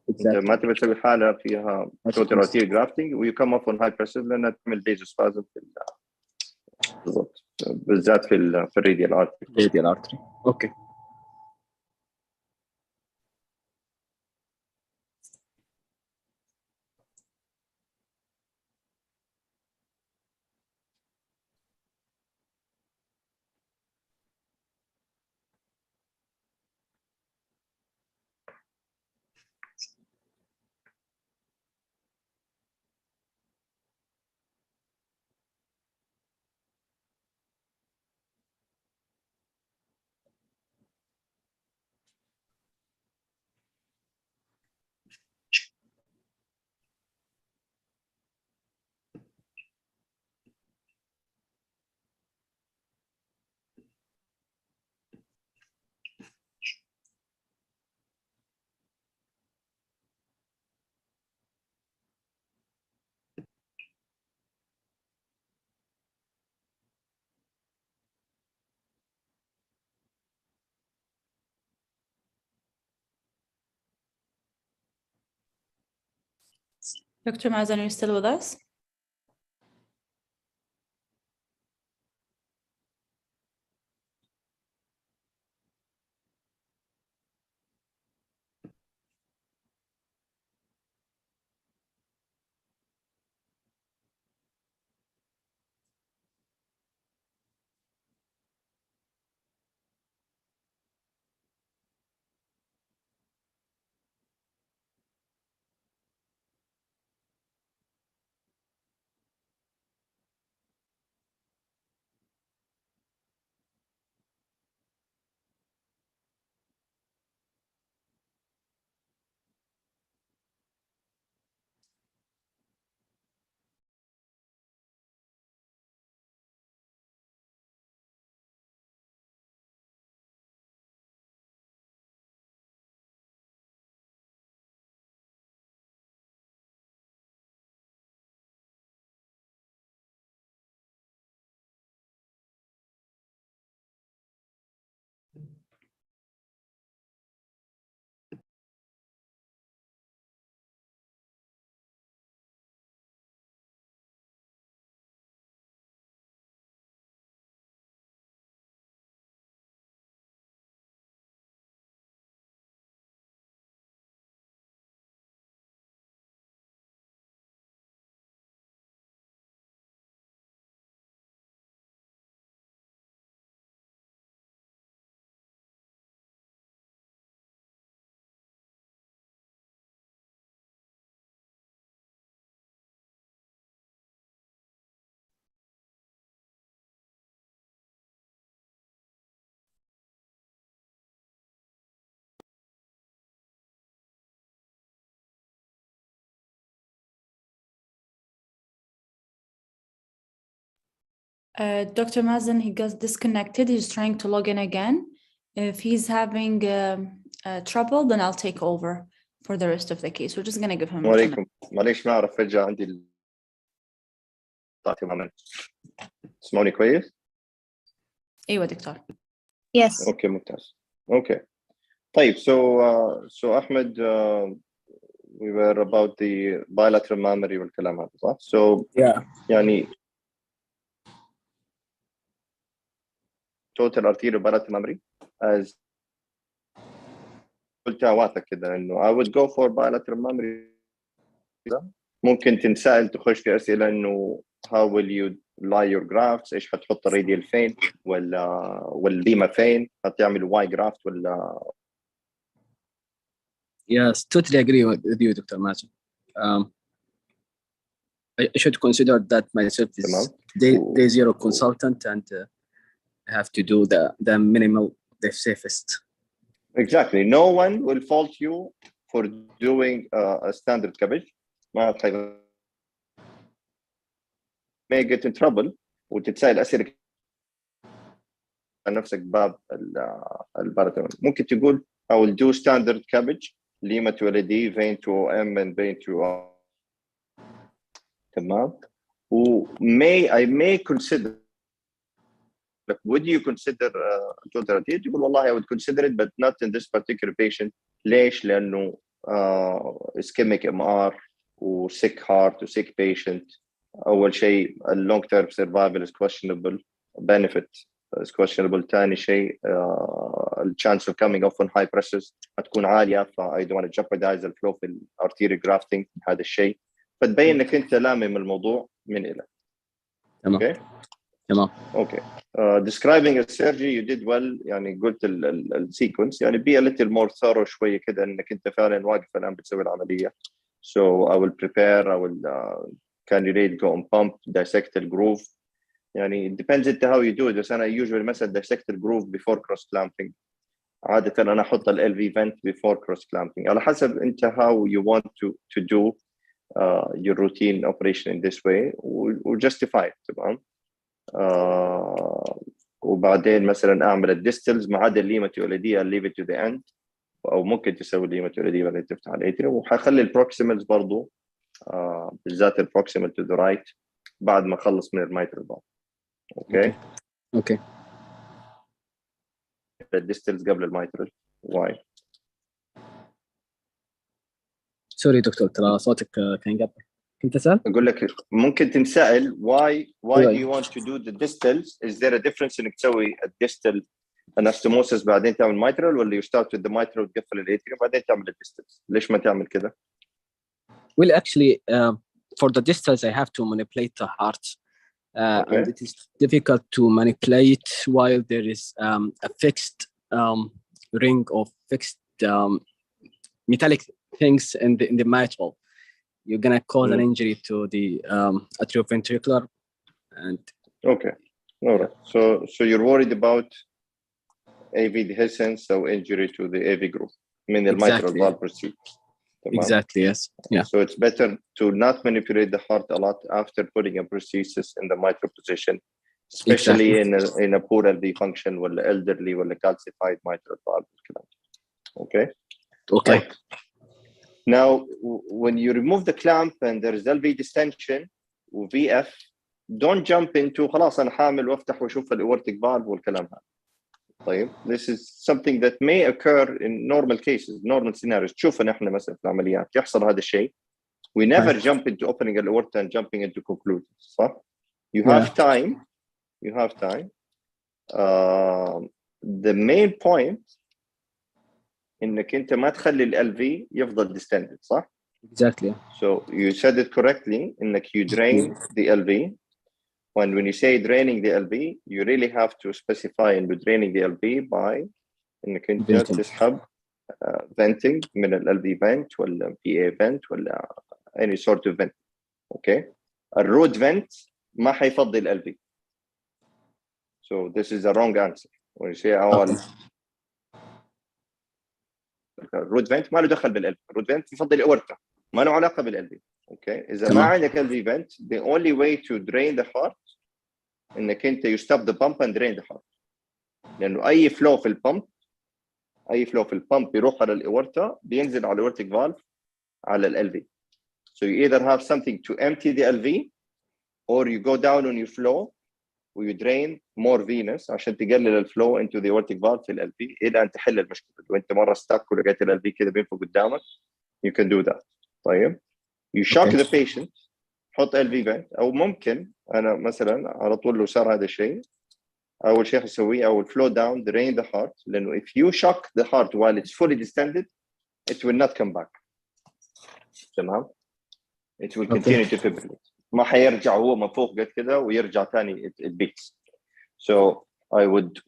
انت ما تبي تسوي حاله فيها total arterial grafting و you come up on high presses لانها تعمل vasospasm في بالضبط بالذات في الراديال ارتري. اوكي. Dr. Mazen, are you still with us? Dr. Mazen, he got disconnected. He's trying to log in again. If he's having trouble, then I'll take over for the rest of the case. We're just gonna give him. وعليكم معليش ما أعرف فجأة عندي تماما. تسمعوني كويس؟ أيوة دكتور. Yes. أوكي ممتاز. أوكي. طيب so Ahmed, we were about the bilateral mammary والكلام هذا صح؟ So yeah. يعني total arterial bilateral mammary as قلت عواتك كده إنه I would go for bilateral mammary. ممكن تنسأل تخش في أسئلة إنه how will you lie your grafts؟ إيش حتحط الراديال فين؟ والليمة فين؟ هتعمل Y graft ولا؟ Yes, totally agree with you, Dr. Mazen. I should consider that myself is day zero consultant, and I have to do the minimal, the safest. Exactly. No one will fault you for doing a standard cabbage. ما may get in trouble وتتسأل أسئلة نفسك باب الباراتون. ممكن تقول I will do standard cabbage ليمة ولدي vein to M and vein to تمام. I may consider. Would you consider total radiation? يقول والله I would consider it but not in this particular patient. ليش؟ لأنه ischemic MR و sick heart و sick patient. أول شيء long term survival is questionable, benefit is questionable. ثاني شيء chance of coming off on high pressures هتكون عالية ف I don't want to jeopardize the flow في arterial grafting هذا الشيء. فتبين إنك أنت لامم الموضوع من إلى. تمام. Okay. تمام. Okay. Describing a surgery you did well. يعني قلت السيكونس يعني be a little more thorough شوية كده إنك أنت فعلا واقف الآن بتسوي العملية. So I will prepare. I will cannulate, go on pump, dissect the groove. يعني it depends on how you do it. بس أنا usually مثلا dissect the groove before cross clamping. عادة أنا أحط ال LV vent before cross clamping. على حسب أنت how you want to do your routine operation in this way و justify it. تمام. وبعدين مثلا أعمل الديستلز ما عدا الليمة الولدية leave it to the end. أو ممكن تسوي الليمة الولدية بعدين تفتح الاتريوم. وحخلي البروكسيمالز برضو بالذات البروكسيمال to the right بعد ما أخلص من الميترال بال. أوكي. الديستلز قبل الميترال. Why؟ سوري دكتور ترى صوتك كان قطع. كنت أسأل؟ أقول لك ممكن تنسأل why do you want to do the distals? Is there a difference إنك تسوي الديستال anastomosis بعدين تعمل mitral ولا you start with the mitral وتقفل الاتريوم بعدين تعمل الديستالز؟ ليش ما تعمل كده؟ Well, actually, for the distals, I have to manipulate the heart, and it is difficult to manipulate while there is a fixed ring of fixed metallic things in the mitral. You're gonna cause an injury to the atrioventricular, and okay, all right. So you're worried about AV dehiscence or injury to the AV group. I mean the mitral valve procedure. Exactly, yes. Yeah. So it's better to not manipulate the heart a lot after putting a prosthesis in the mitral position, especially in a poor LV function or elderly or calcified mitral valve. Okay. Okay. Now, when you remove the clamp and there's LV distension or VF, don't jump into خلاص أنا حامل وافتح وأشوف الأورتيك valve والكلام هذا. طيب, this is something that may occur in normal cases, normal scenarios. تشوفنا إحنا مثلا في العمليات يحصل هذا الشيء. We never jump into opening the aorta and jumping into conclusions. صح? You have time. You have time. The main point إنك أنت ما تخلي ال LV يفضل distended. صح? Exactly. So you said it correctly. إنك you drain the LV. When you say draining the LV, you really have to specify in draining the LV by إنك أنت تسحب venting من ال LV vent ولا PA vent ولا any sort of vent. Okay. الرود vent ما حيفضي ال LV. So this is a wrong answer. When you say الرود vent ما له دخل بال LV. الرود vent يفضي الأورتا ما له علاقة بال LV. Okay. إذا ما عندك LV vent, the only way to drain the heart انك انت you stop the pump and drain the heart. لانه اي flow في البمب اي فلو في البامب بيروح على الاورتا بينزل على الاورتيك فالف على ال LV. So you either have something to empty the LV or you go down on your flow و you drain more venous عشان تقلل الفلو into the aortic valve في ال LV الى ان تحل المشكله. وانت مره استك ولقيت ال LV كده بينفخ قدامك you can do that. طيب you shock the patient حط LV vent. او ممكن انا مثلا على طول لو صار هذا الشيء اول شيء اسويه اول flow down drain the heart لانه if you shock the heart while it's fully distended it will not come back. تمام. it will continue to fibrillate. ما حيرجع هو منفوخ قد كده ويرجع ثاني it beats. So I would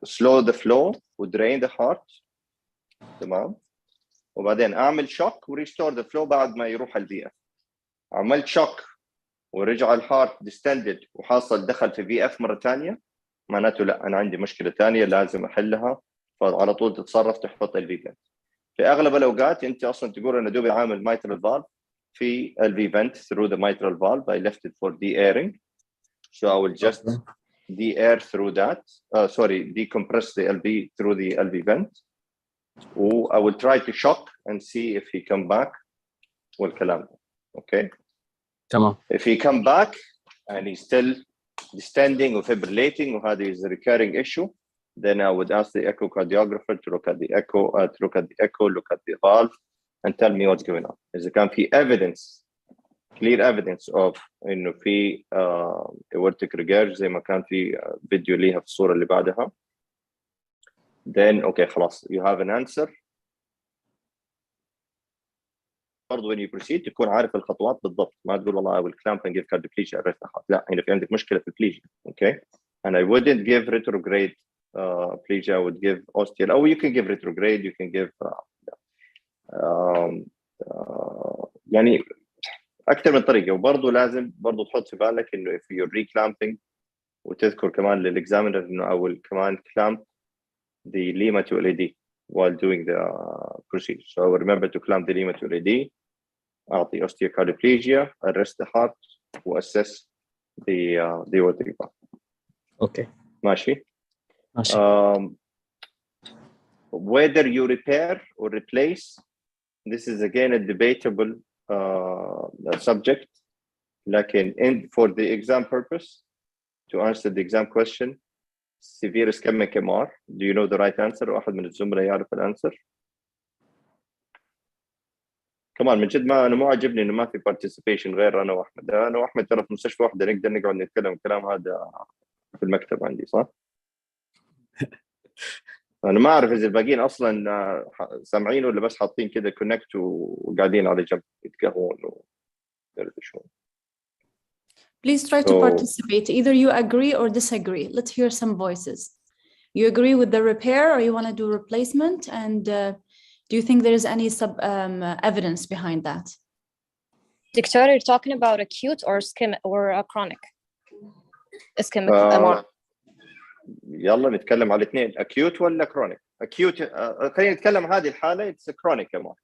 slow the flow و drain the heart. تمام. وبعدين اعمل shock و restore the flow بعد ما يروح الفي اف. عملت shock ورجع الهارت distended وحاصل دخل في في اف مره ثانيه معناته لا انا عندي مشكله ثانيه لازم احلها. فعلى طول تتصرف تحط الفي فنت. في اغلب الاوقات انت اصلا تقول انا دوبي عامل mitral valve في الفي vent through the mitral valve. I left it for de-airing, so I will just de-air through that. Decompress the LV through the LV vent. I will try to shock and see if he come back. والكلام ده. Okay. تمام. If he come back and he's still distending or fibrillating, وهذا is a recurring issue, then I would ask the echocardiographer to look at the echo, look at the valve, and tell me what's going on. إذا كان في clear evidence of إنه في aortic regurg زي ما كان في فيديو ليها في الصورة اللي بعدها, then okay خلاص you have an answer. برضو when you proceed تكون عارف الخطوات بالضبط, ما تقول والله I will clamp and give cardiplegia arrest the heart. لا, هنا في عندك مشكلة في البليجيا. Okay, and I wouldn't give retrograde plegia. I would give ostial. Oh, you can give retrograde, you can give يعني أكثر من طريقة. وبرضو لازم برضو تحط في بالك إنه if you're reclamping وتذكر كمان للإكزامينر إنه I will كمان clamp the lima to LAD while doing the procedure. So I will remember to clamp the lima to LAD, أعطي osteocardiplegia, arrest the heart, وassess the aortic valve. Okay. ماشي. Whether you repair or replace, this is again a debatable subject. لكن for the exam purpose, to answer the exam question, severe ischemic MR, do you know the right answer? واحد من الزملاء يعرف الانسر؟ كمان من جد ما انا مو عاجبني انه ما في participation غير انا واحمد. انا واحمد ترى في مستشفى واحده نقدر نقعد نتكلم الكلام هذا في المكتب عندي, صح؟ انا ما اعرف اذا الباقيين اصلا سامعين ولا بس حاطين كده كونكت وقاعدين على جنب يتقهون ويدردشون. Please try to participate. Either you agree or disagree. Let's hear some voices. You agree with the repair or you want to do replacement? And do you think there is any evidence behind that? Doctor, you're talking about acute or ischemic or chronic? Ischemic MR. يلا نتكلم على الاثنين, acute ولا chronic. acute خلينا نتكلم هذه الحالة, it's a chronic MR.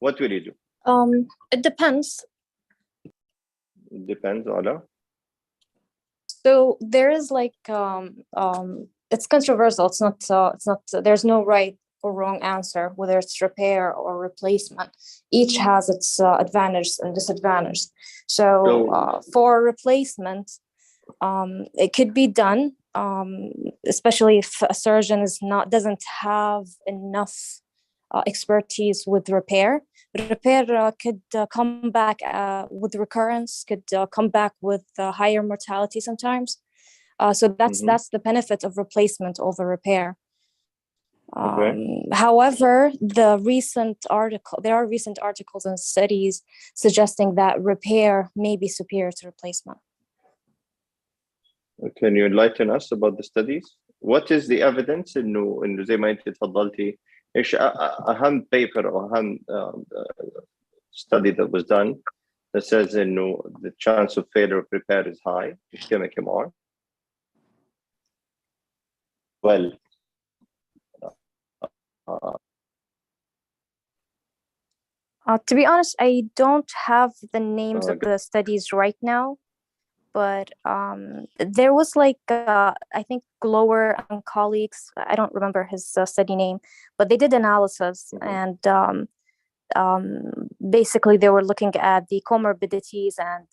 What will you do? It depends. It depends على. So there is like it's controversial. It's not there's no right or wrong answer whether it's repair or replacement. Each has its advantages and disadvantages. So for replacement, it could be done, especially if a surgeon doesn't have enough expertise with repair. Repair could come back with recurrence, could come back with higher mortality sometimes. So that's the benefit of replacement over repair. However, there are recent articles and studies suggesting that repair may be superior to replacement. Can you enlighten us about the studies? What is the evidence إنه زي ما أنت تفضلتي, إيش أهم paper أو أهم study that was done that says إنه the chance of failure of repair is high, ischemic MR? Well, to be honest, I don't have the names of the studies right now. but there was like I think Glower and colleagues, I don't remember his study name, but they did analysis, and basically they were looking at the comorbidities and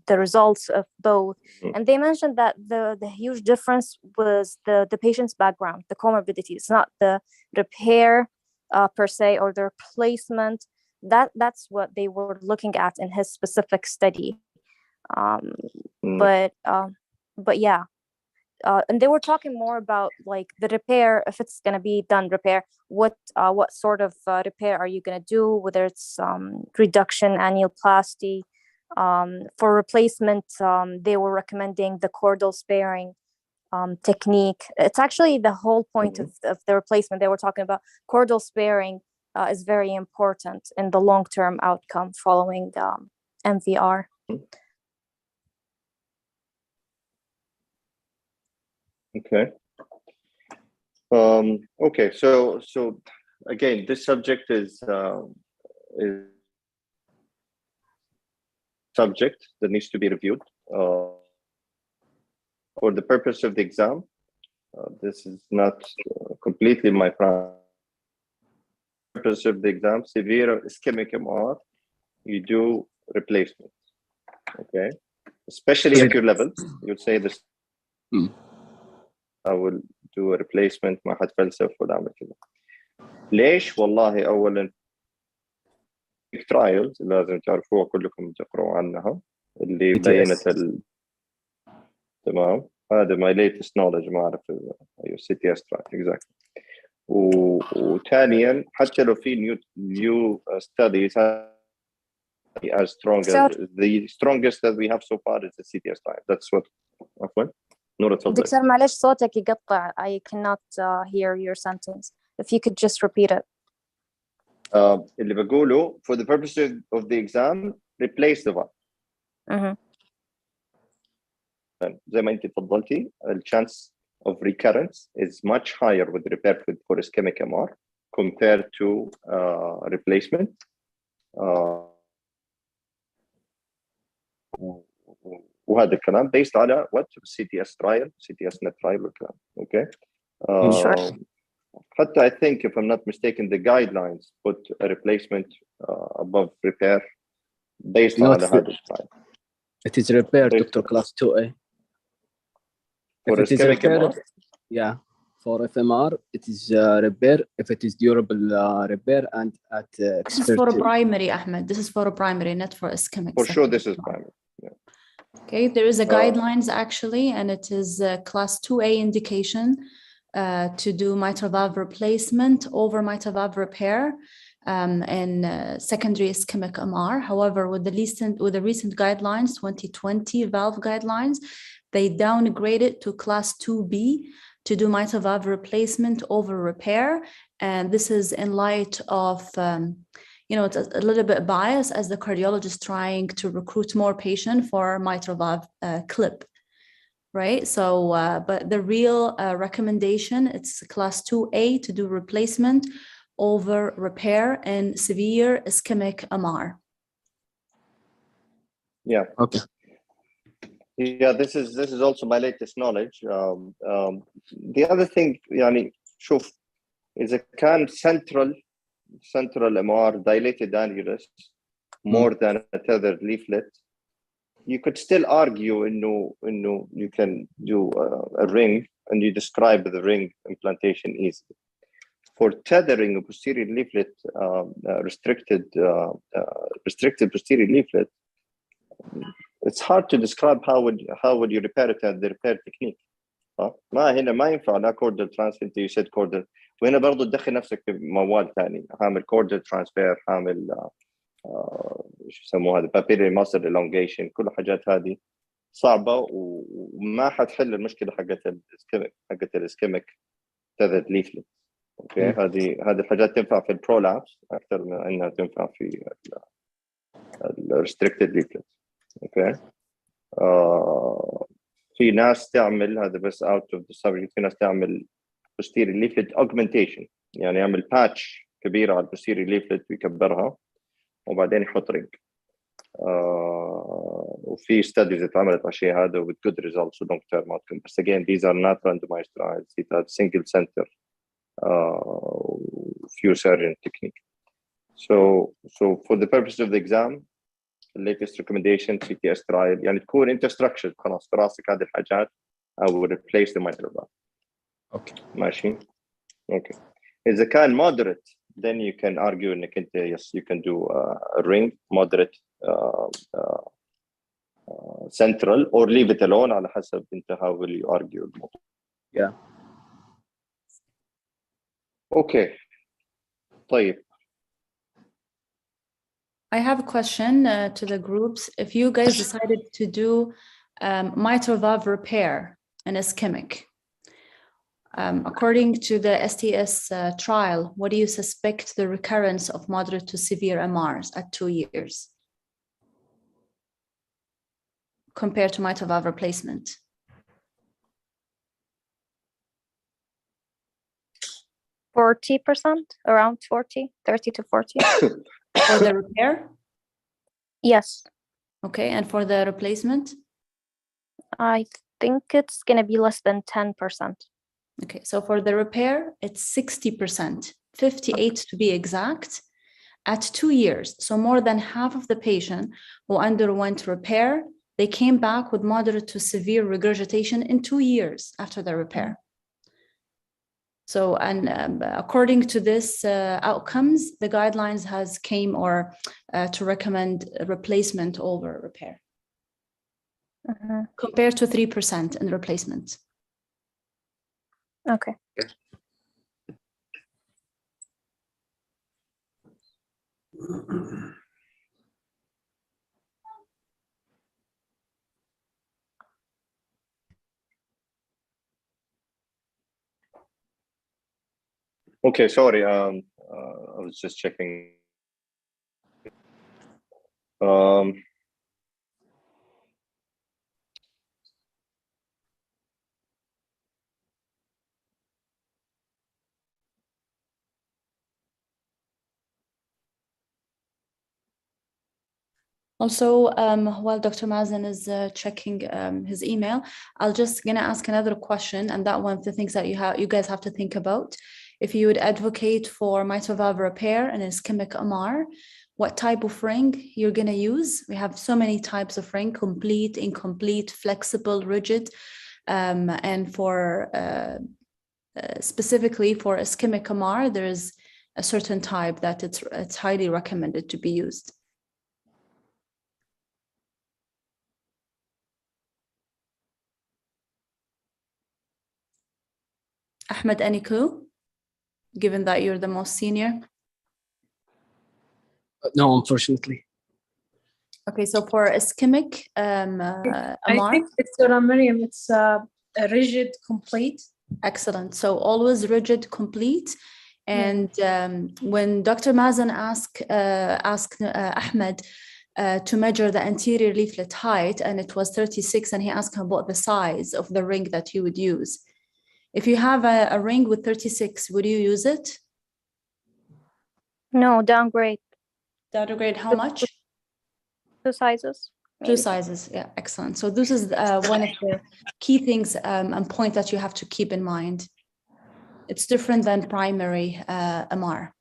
the results of both, and they mentioned that the huge difference was the patient's background, the comorbidities, not the repair per se or the replacement. That's what they were looking at in his specific study. But yeah, and they were talking more about like the repair, if it's going to be done repair, what sort of repair are you going to do, whether it's reduction, annuloplasty. For replacement, they were recommending the chordal sparing technique. It's actually the whole point of the replacement. They were talking about chordal sparing is very important in the long-term outcome following MVR. Okay. Okay. So again, this subject is subject that needs to be reviewed for the purpose of the exam. This is not completely my purpose of the exam. Severe ischemic MR, you do replacement. Okay. Especially at your level, you'd say this. I will do a replacement ما حتفلسف ولا أعمل كذا. ليش؟ والله أولاً trials لازم تعرفوها كلكم تقرأوا عنها اللي بينت تمام. هذا my latest knowledge ما أعرف أيوه CTS trial exactly. وثانياً حتى لو في new studies as strong as the strongest that we have so far is the CTS trial. That's what. عفواً. دكتور معلش صوتك يقطع. I cannot hear your sentence. If you could just repeat it. اللي بقوله for the purpose of the exam replace the valve. زي ما انت تفضلتي the chance of recurrence is much higher with repair for ischemic MR compared to replacement. وهذا الكلام based على what CTS trial, CTS net trial والكلام. Okay. حتى I think if I'm not mistaken the guidelines put a replacement above repair based on هذا الtrial. It is repair, Dr. Class 2A. For ischemic MR? Yeah. For FMR, it is repair if it is durable repair and at This is for a primary, Ahmed. This is for a primary, not for ischemic. For sure, this is primary. Yeah. Okay, there is a guidelines actually, and it is Class 2A indication to do mitral valve replacement over mitral valve repair in secondary ischemic MR. However, with the recent guidelines, 2020 valve guidelines, they downgraded to Class 2B to do mitral valve replacement over repair, and this is in light of it's a little bit biased as the cardiologist trying to recruit more patient for mitral valve clip, right? So, but the real recommendation, it's Class 2A to do replacement over repair in severe ischemic MR. Yeah. Okay. Yeah, this is also my latest knowledge. The other thing, يعني شوف إذا كان central MR dilated annulus more than a tethered leaflet, you could still argue إنه you can do a ring and you describe the ring implantation easily. For tethering a posterior leaflet, restricted posterior leaflet, it's hard to describe how would you repair it at the repair technique. ما ينفع لا chordal transfer. You said chordal. وهنا برضو تدخل نفسك في موال ثاني. حامل chordal transfer، حامل شو يسموه هذا papillary muscle elongation. كل الحاجات هذه صعبة وما حتحل المشكلة حقت الاسكيميك tethered leaflet. اوكي هذه الحاجات تنفع في البرولابس اكثر من انها تنفع في الريستريكتد leaflet. اوكي. في ناس تعمل هذا بس out of the subject. في ناس تعمل posterior leaflet augmentation، يعني يعمل باتش كبيرة على posterior leaflet ويكبرها وبعدين يحط رينج. وفي studies اتعملت على الشيء هذا with good results و long term outcome. But again, these are not randomized trials. These are single center few surgeon technique. So for the purpose of the exam, the latest recommendation CTS trial يعني تكون انت structured خلاص في راسك هذه الحاجات. I will replace the mitral valve. Okay. ماشي. Okay. إذا كان moderate, then you can argue إنك أنت yes you can do a ring moderate central or leave it alone على حسب أنت how will you argue الموضوع. Yeah. Okay. طيب. I have a question to the groups. If you guys decided to do mitral valve repair and ischemic, according to the STS trial, what do you suspect the recurrence of moderate to severe MRs at 2 years compared to mitral valve replacement? Around 40, 30 to 40. For the repair? Yes. Okay, and for the replacement? I think it's going to be less than 10%. Okay, so for the repair, it's 60%, 58 to be exact, at 2 years. So more than half of the patient who underwent repair, they came back with moderate to severe regurgitation in 2 years after the repair. So, and according to this outcomes, the guidelines has came to recommend replacement over repair. Compared to 3% in replacement. Okay. Okay, sorry. I was just checking. Also, while Dr. Mazen is checking his email, I'll just gonna ask another question, and that one of the things that you guys have to think about. If you would advocate for mitral valve repair and ischemic MR, what type of ring you're gonna use? We have so many types of ring: complete, incomplete, flexible, rigid, and for specifically for ischemic MR, there is a certain type that it's highly recommended to be used. Ahmed, any clue? Given that you're the most senior. No, unfortunately. Okay, so for ischemic MR, I think it's Miriam, it's a rigid complete. Excellent. So always rigid complete. And when Dr. Mazen asked Ahmed to measure the anterior leaflet height, and it was 36, and he asked him about the size of the ring that you would use. If you have a ring with 36, would you use it? No, downgrade. Downgrade how much? 2 sizes. Maybe. 2 sizes, yeah, excellent. So this is one of the key things and point that you have to keep in mind. It's different than primary MR.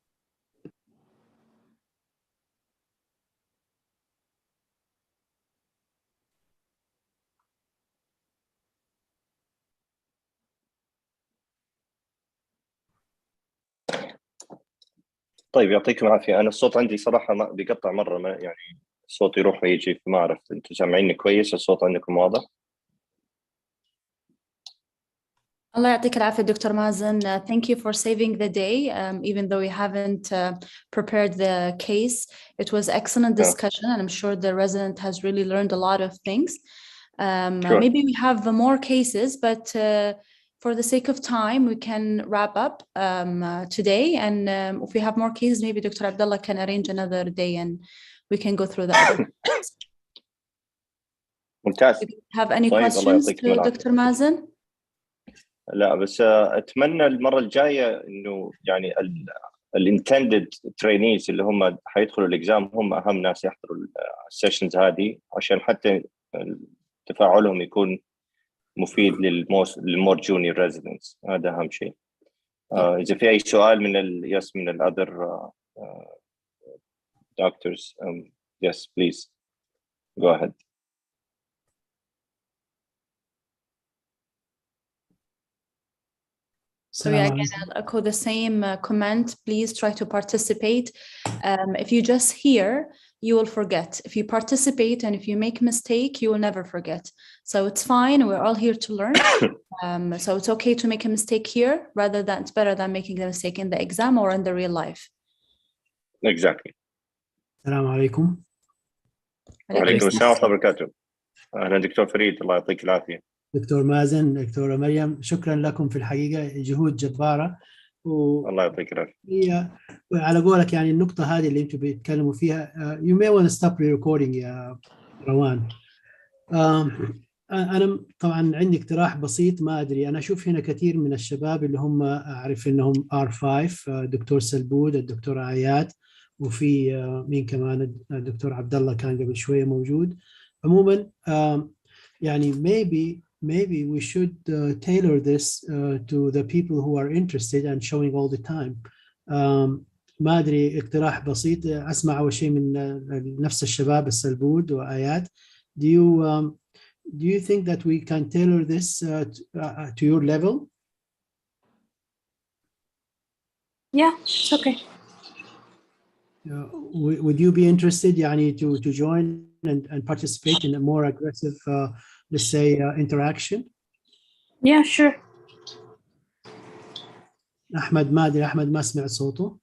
طيب يعطيكم العافية. أنا الصوت عندي صراحة ما بيقطع مرة، يعني الصوت يروح ويجي، فما عرفت أنتم سامعيني كويس؟ الصوت عندكم واضح؟ Allah يعطيك العافية Dr. Mazen. Thank you for saving the day, even though we haven't prepared the case. It was excellent discussion, and I'm sure the resident has really learned a lot of things. Sure. Maybe we have more cases, but for the sake of time, we can wrap up today. And if we have more cases, maybe Dr. Abdullah can arrange another day and we can go through that. ممتاز. Have any questions to Dr. Mazen? لا بس أتمنى المرة الجاية إنه يعني الانتندد ترينيز اللي هم حيدخلوا الإكزام هم أهم ناس يحضروا السيشنز هذه، عشان حتى تفاعلهم يكون مفيد للمور جونيور ريزيدنتس. هذا أهم شيء. إذا في أي سؤال من من ال other doctors, yes, please go ahead. So yeah, again, I'll echo the same comment. Please try to participate. If you just hear, you will forget. If you participate and if you make a mistake, you will never forget. So it's fine. We're all here to learn. So it's okay to make a mistake here, it's better than making the mistake in the exam or in the real life. Exactly. السلام عليكم. وعليكم السلام ورحمة الله وبركاته. أهلا دكتور فريد، الله يعطيك العافية. دكتور مازن، دكتورة مريم، شكرا لكم في الحقيقة، جهود جبارة. الله يعطيك العافية. على قولك يعني النقطة هذه اللي انتم بيتكلموا فيها you may want to stop recording يا روان. أنا طبعا عندي اقتراح بسيط، ما أدري، أنا أشوف هنا كثير من الشباب اللي هم أعرف إنهم R5، دكتور سلبود، الدكتورة آيات، وفي مين كمان، الدكتور عبد الله كان قبل شوية موجود. عموما يعني maybe we should tailor this to the people who are interested and showing all the time. ما أدري، اقتراح بسيط. أسمع أول شيء من نفس الشباب السلبود وآيات. Do you think that we can tailor this to your level? Yeah, it's okay. Would you be interested يعني to join and participate in a more aggressive let's say interaction? Yeah, sure. أحمد، ما أدري، أحمد ما سمعت صوته.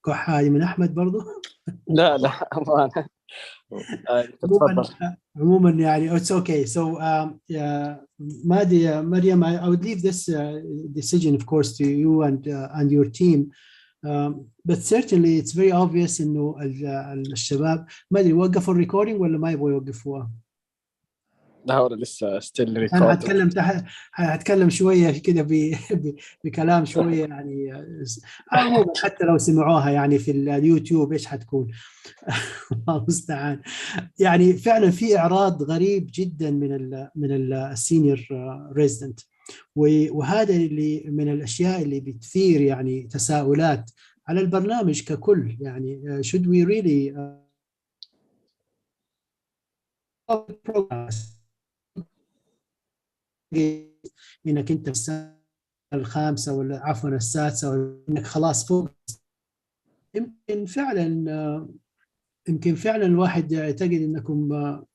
كحالي من أحمد برضو. لا عموما يعني it's okay. So ما أدري مريم, I would leave this decision of course to you and your team. But certainly it's very obvious إنه الشباب ما أدري وقفوا الريكوردينج ولا ما يبغوا يوقفوها. لا هو لسه ستيل ريكورد. أنا هتكلم شوية كده بكلام شوية يعني عموما حتى لو سمعوها يعني في اليوتيوب إيش حتكون. الله المستعان. يعني فعلا في إعراض غريب جدا من السينيور ريزيدنت، وهذا اللي من الأشياء اللي بتثير يعني تساؤلات على البرنامج ككل. يعني should we really إنك أنت السنة الخامسة ولا عفوا السادسة، ولا إنك خلاص فوق. يمكن فعلا الواحد يعتقد إنكم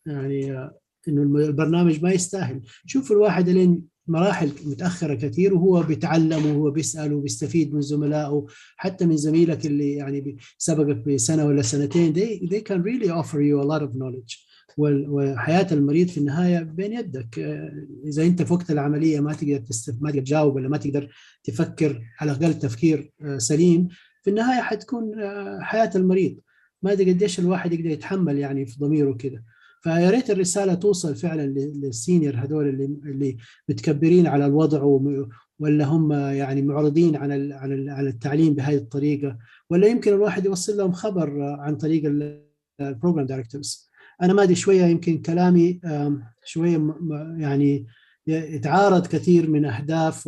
يعني إنه البرنامج ما يستاهل. شوف الواحد لين مراحل متأخرة كثير وهو بيتعلم وهو بيسأل وبيستفيد من زملائه، حتى من زميلك اللي يعني سبقك بسنة ولا سنتين. they can really offer you a lot of knowledge. وحياة المريض في النهاية بين يدك. إذا أنت في وقت العملية ما تقدر تجاوب ولا ما تقدر تفكر على الأقل تفكير سليم، في النهاية حتكون حياة المريض. ما أدري قديش الواحد يقدر يتحمل يعني في ضميره كده. فيا ريت الرسالة توصل فعلا للسينيور هذول اللي متكبرين على الوضع ولا هم يعني معرضين على التعليم بهذه الطريقة، ولا يمكن الواحد يوصل لهم خبر عن طريق البروجرام دايركتورز. أنا ما أدري، شوية يمكن كلامي شوية يعني يتعارض كثير من أهداف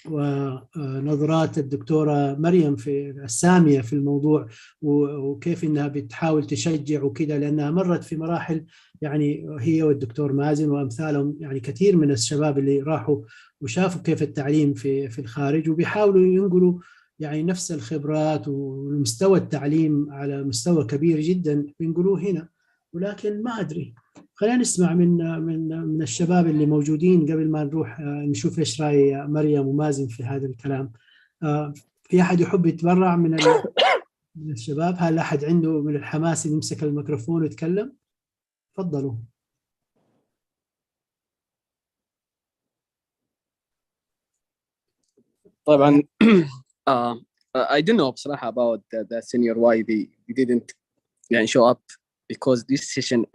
ونظرات الدكتورة مريم في السامية في الموضوع، وكيف إنها بتحاول تشجع وكذا، لأنها مرت في مراحل يعني هي والدكتور مازن وأمثالهم، يعني كثير من الشباب اللي راحوا وشافوا كيف التعليم في الخارج، وبيحاولوا ينقلوا يعني نفس الخبرات ومستوى التعليم على مستوى كبير جدا ينقلوه هنا. ولكن ما أدري، خلينا نسمع من الشباب اللي موجودين قبل ما نروح نشوف إيش رأي مريم ومازن في هذا الكلام. في أحد يحب يتبرع من الشباب؟ هل أحد عنده من الحماس يمسك الميكروفون ويتكلم؟ تفضلوا. طبعا I don't know بصراحة about the senior why they didn't يعني show up, because this session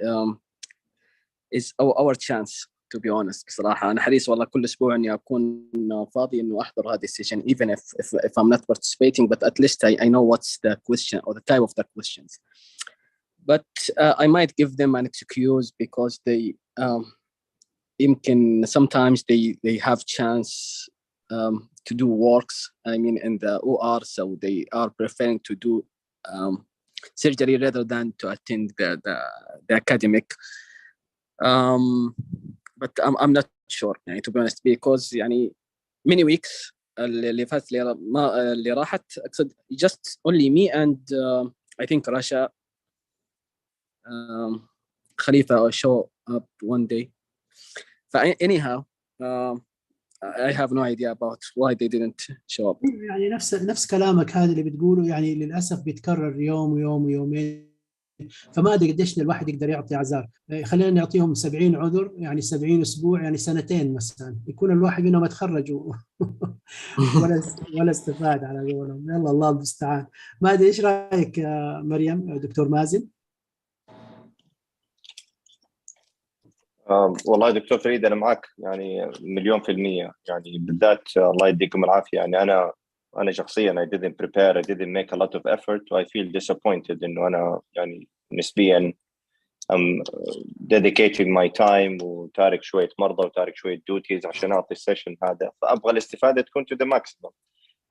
is our chance to be honest. بصراحة أنا حريص والله كل أسبوع إني أكون فاضي إنه أحضر هذه السيشن even if I'm not participating, but at least I know what's the question or the type of the questions. but I might give them an excuse because they يمكن sometimes they have chance to do works, I mean, in the OR, so they are preferring to do surgery rather than to attend the academic. But I'm not sure يعني, to be honest, because يعني many weeks اللي فاتت اللي راحت أقصد just only me and I think Rasha Khalifa show up one day. Anyhow, I have no idea about why they didn't show up. يعني نفس كلامك هذا اللي بتقوله، يعني للأسف بيتكرر يوم ويوم ويومين، فما أدري قديش الواحد يقدر يعطي أعذار. خلينا نعطيهم 70 عذر، يعني 70 أسبوع، يعني سنتين مثلا، يكون الواحد منهم اتخرج ولا استفاد على قولهم. يلا الله المستعان. ما أدري إيش رأيك يا مريم، دكتور مازن؟ والله دكتور فريد أنا معك يعني 1,000,000%. يعني بالذات الله يديكم العافية. يعني أنا شخصيا I didn't prepare, I didn't make a lot of effort, I feel disappointed إنه أنا يعني نسبيا I'm dedicating my time وتارك شوية مرضى وتارك شوية duties عشان أعطي السيشن هذا، فأبغى الاستفادة تكون to the maximum.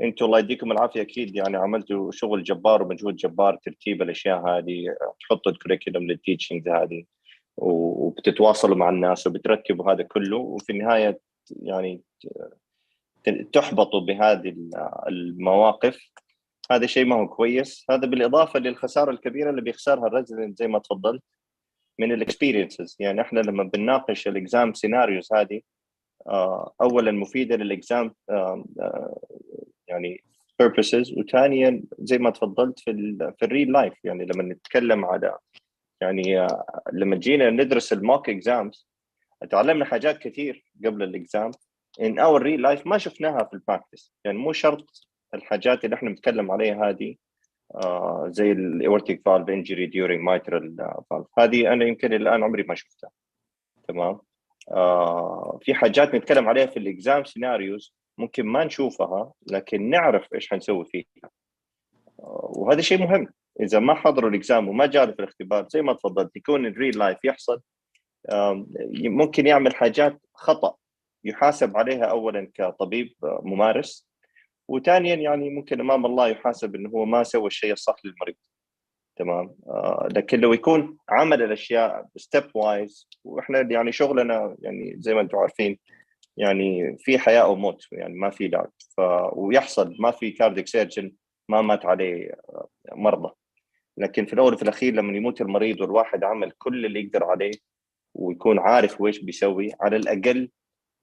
أنتوا الله يديكم العافية أكيد يعني عملتوا شغل جبار ومجهود جبار ترتيب الأشياء هذه، تحطوا الكوريكولم للتيتشنج هذه وبتتواصلوا مع الناس وبترتبوا هذا كله، وفي النهاية يعني تحبطوا بهذه المواقف. هذا شيء ما هو كويس. هذا بالإضافة للخسارة الكبيرة اللي بيخسرها الريزيدنت زي ما تفضلت من الاكسبيرينسز. يعني احنا لما بنناقش الاكزام سيناريوز هذه اولا مفيدة للاكزام يعني purposes، وثانيا زي ما تفضلت في الريل لايف. يعني لما نتكلم على يعني لما جينا ندرس الموك اكزامز تعلمنا حاجات كثير قبل الاكزام in our real life ما شفناها في البراكتس. يعني مو شرط الحاجات اللي احنا بنتكلم عليها هذه زي الاورتيك فالف انجري during mitral valve، هذه انا يمكن الان عمري ما شفتها. تمام. في حاجات نتكلم عليها في الاكزام سيناريوز ممكن ما نشوفها لكن نعرف ايش حنسوي فيها، وهذا شيء مهم. اذا ما حضروا الاكزام وما جاءوا في الاختبار زي ما تفضلت يكون الريل لايف يحصل، ممكن يعمل حاجات خطأ يحاسب عليها اولا كطبيب ممارس، وثانيا يعني ممكن امام الله يحاسب انه هو ما سوى الشيء الصح للمريض. تمام. لكن لو يكون عمل الاشياء ستيب وايز، واحنا يعني شغلنا يعني زي ما انتم عارفين يعني في حياه او موت، يعني ما في لعب. ويحصل ما في كارديك سيرجن ما مات عليه مرضى، لكن في الاول وفي الاخير لما يموت المريض والواحد عمل كل اللي يقدر عليه ويكون عارف ويش بيسوي، على الاقل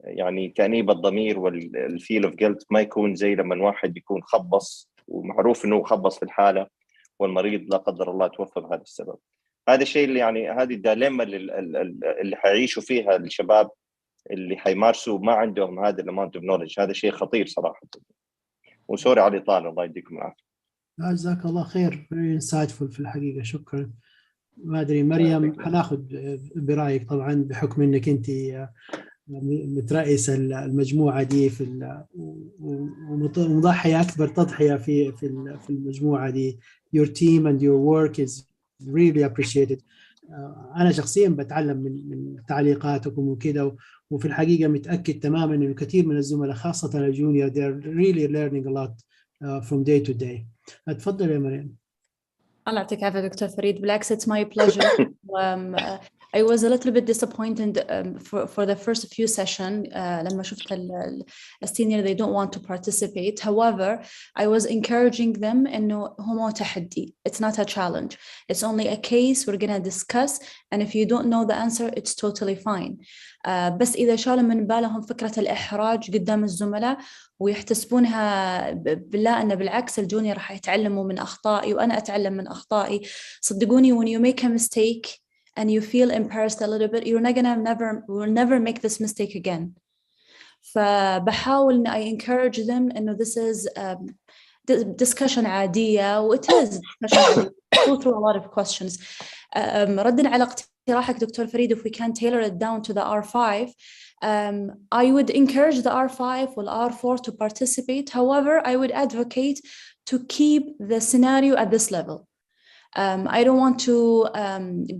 يعني تأنيب الضمير والفيل اوف جيلت ما يكون زي لما واحد يكون خبص ومعروف انه خبص في الحاله والمريض لا قدر الله توفى بهذا السبب. هذا الشيء اللي يعني هذه الديليما اللي حيعيشوا فيها الشباب اللي حيمارسوا ما عندهم هذا الاماونت اوف نوليدج. هذا شيء خطير صراحه. وسوري على الاطاله، الله يديكم العافيه. جزاك الله خير. very insightful في الحقيقه، شكرا. ما ادري مريم حناخذ برايك طبعا بحكم انك انت مترئيس المجموعه دي في ومضحيه اكبر تضحيه في المجموعه دي. Your team and your work is really appreciated. انا شخصيا بتعلم من تعليقاتكم وكده، وفي الحقيقه متاكد تماما انه كثير من الزملاء خاصه الجونيور they're really learning a lot from day to day. اتفضل يا مريم. الله يعطيك العافية دكتور فريد. بالعكس it's my pleasure. I was a little bit disappointed for the first few sessions لما شفت السينيور they don't want to participate. However, I was encouraging them إنه هو تحدي. It's not a challenge. It's only a case we're gonna discuss, and if you don't know the answer, it's totally fine. بس إذا شالوا من بالهم فكرة الإحراج قدام الزملاء ويحتسبونها بالله أن بالعكس الجونيور راح يتعلموا من أخطائي وأنا أتعلم من أخطائي. صدقوني when you make a mistake and you feel embarrassed a little bit, you're not gonna will never make this mistake again. فبحاول إن I encourage them إنه this is discussion عادية، و it is discussion عادية. Go through a lot of questions. ردا على اقتراحك دكتور فريد, if we can tailor it down to the R5, I would encourage the R5 or R4 to participate. However, I would advocate to keep the scenario at this level. I don't want to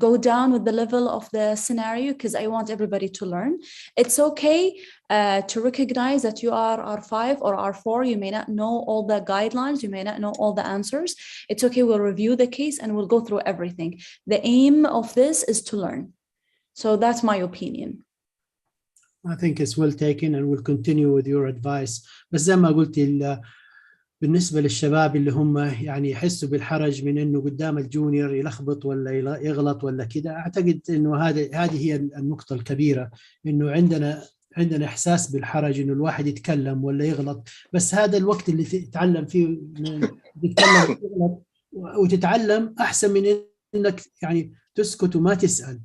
go down with the level of the scenario because I want everybody to learn. It's okay to recognize that you are R5 or R4. You may not know all the guidelines. You may not know all the answers. It's okay. We'll review the case and we'll go through everything. The aim of this is to learn. So that's my opinion. I think it's well taken and we'll continue with your advice. بس زي ما قلت بالنسبة للشباب اللي هم يعني يحسوا بالحرج من إنه قدام الجونيور يلخبط ولا يغلط ولا كده، أعتقد إنه هذه هي النقطة الكبيرة، إنه عندنا إحساس بالحرج إنه الواحد يتكلم ولا يغلط، بس هذا الوقت اللي تتعلم فيه تتكلم وتغلط وتتعلم أحسن من إنك يعني تسكت وما تسأل.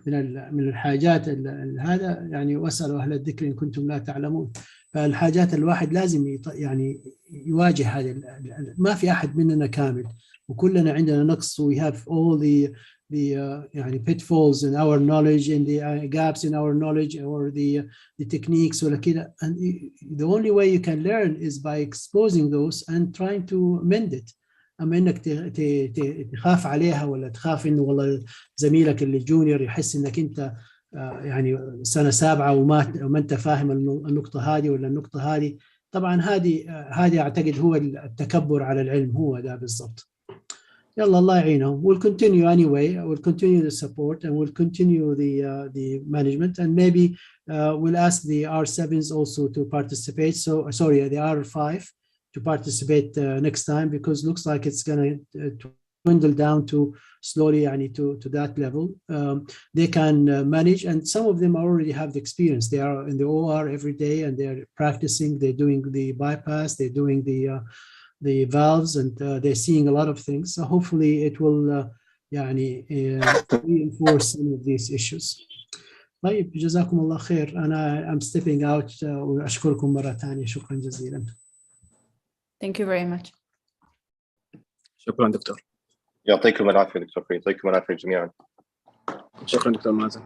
من الحاجات هذا يعني واسألوا أهل الذكر إن كنتم لا تعلمون. فالحاجات الواحد لازم يعني يواجه هذا. ما في أحد مننا كامل وكلنا عندنا نقص. We have all the يعني pitfalls in our knowledge and the gaps in our knowledge or the techniques ولا كده. And the only way you can learn is by exposing those and trying to mend it. أما إنك تخاف عليها ولا تخاف إنه والله زميلك اللي جونيور يحس إنك أنت يعني سنة سابعة وما أنت فاهم النقطة هذه ولا النقطة هذه. طبعا هذه أعتقد هو التكبر على العلم، هو ده بالضبط. يلا الله يعينهم. We'll continue anyway. We'll continue the support and we'll continue the management and maybe we'll ask the R7s also to participate. So sorry, the R5 to participate next time, because looks like it's going to dwindle down to slowly to that level. They can manage, and some of them already have the experience. They are in the OR every day and they're practicing. They're doing the bypass, they're doing the valves, and they're seeing a lot of things. So hopefully it will reinforce some of these issues. طيب جزاكم الله خير. I'm stepping out وأشكركم مرة ثانية. شكرا جزيلا. Thank you very much. شكرا دكتور. يعطيكم العافية دكتور فريد. يعطيكم العافية جميعا. شكرا دكتور مازن.